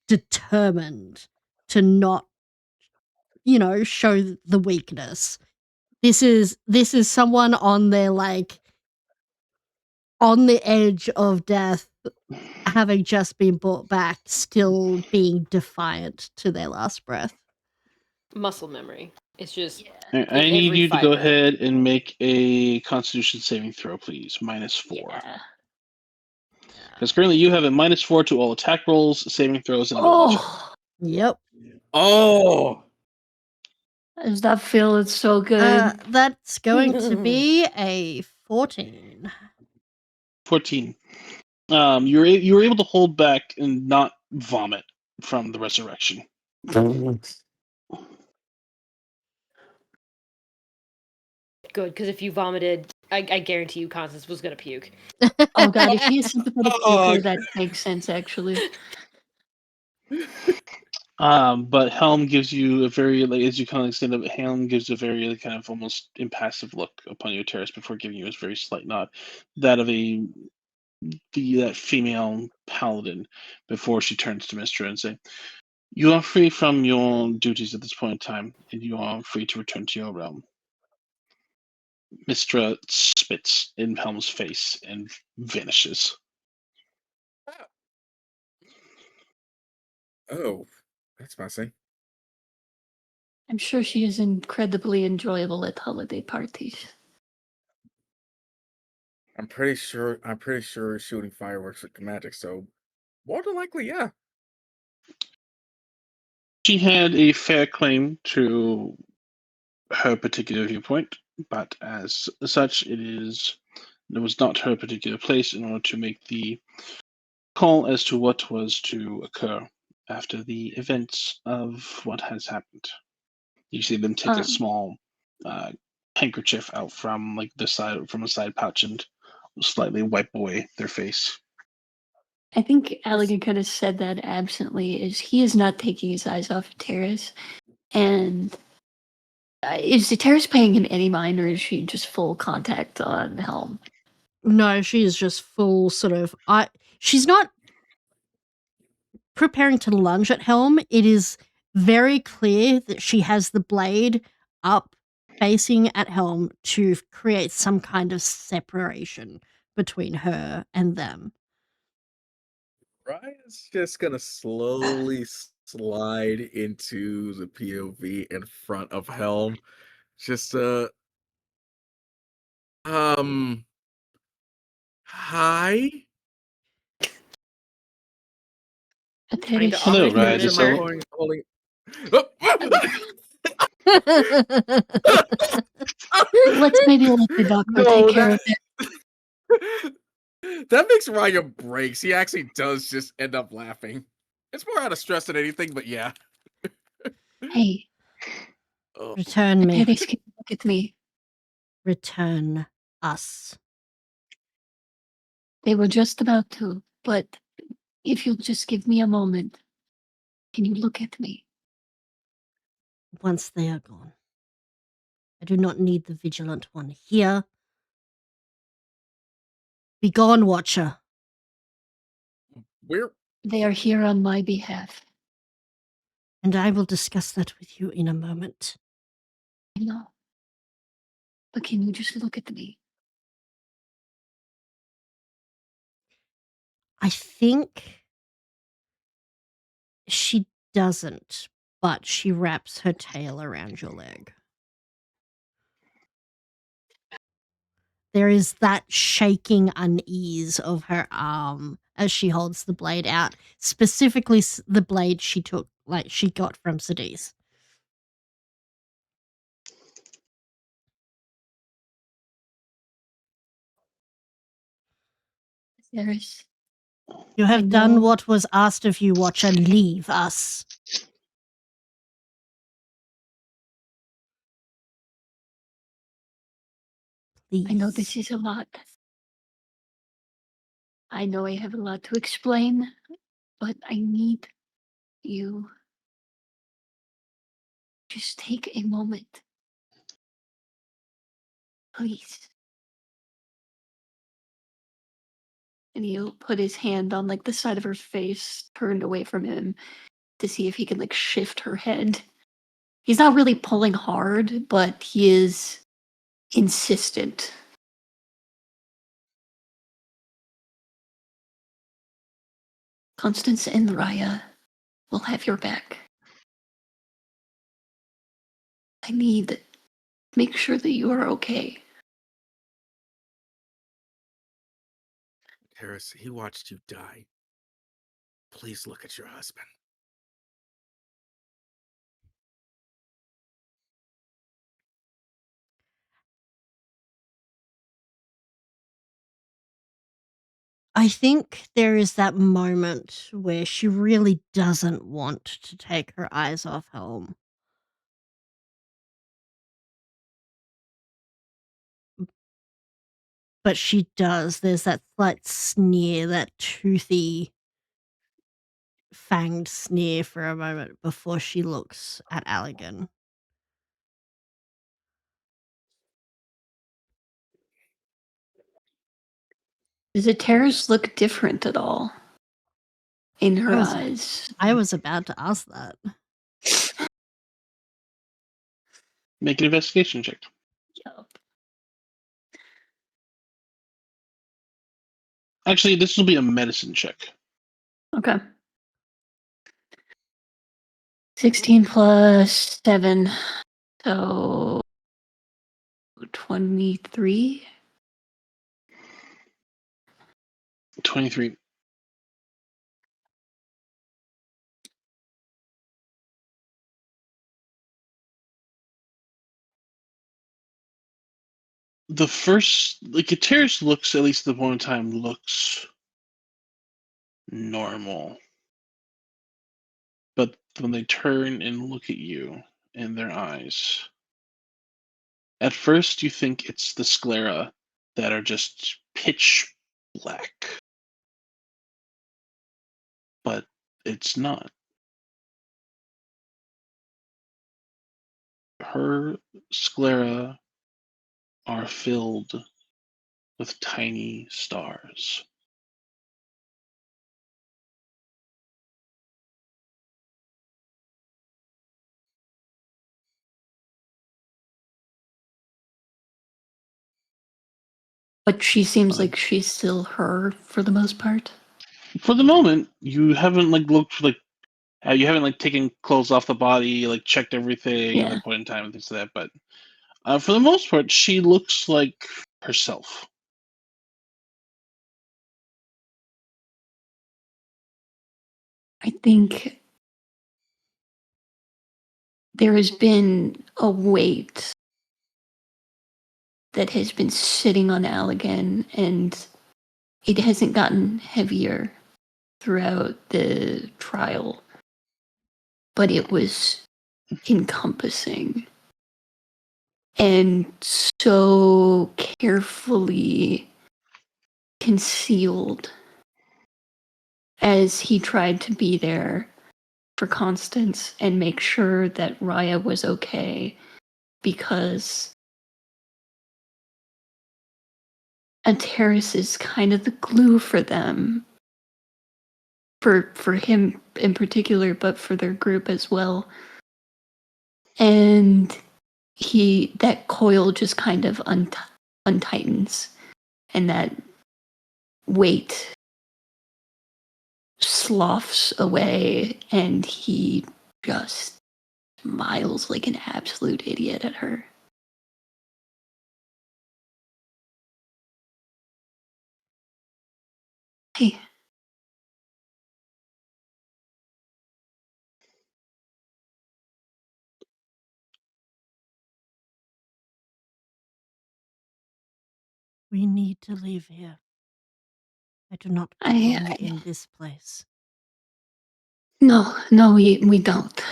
determined to not, show the weakness. This is someone on their on the edge of death, having just been brought back, still being defiant to their last breath. Muscle memory. It's just I need every you to go fiber. ahead and make a Constitution saving throw, please. -4. Yeah. Because currently you have a -4 to all attack rolls, saving throws, and ability checks. Oh, Yep. Oh, how does that feel? It's so good. That's going to be a 14. 14. You were able to hold back and not vomit from the resurrection. Good, because if you vomited, I guarantee you Constance was going to puke. Oh god, if he is sympathetic Oh. puker, that makes sense actually. But Helm gives you a very, like, as you kind of like stand up, Helm gives a very like, kind of almost impassive look upon you, Terrace, before giving you a very slight nod, that of that female paladin, before she turns to Mistra and say, "You are free from your duties at this point in time, and you are free to return to your realm." Mistra spits in Helm's face and vanishes. Oh, that's messy. I'm sure she is incredibly enjoyable at holiday parties. I'm pretty sure shooting fireworks with magic, so more than likely, yeah. She had a fair claim to her particular viewpoint, but as such, it was not her particular place in order to make the call as to what was to occur after the events of what has happened. You see them take a Um, small handkerchief out from a side pouch and slightly wipe away their face. I think Allegan kind of said that absently, is he is not taking his eyes off of Terrace. And is the Terrace paying him any mind, or is she just full contact on Helm? No, she is just full sort of. She's not preparing to lunge at Helm. It is very clear that she has the blade up facing at Helm to create some kind of separation between her and them. Ryan's just gonna slowly slide into the POV in front of Helm. Just hi. Trying to Terrace, Hello, awkwardly Ryan. move Just her. Holding. let's maybe let the doctor take care of it. That makes Ryan breaks. He actually does just end up laughing. It's more out of stress than anything, but yeah. Hey, Oh, Return me. Terrace, can you look at me? Return us. They were just about to, but if you'll just give me a moment, can you look at me? Once they are gone. I do not need the vigilant one here. Begone, Watcher. we're They are here on my behalf. And I will discuss that with you in a moment. I know. But can you just look at me? I think she doesn't, but she wraps her tail around your leg. There is that shaking unease of her arm as she holds the blade out, specifically the blade she got from Sidis. Terrace, You I have done know. what was asked of you, Watcher. Leave us. Please. I know this is a lot. I know I have a lot to explain, but I need you. Just take a moment. Please. And he'll put his hand on like the side of her face, turned away from him, to see if he can like shift her head. He's not really pulling hard, but he is insistent. Constance and Raya will have your back. I need to make sure that you are okay. Harris, he watched you die. Please look at your husband. I think there is that moment where she really doesn't want to take her eyes off Helm. But she does. There's that slight sneer, that toothy fanged sneer for a moment before she looks at Allegan. Does the terrace look different at all in her I was- eyes? I was about to ask that. Make an investigation check. Yup. Actually, this will be a medicine check. Okay. 16 plus 7, so 23. 23. The first, like, a terrace looks, at least at the point in time, looks normal. But when they turn and look at you in their eyes, at first you think it's the sclera that are just pitch black. But it's not. Her sclera are filled with tiny stars. But she seems like she's still her for the most part. For the moment, you haven't looked you haven't taken clothes off the body, checked everything at Yeah. that point in time and things like that. But for the most part, she looks like herself. I think there has been a weight that has been sitting on Allegan, and it hasn't gotten heavier throughout the trial, but it was encompassing and so carefully concealed as he tried to be there for Constance and make sure that Raya was okay, because Antares is kind of the glue for them, for him in particular, but for their group as well. And that coil just kind of untightens, and that weight sloughs away, and he just smiles like an absolute idiot at her. Hey. We need to leave here. I do not I- belong in this place. No, we don't.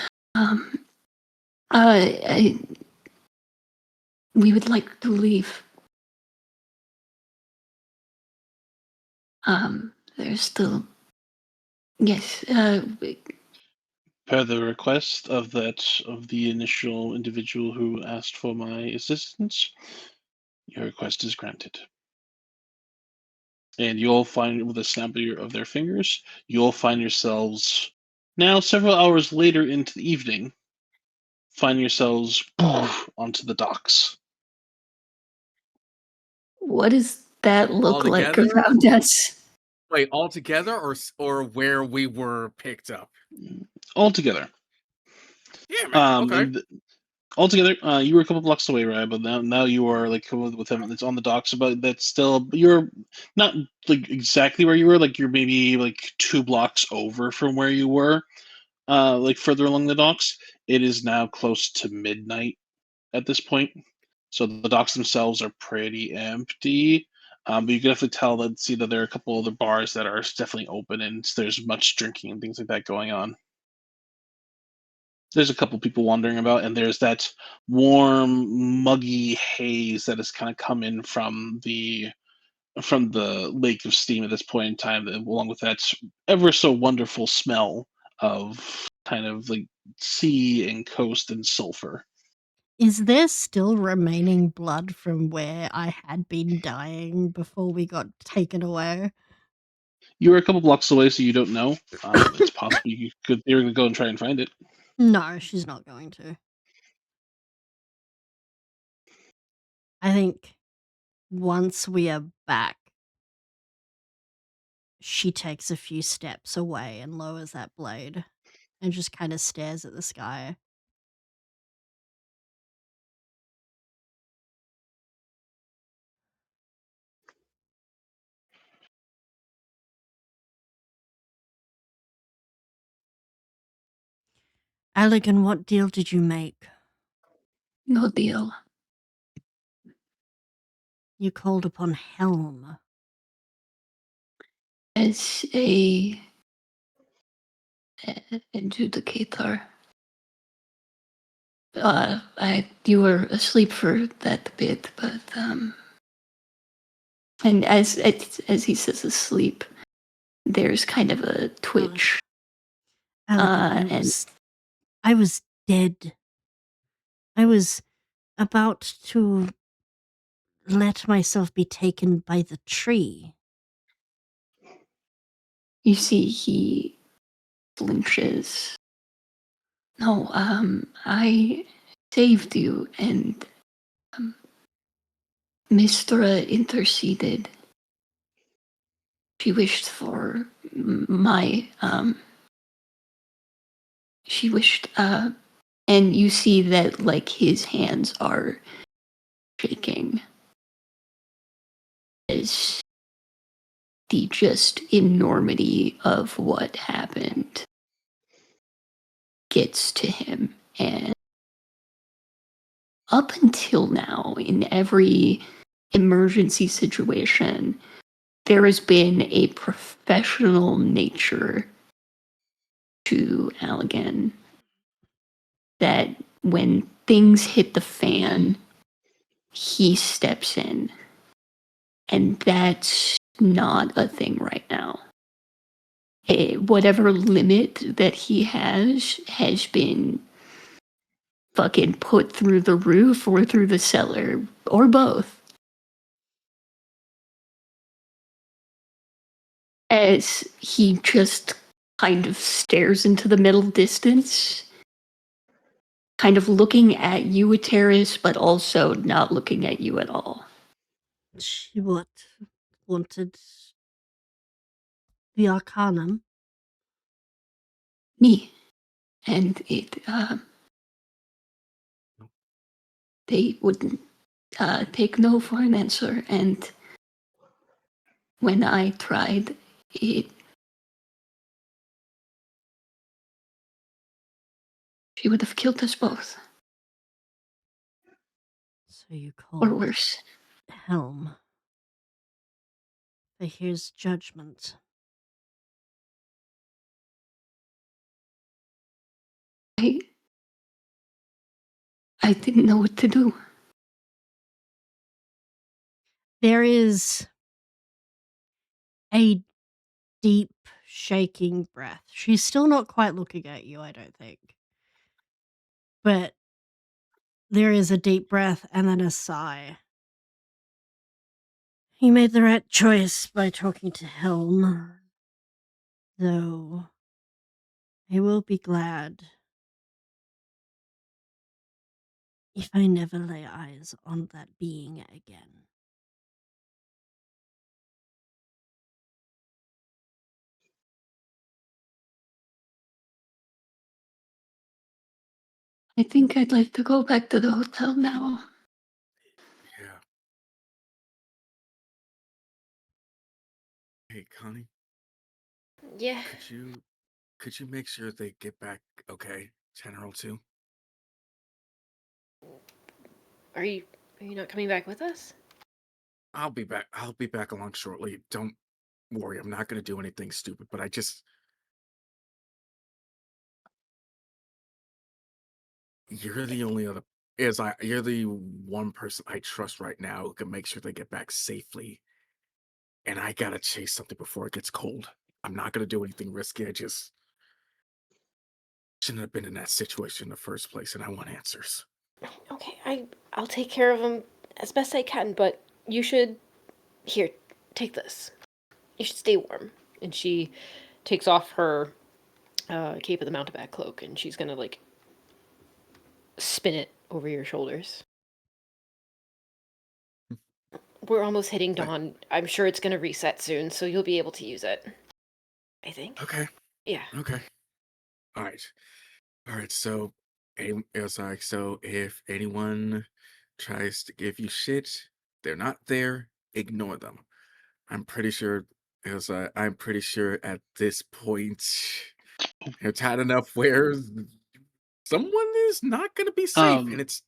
We would like to leave. There's still... Yes, Per the request of the initial individual who asked for my assistance, your request is granted. And you'll find, with a snap of their fingers, you'll find yourselves, now several hours later into the evening, find yourselves onto the docks. what does that look All like together? around us? Wait, all together or where we were picked up? All together. Yeah, man. Okay. And altogether, you were a couple blocks away, right? But now you are with them. It's on the docks, but that's still, you're not exactly where you were. You're maybe 2 blocks over from where you were. Further along the docks. It is now close to midnight at this point, so the docks themselves are pretty empty. But you can definitely see that there are a couple other bars that are definitely open, and there's much drinking and things like that going on. There's a couple people wandering about, and there's that warm, muggy haze that has kind of come in from the lake of steam at this point in time, along with that ever so wonderful smell of kind of like sea and coast and sulfur. Is there still remaining blood from where I had been dying before we got taken away? You were a couple blocks away, so you don't know. It's possible you could theoretically go and try and find it. No, she's not going to. I think once we are back, she takes a few steps away and lowers that blade and just kind of stares at the sky. Allegan, what deal did you make? No deal. You called upon Helm. As a adjudicator. You were asleep for that bit, but and as he says asleep, there's kind of a twitch. Allegan, I was dead. I was about to let myself be taken by the tree. You see, he flinches. No, I saved you, and Mistra interceded. She wished for my, she wished, and you see that, like, his hands are shaking as the just enormity of what happened gets to him. And up until now, in every emergency situation, there has been a professional nature to Allegan that when things hit the fan, he steps in. And that's not a thing right now. Whatever limit that he has been fucking put through the roof or through the cellar, or both. As he just kind of stares into the middle distance, kind of looking at you, Ateris, but also not looking at you at all. She wanted the Arcanum. Me. And they wouldn't take no for an answer, and when I tried, she would have killed us both. So you Or called worse. Helm. For his judgment. I didn't know what to do. There is a deep, shaking breath. She's still not quite looking at you, I don't think. But there is a deep breath and then a sigh. He made the right choice by talking to Helm. Though, I will be glad if I never lay eyes on that being again. I think I'd like to go back to the hotel now. Yeah. Hey, Connie, Yeah. could you make sure they get back okay? General too? Are you not coming back with us? I'll be back. I'll be back along shortly. Don't worry, I'm not gonna do anything stupid, but you're the only other you're the one person I trust right now who can make sure they get back safely. And I gotta chase something before it gets cold. I'm not gonna do anything risky. shouldn't have been in that situation in the first place, and I want answers. Okay, I'll take care of him as best I can, but you should... Here, take this. You should stay warm. And she takes off her Cape of the Mountebank cloak, and she's gonna, like, spin it over your shoulders. We're almost hitting dawn. I'm sure it's gonna reset soon, so you'll be able to use it. I think. Okay. Yeah. Okay. All right. So, it was like, so if anyone tries to give you shit, they're not there. Ignore them. I'm pretty sure I'm pretty sure at this point it's had enough where someone is not going to be safe, and it's.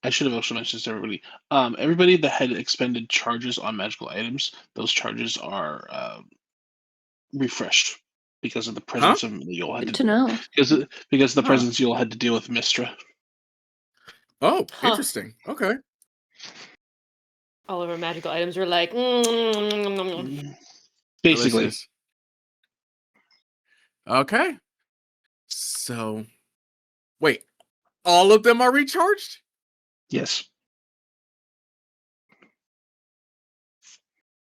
I should have also mentioned this to everybody. Everybody that had expended charges on magical items, those charges are refreshed because of the presence of you'll had Good to know. because of the presence you'll had to deal with Mistra. Oh, interesting. Okay. All of our magical items were like... Basically. Delicious. Okay. So, wait, all of them are recharged? Yes.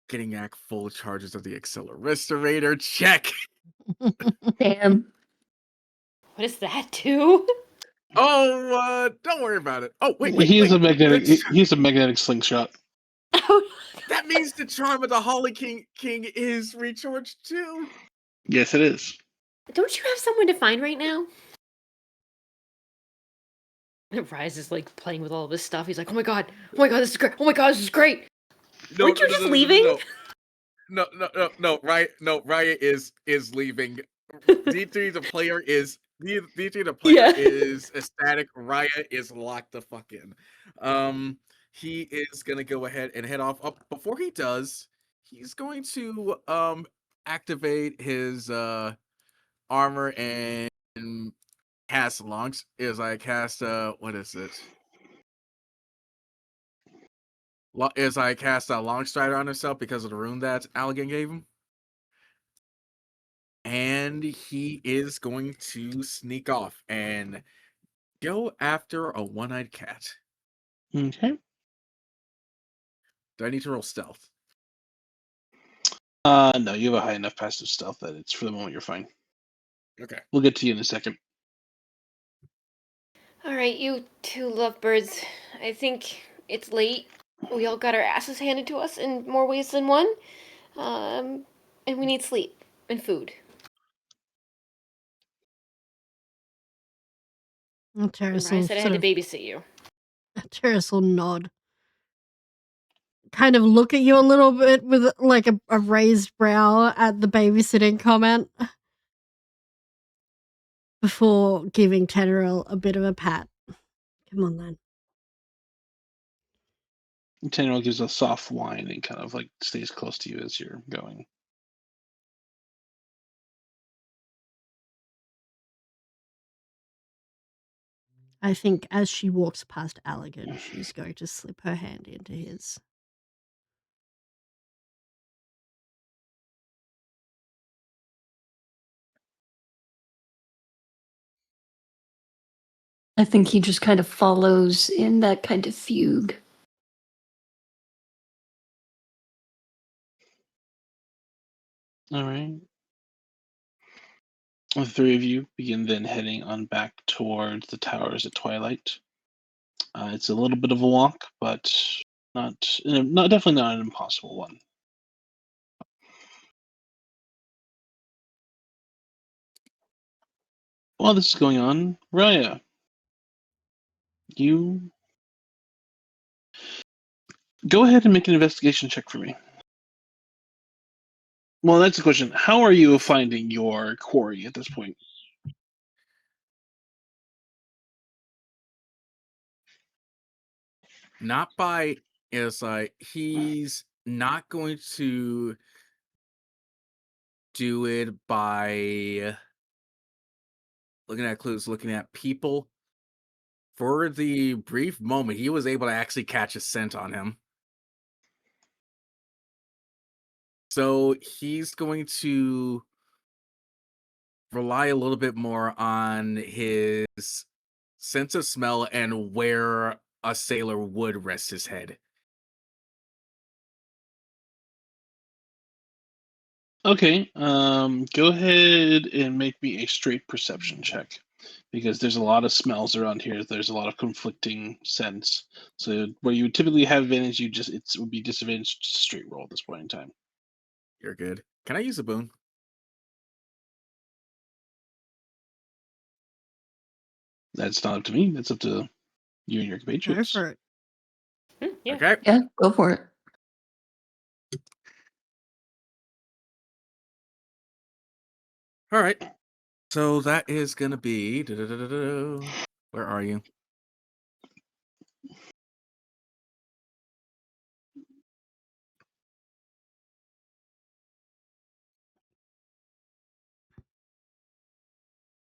Getting at full charges of the accelerator. Check. Damn. What does that do? Oh, don't worry about it. Oh, wait. He's a magnetic slingshot. That means the charm of the Holly King is recharged too. Yes, it is. Don't you have someone to find right now? Rise is like playing with all of this stuff. He's like, oh my god, this is great. Oh my god, this is great. Weren't you just leaving? No. Raya is leaving. D3 the player is is ecstatic. Raya is locked the fuck in. He is gonna go ahead and head off. Before he does, he's going to activate his armor and cast what is it? I cast a Longstrider on himself because of the rune that Allegan gave him. And he is going to sneak off and go after a one-eyed cat. Okay. Do I need to roll stealth? No, you have a high enough passive stealth that it's for the moment you're fine. Okay. We'll get to you in a second. Alright, you two lovebirds. I think it's late. We all got our asses handed to us in more ways than one. And we need sleep and food. Terrace I said I had to babysit you. Terrace will nod. Kind of look at you a little bit with like a raised brow at the babysitting comment before giving Tenoril a bit of a pat. Come on then. Tenoril gives a soft whine and kind of like stays close to you as you're going. I think as she walks past Allegan, she's going to slip her hand into his. I think he just kind of follows in that kind of fugue. All right. The three of you begin then heading on back towards the towers at twilight. It's a little bit of a walk, but definitely not an impossible one. While this is going on, Raya, you go ahead and make an investigation check for me. Well, that's the question. How are you finding your quarry at this point? Not by he's not going to do it by looking at clues, looking at people. For the brief moment, he was able to actually catch a scent on him. So he's going to rely a little bit more on his sense of smell and where a sailor would rest his head. Okay, go ahead and make me a straight perception check, because there's a lot of smells around here. There's a lot of conflicting scents. So where you would typically have advantage, it would be disadvantage, just a straight roll at this point in time. You're good. Can I use a boon? That's not up to me. That's up to you and your Go compatriots. for it. Yeah. Okay. Yeah, go for it. All right. So that is gonna be. Where are you?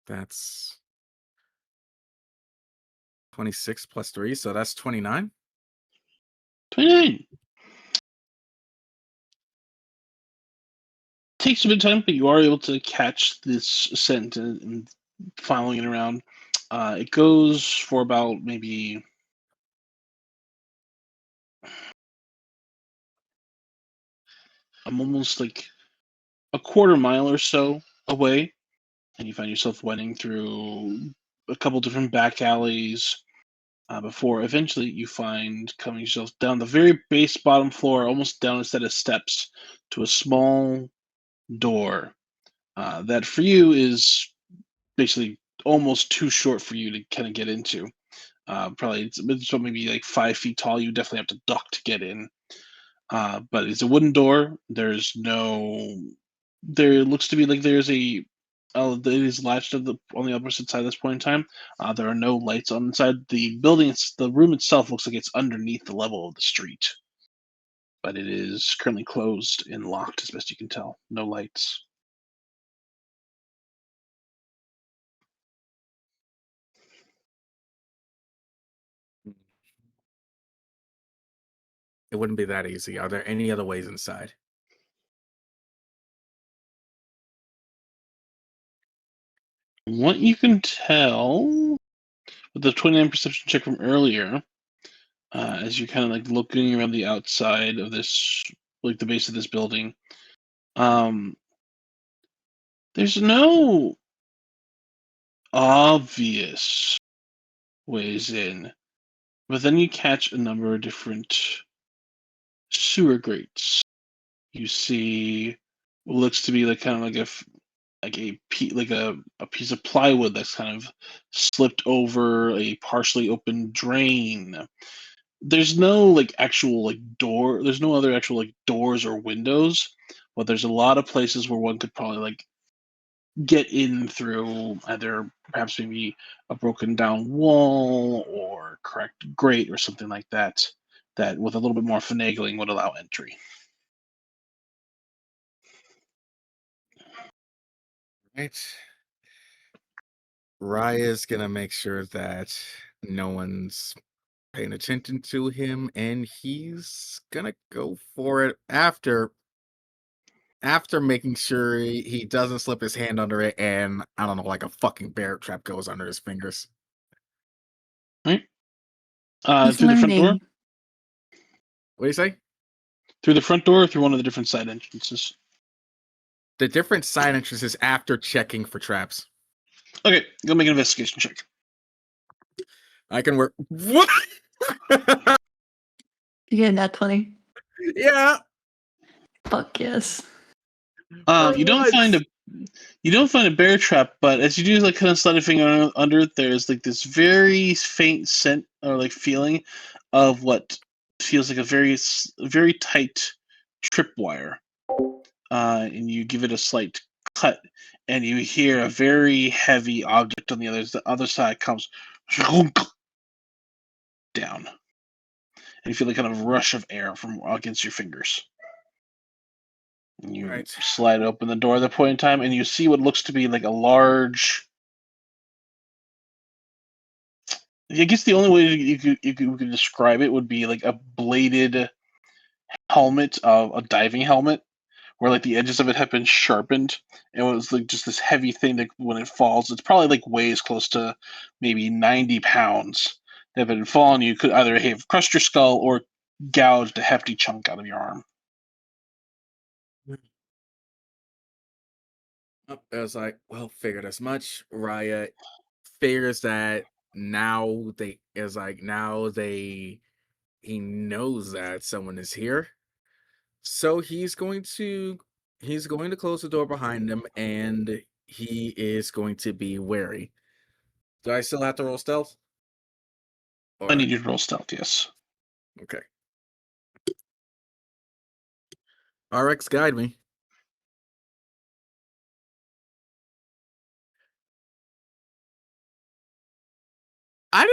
That's 26 plus 3, so that's 29. 29. Takes a bit of time, but you are able to catch this scent and following it around. It goes for about maybe almost like a quarter mile or so away, and you find yourself wending through a couple different back alleys before eventually you find coming yourself down the very base bottom floor, almost down a set of steps to a small door that for you is basically almost too short for you to kind of get into. Probably it's maybe like 5 feet tall. You definitely have to duck to get in. But it's a wooden door. There looks to be like there's a. It is latched on the opposite side at this point in time. There are no lights on inside the building. The room itself looks like it's underneath the level of the street, but it is currently closed and locked as best you can tell. No lights. It wouldn't be that easy. Are there any other ways inside? What you can tell with the 29 perception check from earlier, as you're kind of like looking around the outside of this, like the base of this building, there's no obvious ways in, but then you catch a number of different sewer grates. You see what looks to be like kind of like a piece of plywood that's kind of slipped over a partially open drain. There's no like actual like door. There's no other actual like doors or windows, but there's a lot of places where one could probably like get in through either perhaps maybe a broken down wall or cracked grate or something like that. That with a little bit more finagling would allow entry. Right. Raya's gonna make sure that no one's paying attention to him, and he's gonna go for it after making sure he doesn't slip his hand under it, and I don't know, like a fucking bear trap goes under his fingers. Right? He's Through the front door? learning. What do you say? Through the front door or through one of the different side entrances? The different side entrances after checking for traps. Okay, go make an investigation check. I can work. What? You get a nat 20. Yeah. Fuck yes. You don't find a bear trap, but as you do like kind of slide a finger under it, there's like this very faint scent or like feeling of what feels like a very tight tripwire. And you give it a slight cut, and you hear a very heavy object on the other side comes down, and you feel like kind of a rush of air from against your fingers. And you Right. slide open the door at that point in time, and you see what looks to be like a large. I guess the only way you could describe it would be like a bladed helmet, of a diving helmet, where like the edges of it have been sharpened, and it was like just this heavy thing that when it falls, it's probably like weighs close to maybe 90 pounds. If it had fallen, you could either have crushed your skull or gouged a hefty chunk out of your arm. I was like, well, figured as much. Raya figures that he knows that someone is here. So he's going to close the door behind him, and he is going to be wary. Do I still have to roll stealth? I need you to roll stealth, yes. Okay. RX, guide me. I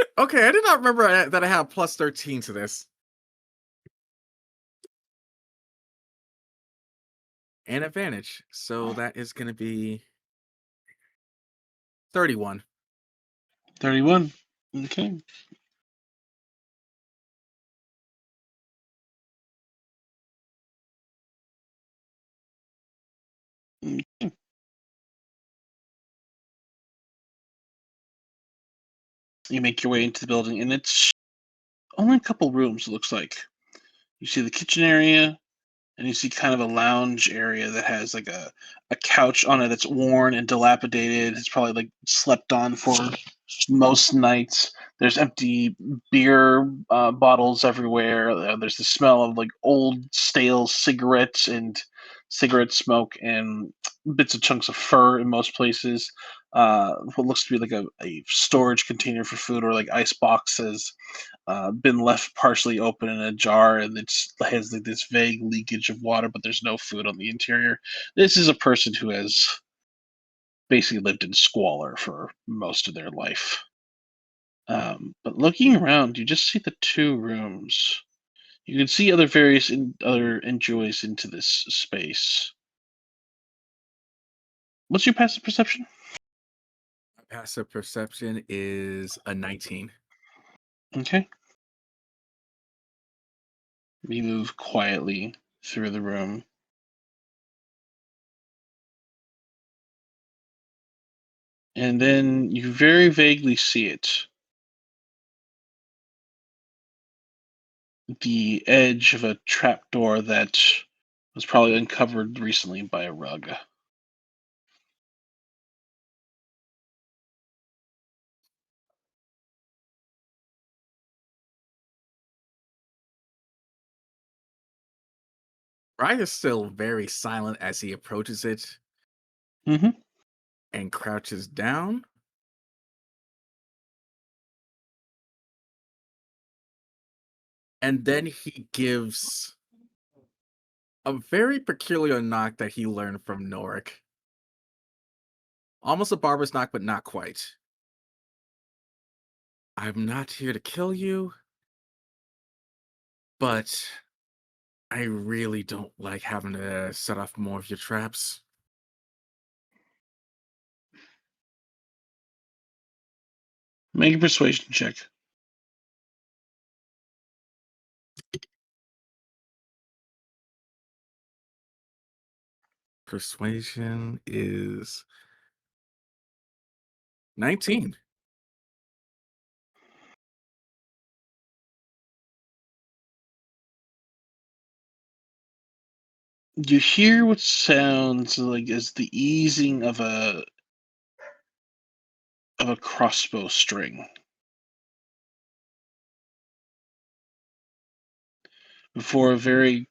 did not remember that I have plus 13 to this. And advantage. So that is going to be 31. 31. Okay. Okay. You make your way into the building, and it's only a couple rooms, it looks like. You see the kitchen area, and you see kind of a lounge area that has like a couch on it that's worn and dilapidated. It's probably like slept on for most nights. There's empty beer bottles everywhere. There's the smell of like old stale cigarettes and cigarette smoke and bits of chunks of fur in most places. What looks to be like a storage container for food or like ice boxes been left partially open in a jar, and it has like this vague leakage of water, but there's no food on the interior. This is a person who has basically lived in squalor for most of their life. But looking around, you just see the two rooms. You can see other various other enjoys into this space. What's your passive perception? My passive perception is a 19. Okay. We move quietly through the room. And then you very vaguely see it. The edge of a trapdoor that was probably uncovered recently by a rug. Ryan is still very silent as he approaches it Mm-hmm. and crouches down. And then he gives a very peculiar knock that he learned from Norik. Almost a barber's knock, but not quite. I'm not here to kill you, but I really don't like having to set off more of your traps. Make a persuasion check. Persuasion is 19. You hear what sounds like as the easing of a crossbow string. Before a very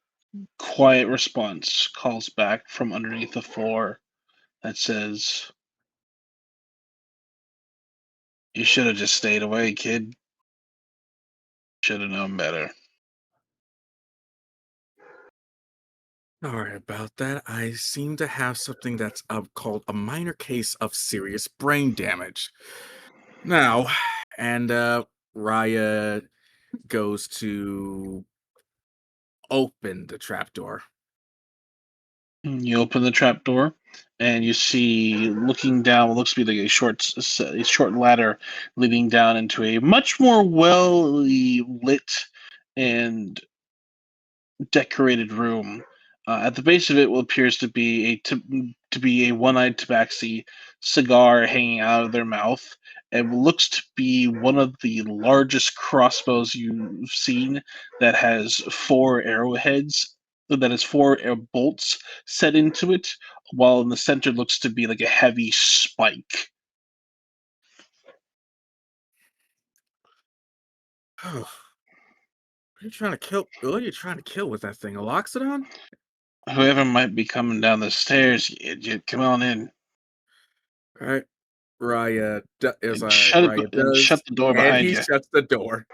quiet response calls back from underneath the floor that says, "You should have just stayed away, kid. Should have known better." Sorry about that. I seem to have something that's called a minor case of serious brain damage. Now, and Raya goes to open the trapdoor. You open the trapdoor, and you see, looking down, what looks to be like a short ladder leading down into a much more well lit and decorated room. At the base of it will appears to be a one-eyed tabaxi cigar hanging out of their mouth, and looks to be one of the largest crossbows you've seen that has four arrowheads. That has four bolts set into it, while in the center looks to be like a heavy spike. What are you trying to kill? What are you trying to kill with that thing? A loxodon? Whoever might be coming down the stairs, you idiot, come on in All right. Raya is and like shut it Raya and does, shut the door and behind he you. shuts the door.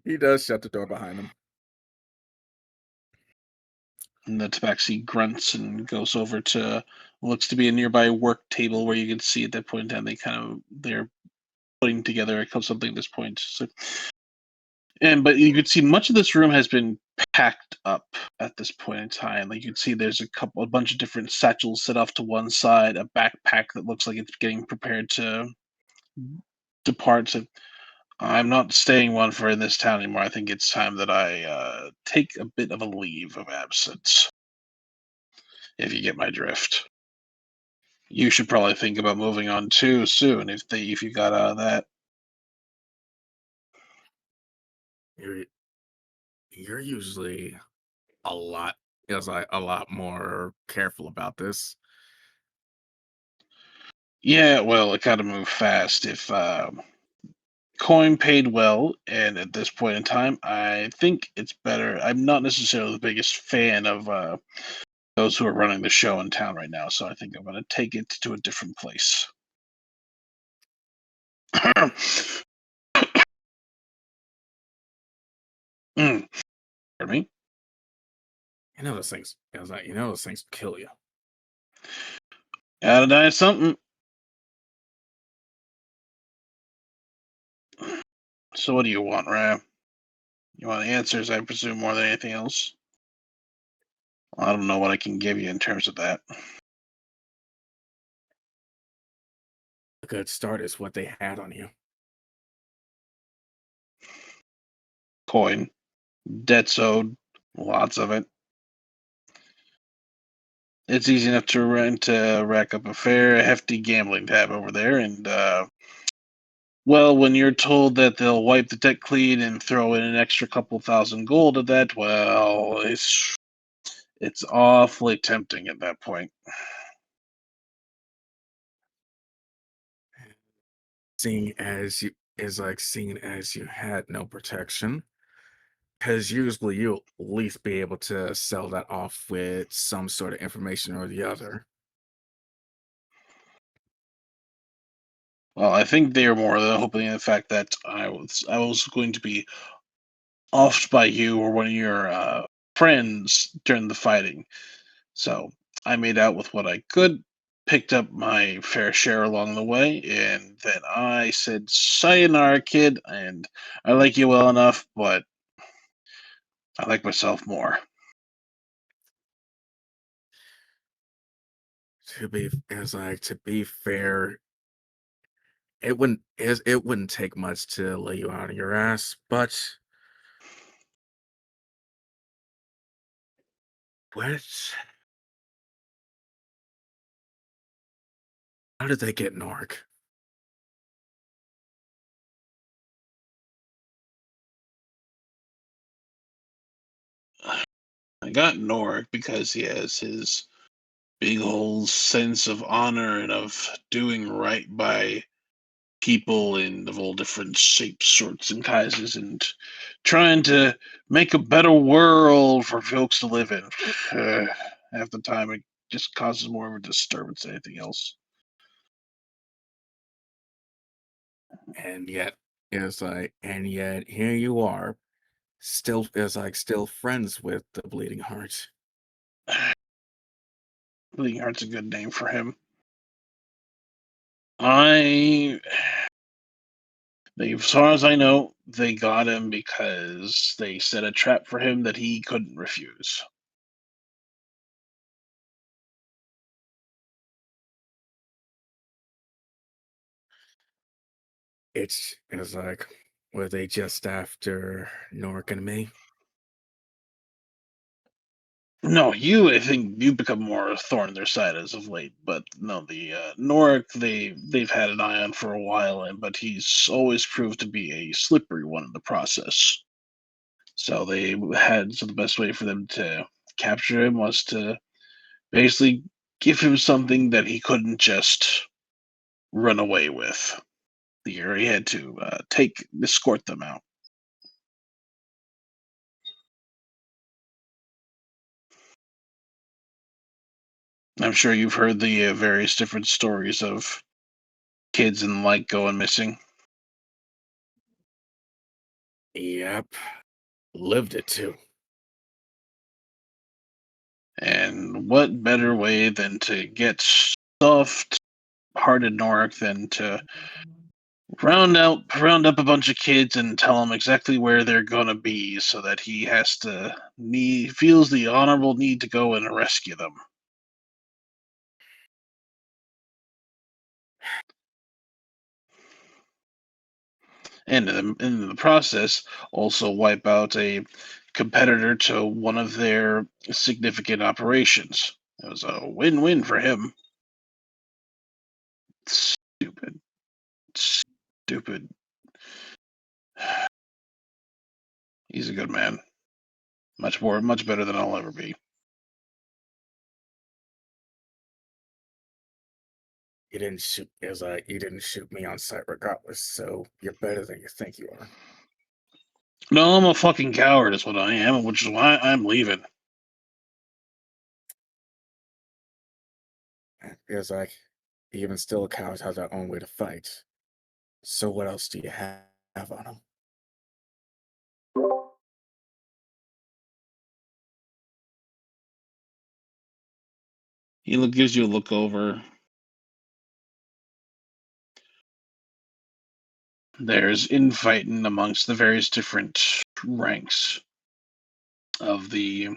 He does shut the door behind him. And the tabaxi grunts and goes over to what looks to be a nearby work table where you can see at that point in time they're putting together something at this point. So, but you could see much of this room has been packed up at this point in time. Like you can see there's a bunch of different satchels set off to one side, a backpack that looks like it's getting prepared to depart. So I'm not staying one for in this town anymore. I think it's time that I take a bit of a leave of absence, if you get my drift. You should probably think about moving on too soon if you got out of that. You're you're usually a lot is like a lot more careful about this. Yeah, well, it got to move fast. If coin paid well, and at this point in time, I think it's better. I'm not necessarily the biggest fan of those who are running the show in town right now, so I think I'm going to take it to a different place. Pardon me. You know those things kill you. Gotta die of something. So, what do you want, Rab? You want answers, I presume, more than anything else? I don't know what I can give you in terms of that. A good start is what they had on you. Coin, debts owed, lots of it. It's easy enough to rack up a fair hefty gambling tab over there, and well, when you're told that they'll wipe the debt clean and throw in an extra couple thousand gold at that, well, it's awfully tempting at that point. Seeing as you had no protection, because usually you'll at least be able to sell that off with some sort of information or the other. Well, I think they are more hoping the fact that I was going to be offed by you or one of your friends during the fighting. So I made out with what I could, picked up my fair share along the way, and then I said, "Sayonara, kid." And I like you well enough, but I like myself more. To be fair, it wouldn't take much to lay you out of your ass, but what? How did they get Nork? I got Norik because he has his big old sense of honor and of doing right by people in of all different shapes, sorts, and sizes, and trying to make a better world for folks to live in. Half the time, it just causes more of a disturbance than anything else. And yet here you are, still friends with the Bleeding Heart. Bleeding Heart's a good name for him. I, as far as I know, they got him because they set a trap for him that he couldn't refuse. It's like, were they just after Nork and me? No, I think you've become more a thorn in their side as of late. But no, the Norik, they've had an eye on for a while, but he's always proved to be a slippery one in the process. So so the best way for them to capture him was to basically give him something that he couldn't just run away with. He had to escort them out. I'm sure you've heard the various different stories of kids and the like going missing. Yep. Lived it too. And what better way than to get soft-hearted Norik than to round up a bunch of kids and tell them exactly where they're gonna be, so that he feels the honorable need to go and rescue them. And in the process, also wipe out a competitor to one of their significant operations. It was a win-win for him. Stupid. Stupid. He's a good man. Much better than I'll ever be. You didn't shoot me on sight regardless, so you're better than you think you are. No, I'm a fucking coward is what I am, which is why I'm leaving. It's like even still cowards have their own way to fight. So what else do you have on them? He gives you a look over. There's infighting amongst the various different ranks of the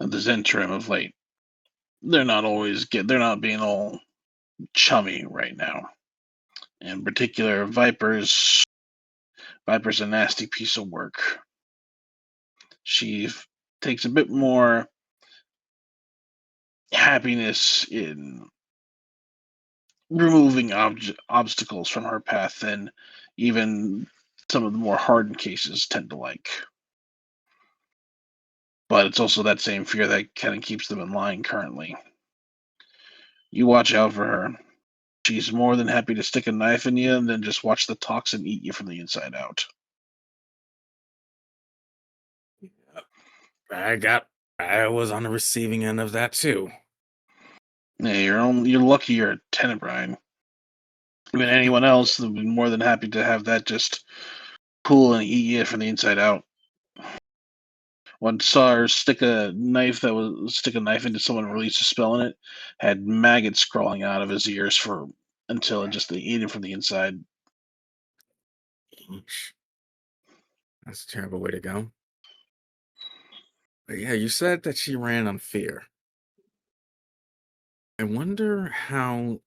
Zentrim of late. They're not being all chummy right now. In particular, Viper's a nasty piece of work. She takes a bit more happiness in removing obstacles from her path than even some of the more hardened cases tend to like. But it's also that same fear that kind of keeps them in line currently. You watch out for her. She's more than happy to stick a knife in you and then just watch the toxin eat you from the inside out. I was on the receiving end of that too. Yeah, you're lucky you're a Tenebrine. I mean, anyone else would be more than happy to have that just pull and eat you from the inside out. Once saw her stick a knife into someone and release a spell in it, had maggots crawling out of his ears until it just ate him from the inside. That's a terrible way to go. But yeah, you said that she ran on fear. I wonder how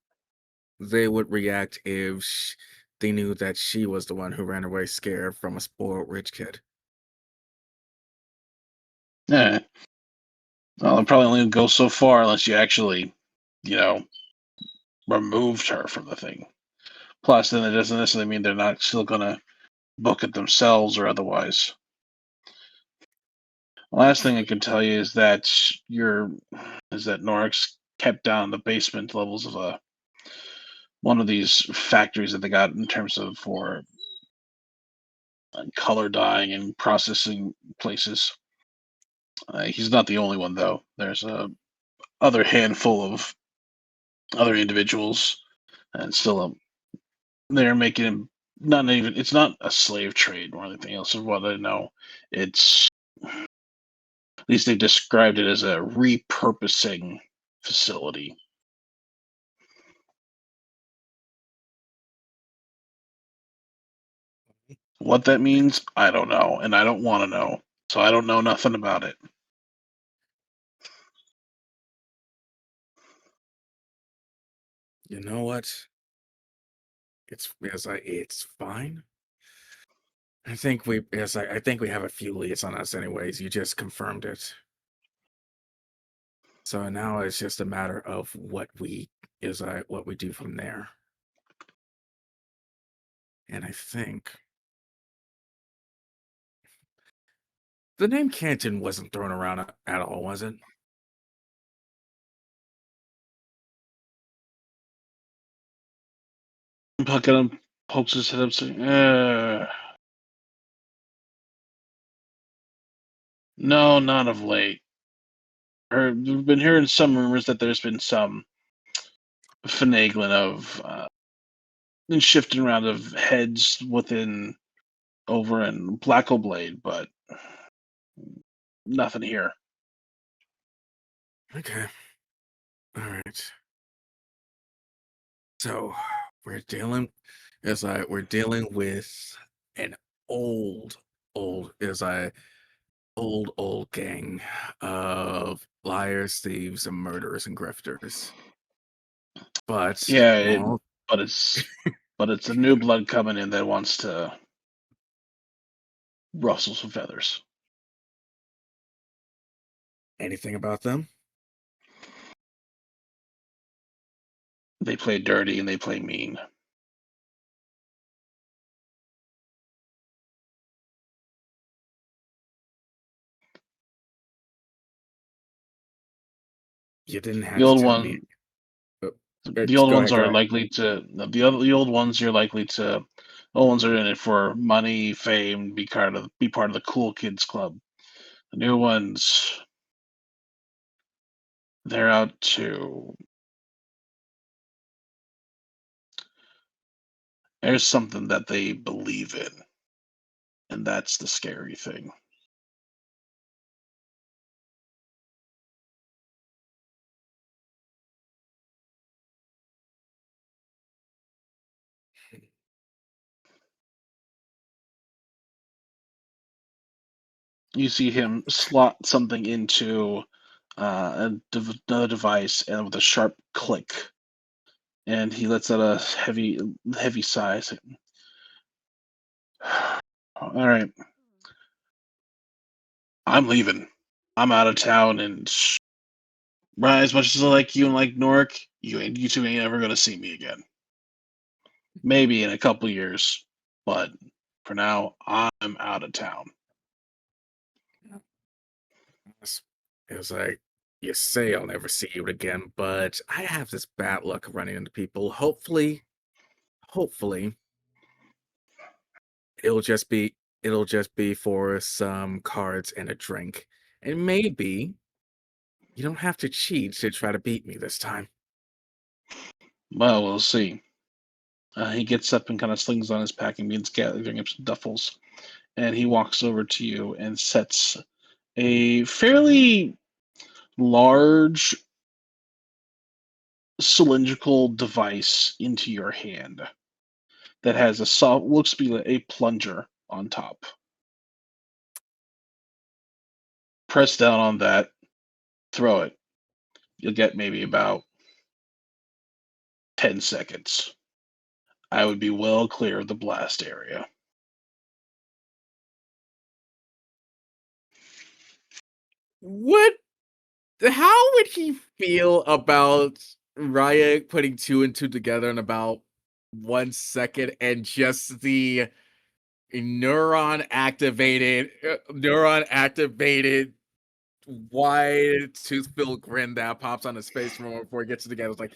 they would react if they knew that she was the one who ran away scared from a spoiled rich kid. Yeah. Well, it probably only go so far unless you actually, removed her from the thing. Plus, then it doesn't necessarily mean they're not still gonna book it themselves or otherwise. Last thing I can tell you is that Norik's kept down the basement levels of one of these factories that they got in terms of for color dyeing and processing places. He's not the only one though. There's a other handful of other individuals, and still they're making him not even. It's not a slave trade or anything else. Of what I know, it's at least they've described it as a repurposing facility. What that means, I don't know, and I don't want to know. So I don't know nothing about it. You know what? It's fine. I think we have a few leads on us anyways. You just confirmed it. So now it's just a matter of what we do from there. And I think the name Canton wasn't thrown around at all, was it? Puck pokes his head up, saying, no, not of late. We've been hearing some rumors that there's been some finagling of and shifting around of heads within over in Black Blade, but nothing here. Okay. All right. So we're dealing with an old, old gang of liars, thieves, and murderers and grifters. But Yeah, but it's a new blood coming in that wants to rustle some feathers. anything about them? They play dirty and they play mean. You didn't have The to old tell me. one, Oh, the old go ones ahead, go are ahead. likely to the old ones. You're likely to. The old ones are in it for money, fame, be part of the cool kids club. The new ones, they're out to. There's something that they believe in, and that's the scary thing. You see him slot something into another device, and with a sharp click, and he lets out a heavy sigh. All right, I'm leaving. I'm out of town, and right, as much as I like you and like Norik, you two ain't ever gonna see me again. Maybe in a couple years, but for now, I'm out of town. It was like, you say I'll never see you again, but I have this bad luck running into people. Hopefully, it'll just be for some cards and a drink. And maybe you don't have to cheat to try to beat me this time. Well, we'll see. He gets up and kind of slings on his packing beans, gathering up some duffels, and he walks over to you and sets a fairly large cylindrical device into your hand that has a soft, looks to be a plunger on top. Press down on that, throw it. You'll get maybe about 10 seconds. I would be well clear of the blast area. What? How would he feel about Raya putting two and two together in about 1 second and just the neuron activated wide tooth-filled grin that pops on his face from before he gets it together? It's like,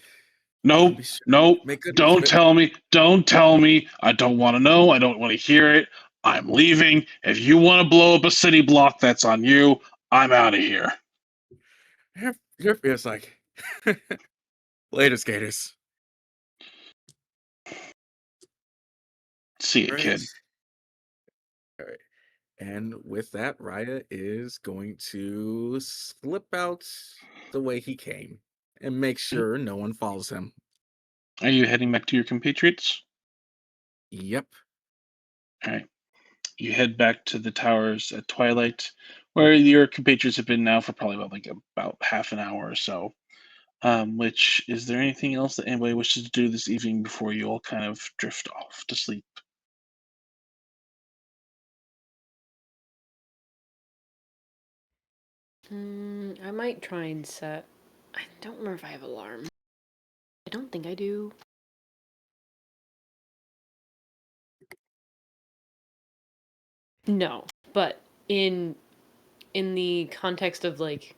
Nope, be sure, nope. make good Don't tell me. Don't tell me. I don't want to know. I don't want to hear it. I'm leaving. If you want to blow up a city block, that's on you. I'm out of here. Your feels like later, skaters. See you, Right. kid. All right. And with that, Raya is going to slip out the way he came and make sure no one follows him. Are you heading back to your compatriots? Yep. All right. You head back to the towers at twilight, where your compatriots have been now for probably about half an hour or so. Which is there anything else that anybody wishes to do this evening before you all kind of drift off to sleep? I might try and set I don't remember if I have alarm. I don't think I do. No, but in the context of like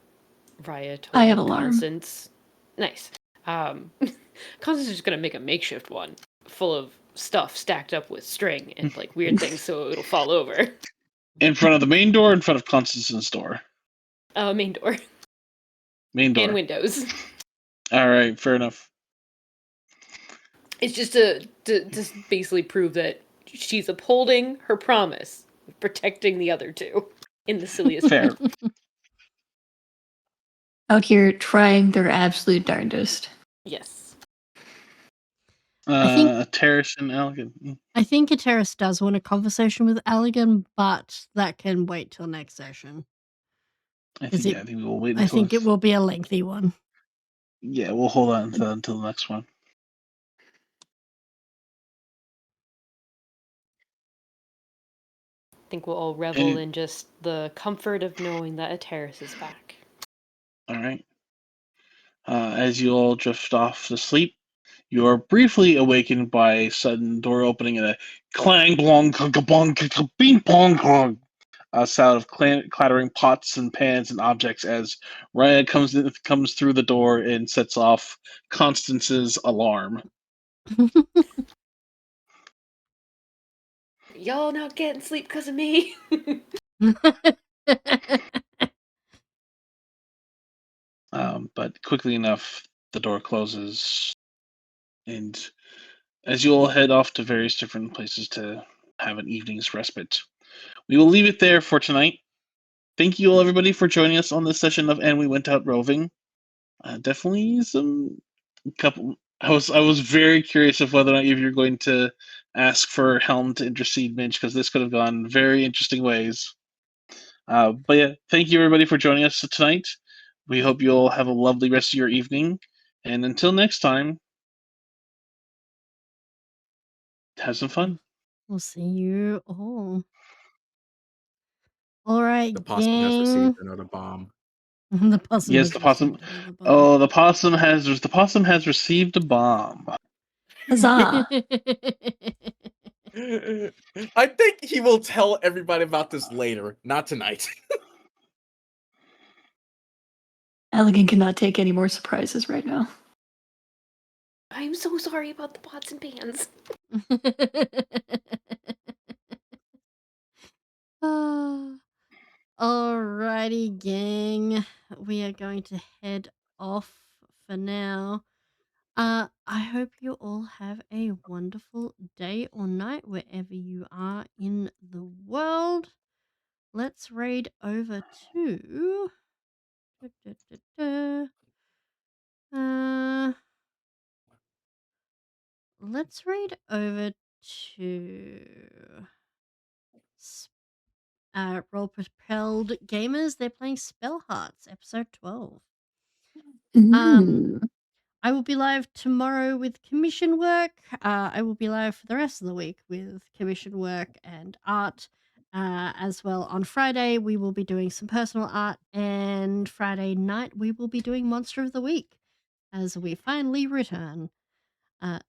Raya I have told alarm. Constance, nice. Constance is just gonna make a makeshift one full of stuff stacked up with string and like weird things, so it'll fall over. In front of the main door, in front of Constance's door. Main door Main door. and windows. All right, fair enough. It's just to basically prove that she's upholding her promise of protecting the other two in the silliest Fair. way. Out here trying their absolute darndest. Yes. I think- Terrace and Elgin. I think Ateris does want a conversation with Allegan, but that can wait till next session. I Is think it- we will wait I until. think it will be a lengthy one. Yeah, we'll hold on until the next one. I think we'll all revel And- in just the comfort of knowing that Ateris is back. All right. As you all drift off to sleep, you are briefly awakened by a sudden door opening and a clang, blong, blong, bing, pong, pong. A sound of clattering pots and pans and objects as Raya comes through the door and sets off Constance's alarm. Y'all not getting sleep because of me. But quickly enough, the door closes, and as you all head off to various different places to have an evening's respite, we will leave it there for tonight. Thank you all, everybody, for joining us on this session of And We Went Out Roving. Definitely some couple. I was very curious of whether or not you're going to ask for Helm to intercede Minch, because this could have gone very interesting ways. But yeah, thank you everybody for joining us tonight. We hope you all have a lovely rest of your evening, and until next time, have some fun. We'll see you all. All right, The possum has gang. received another bomb. The possum. Yes, has the possum. received another bomb. Oh, the possum has received a bomb. Huzzah! I think he will tell everybody about this later, not tonight. Elegant cannot take any more surprises right now. I'm so sorry about the pots and pans. Alrighty, gang. We are going to head off for now. I hope you all have a wonderful day or night wherever you are in the world. Let's raid over to. Let's raid over to Roll Propelled Gamers. They're playing Spell Hearts, episode 12. Ooh. I will be live tomorrow with commission work. I will be live for the rest of the week with commission work and art. As well, on Friday, we will be doing some personal art, and Friday night, we will be doing Monster of the Week as we finally return.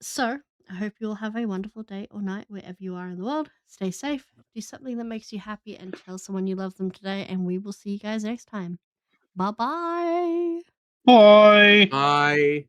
So, I hope you all have a wonderful day or night wherever you are in the world. Stay safe, do something that makes you happy, and tell someone you love them today, and we will see you guys next time. Bye-bye! Bye. Bye.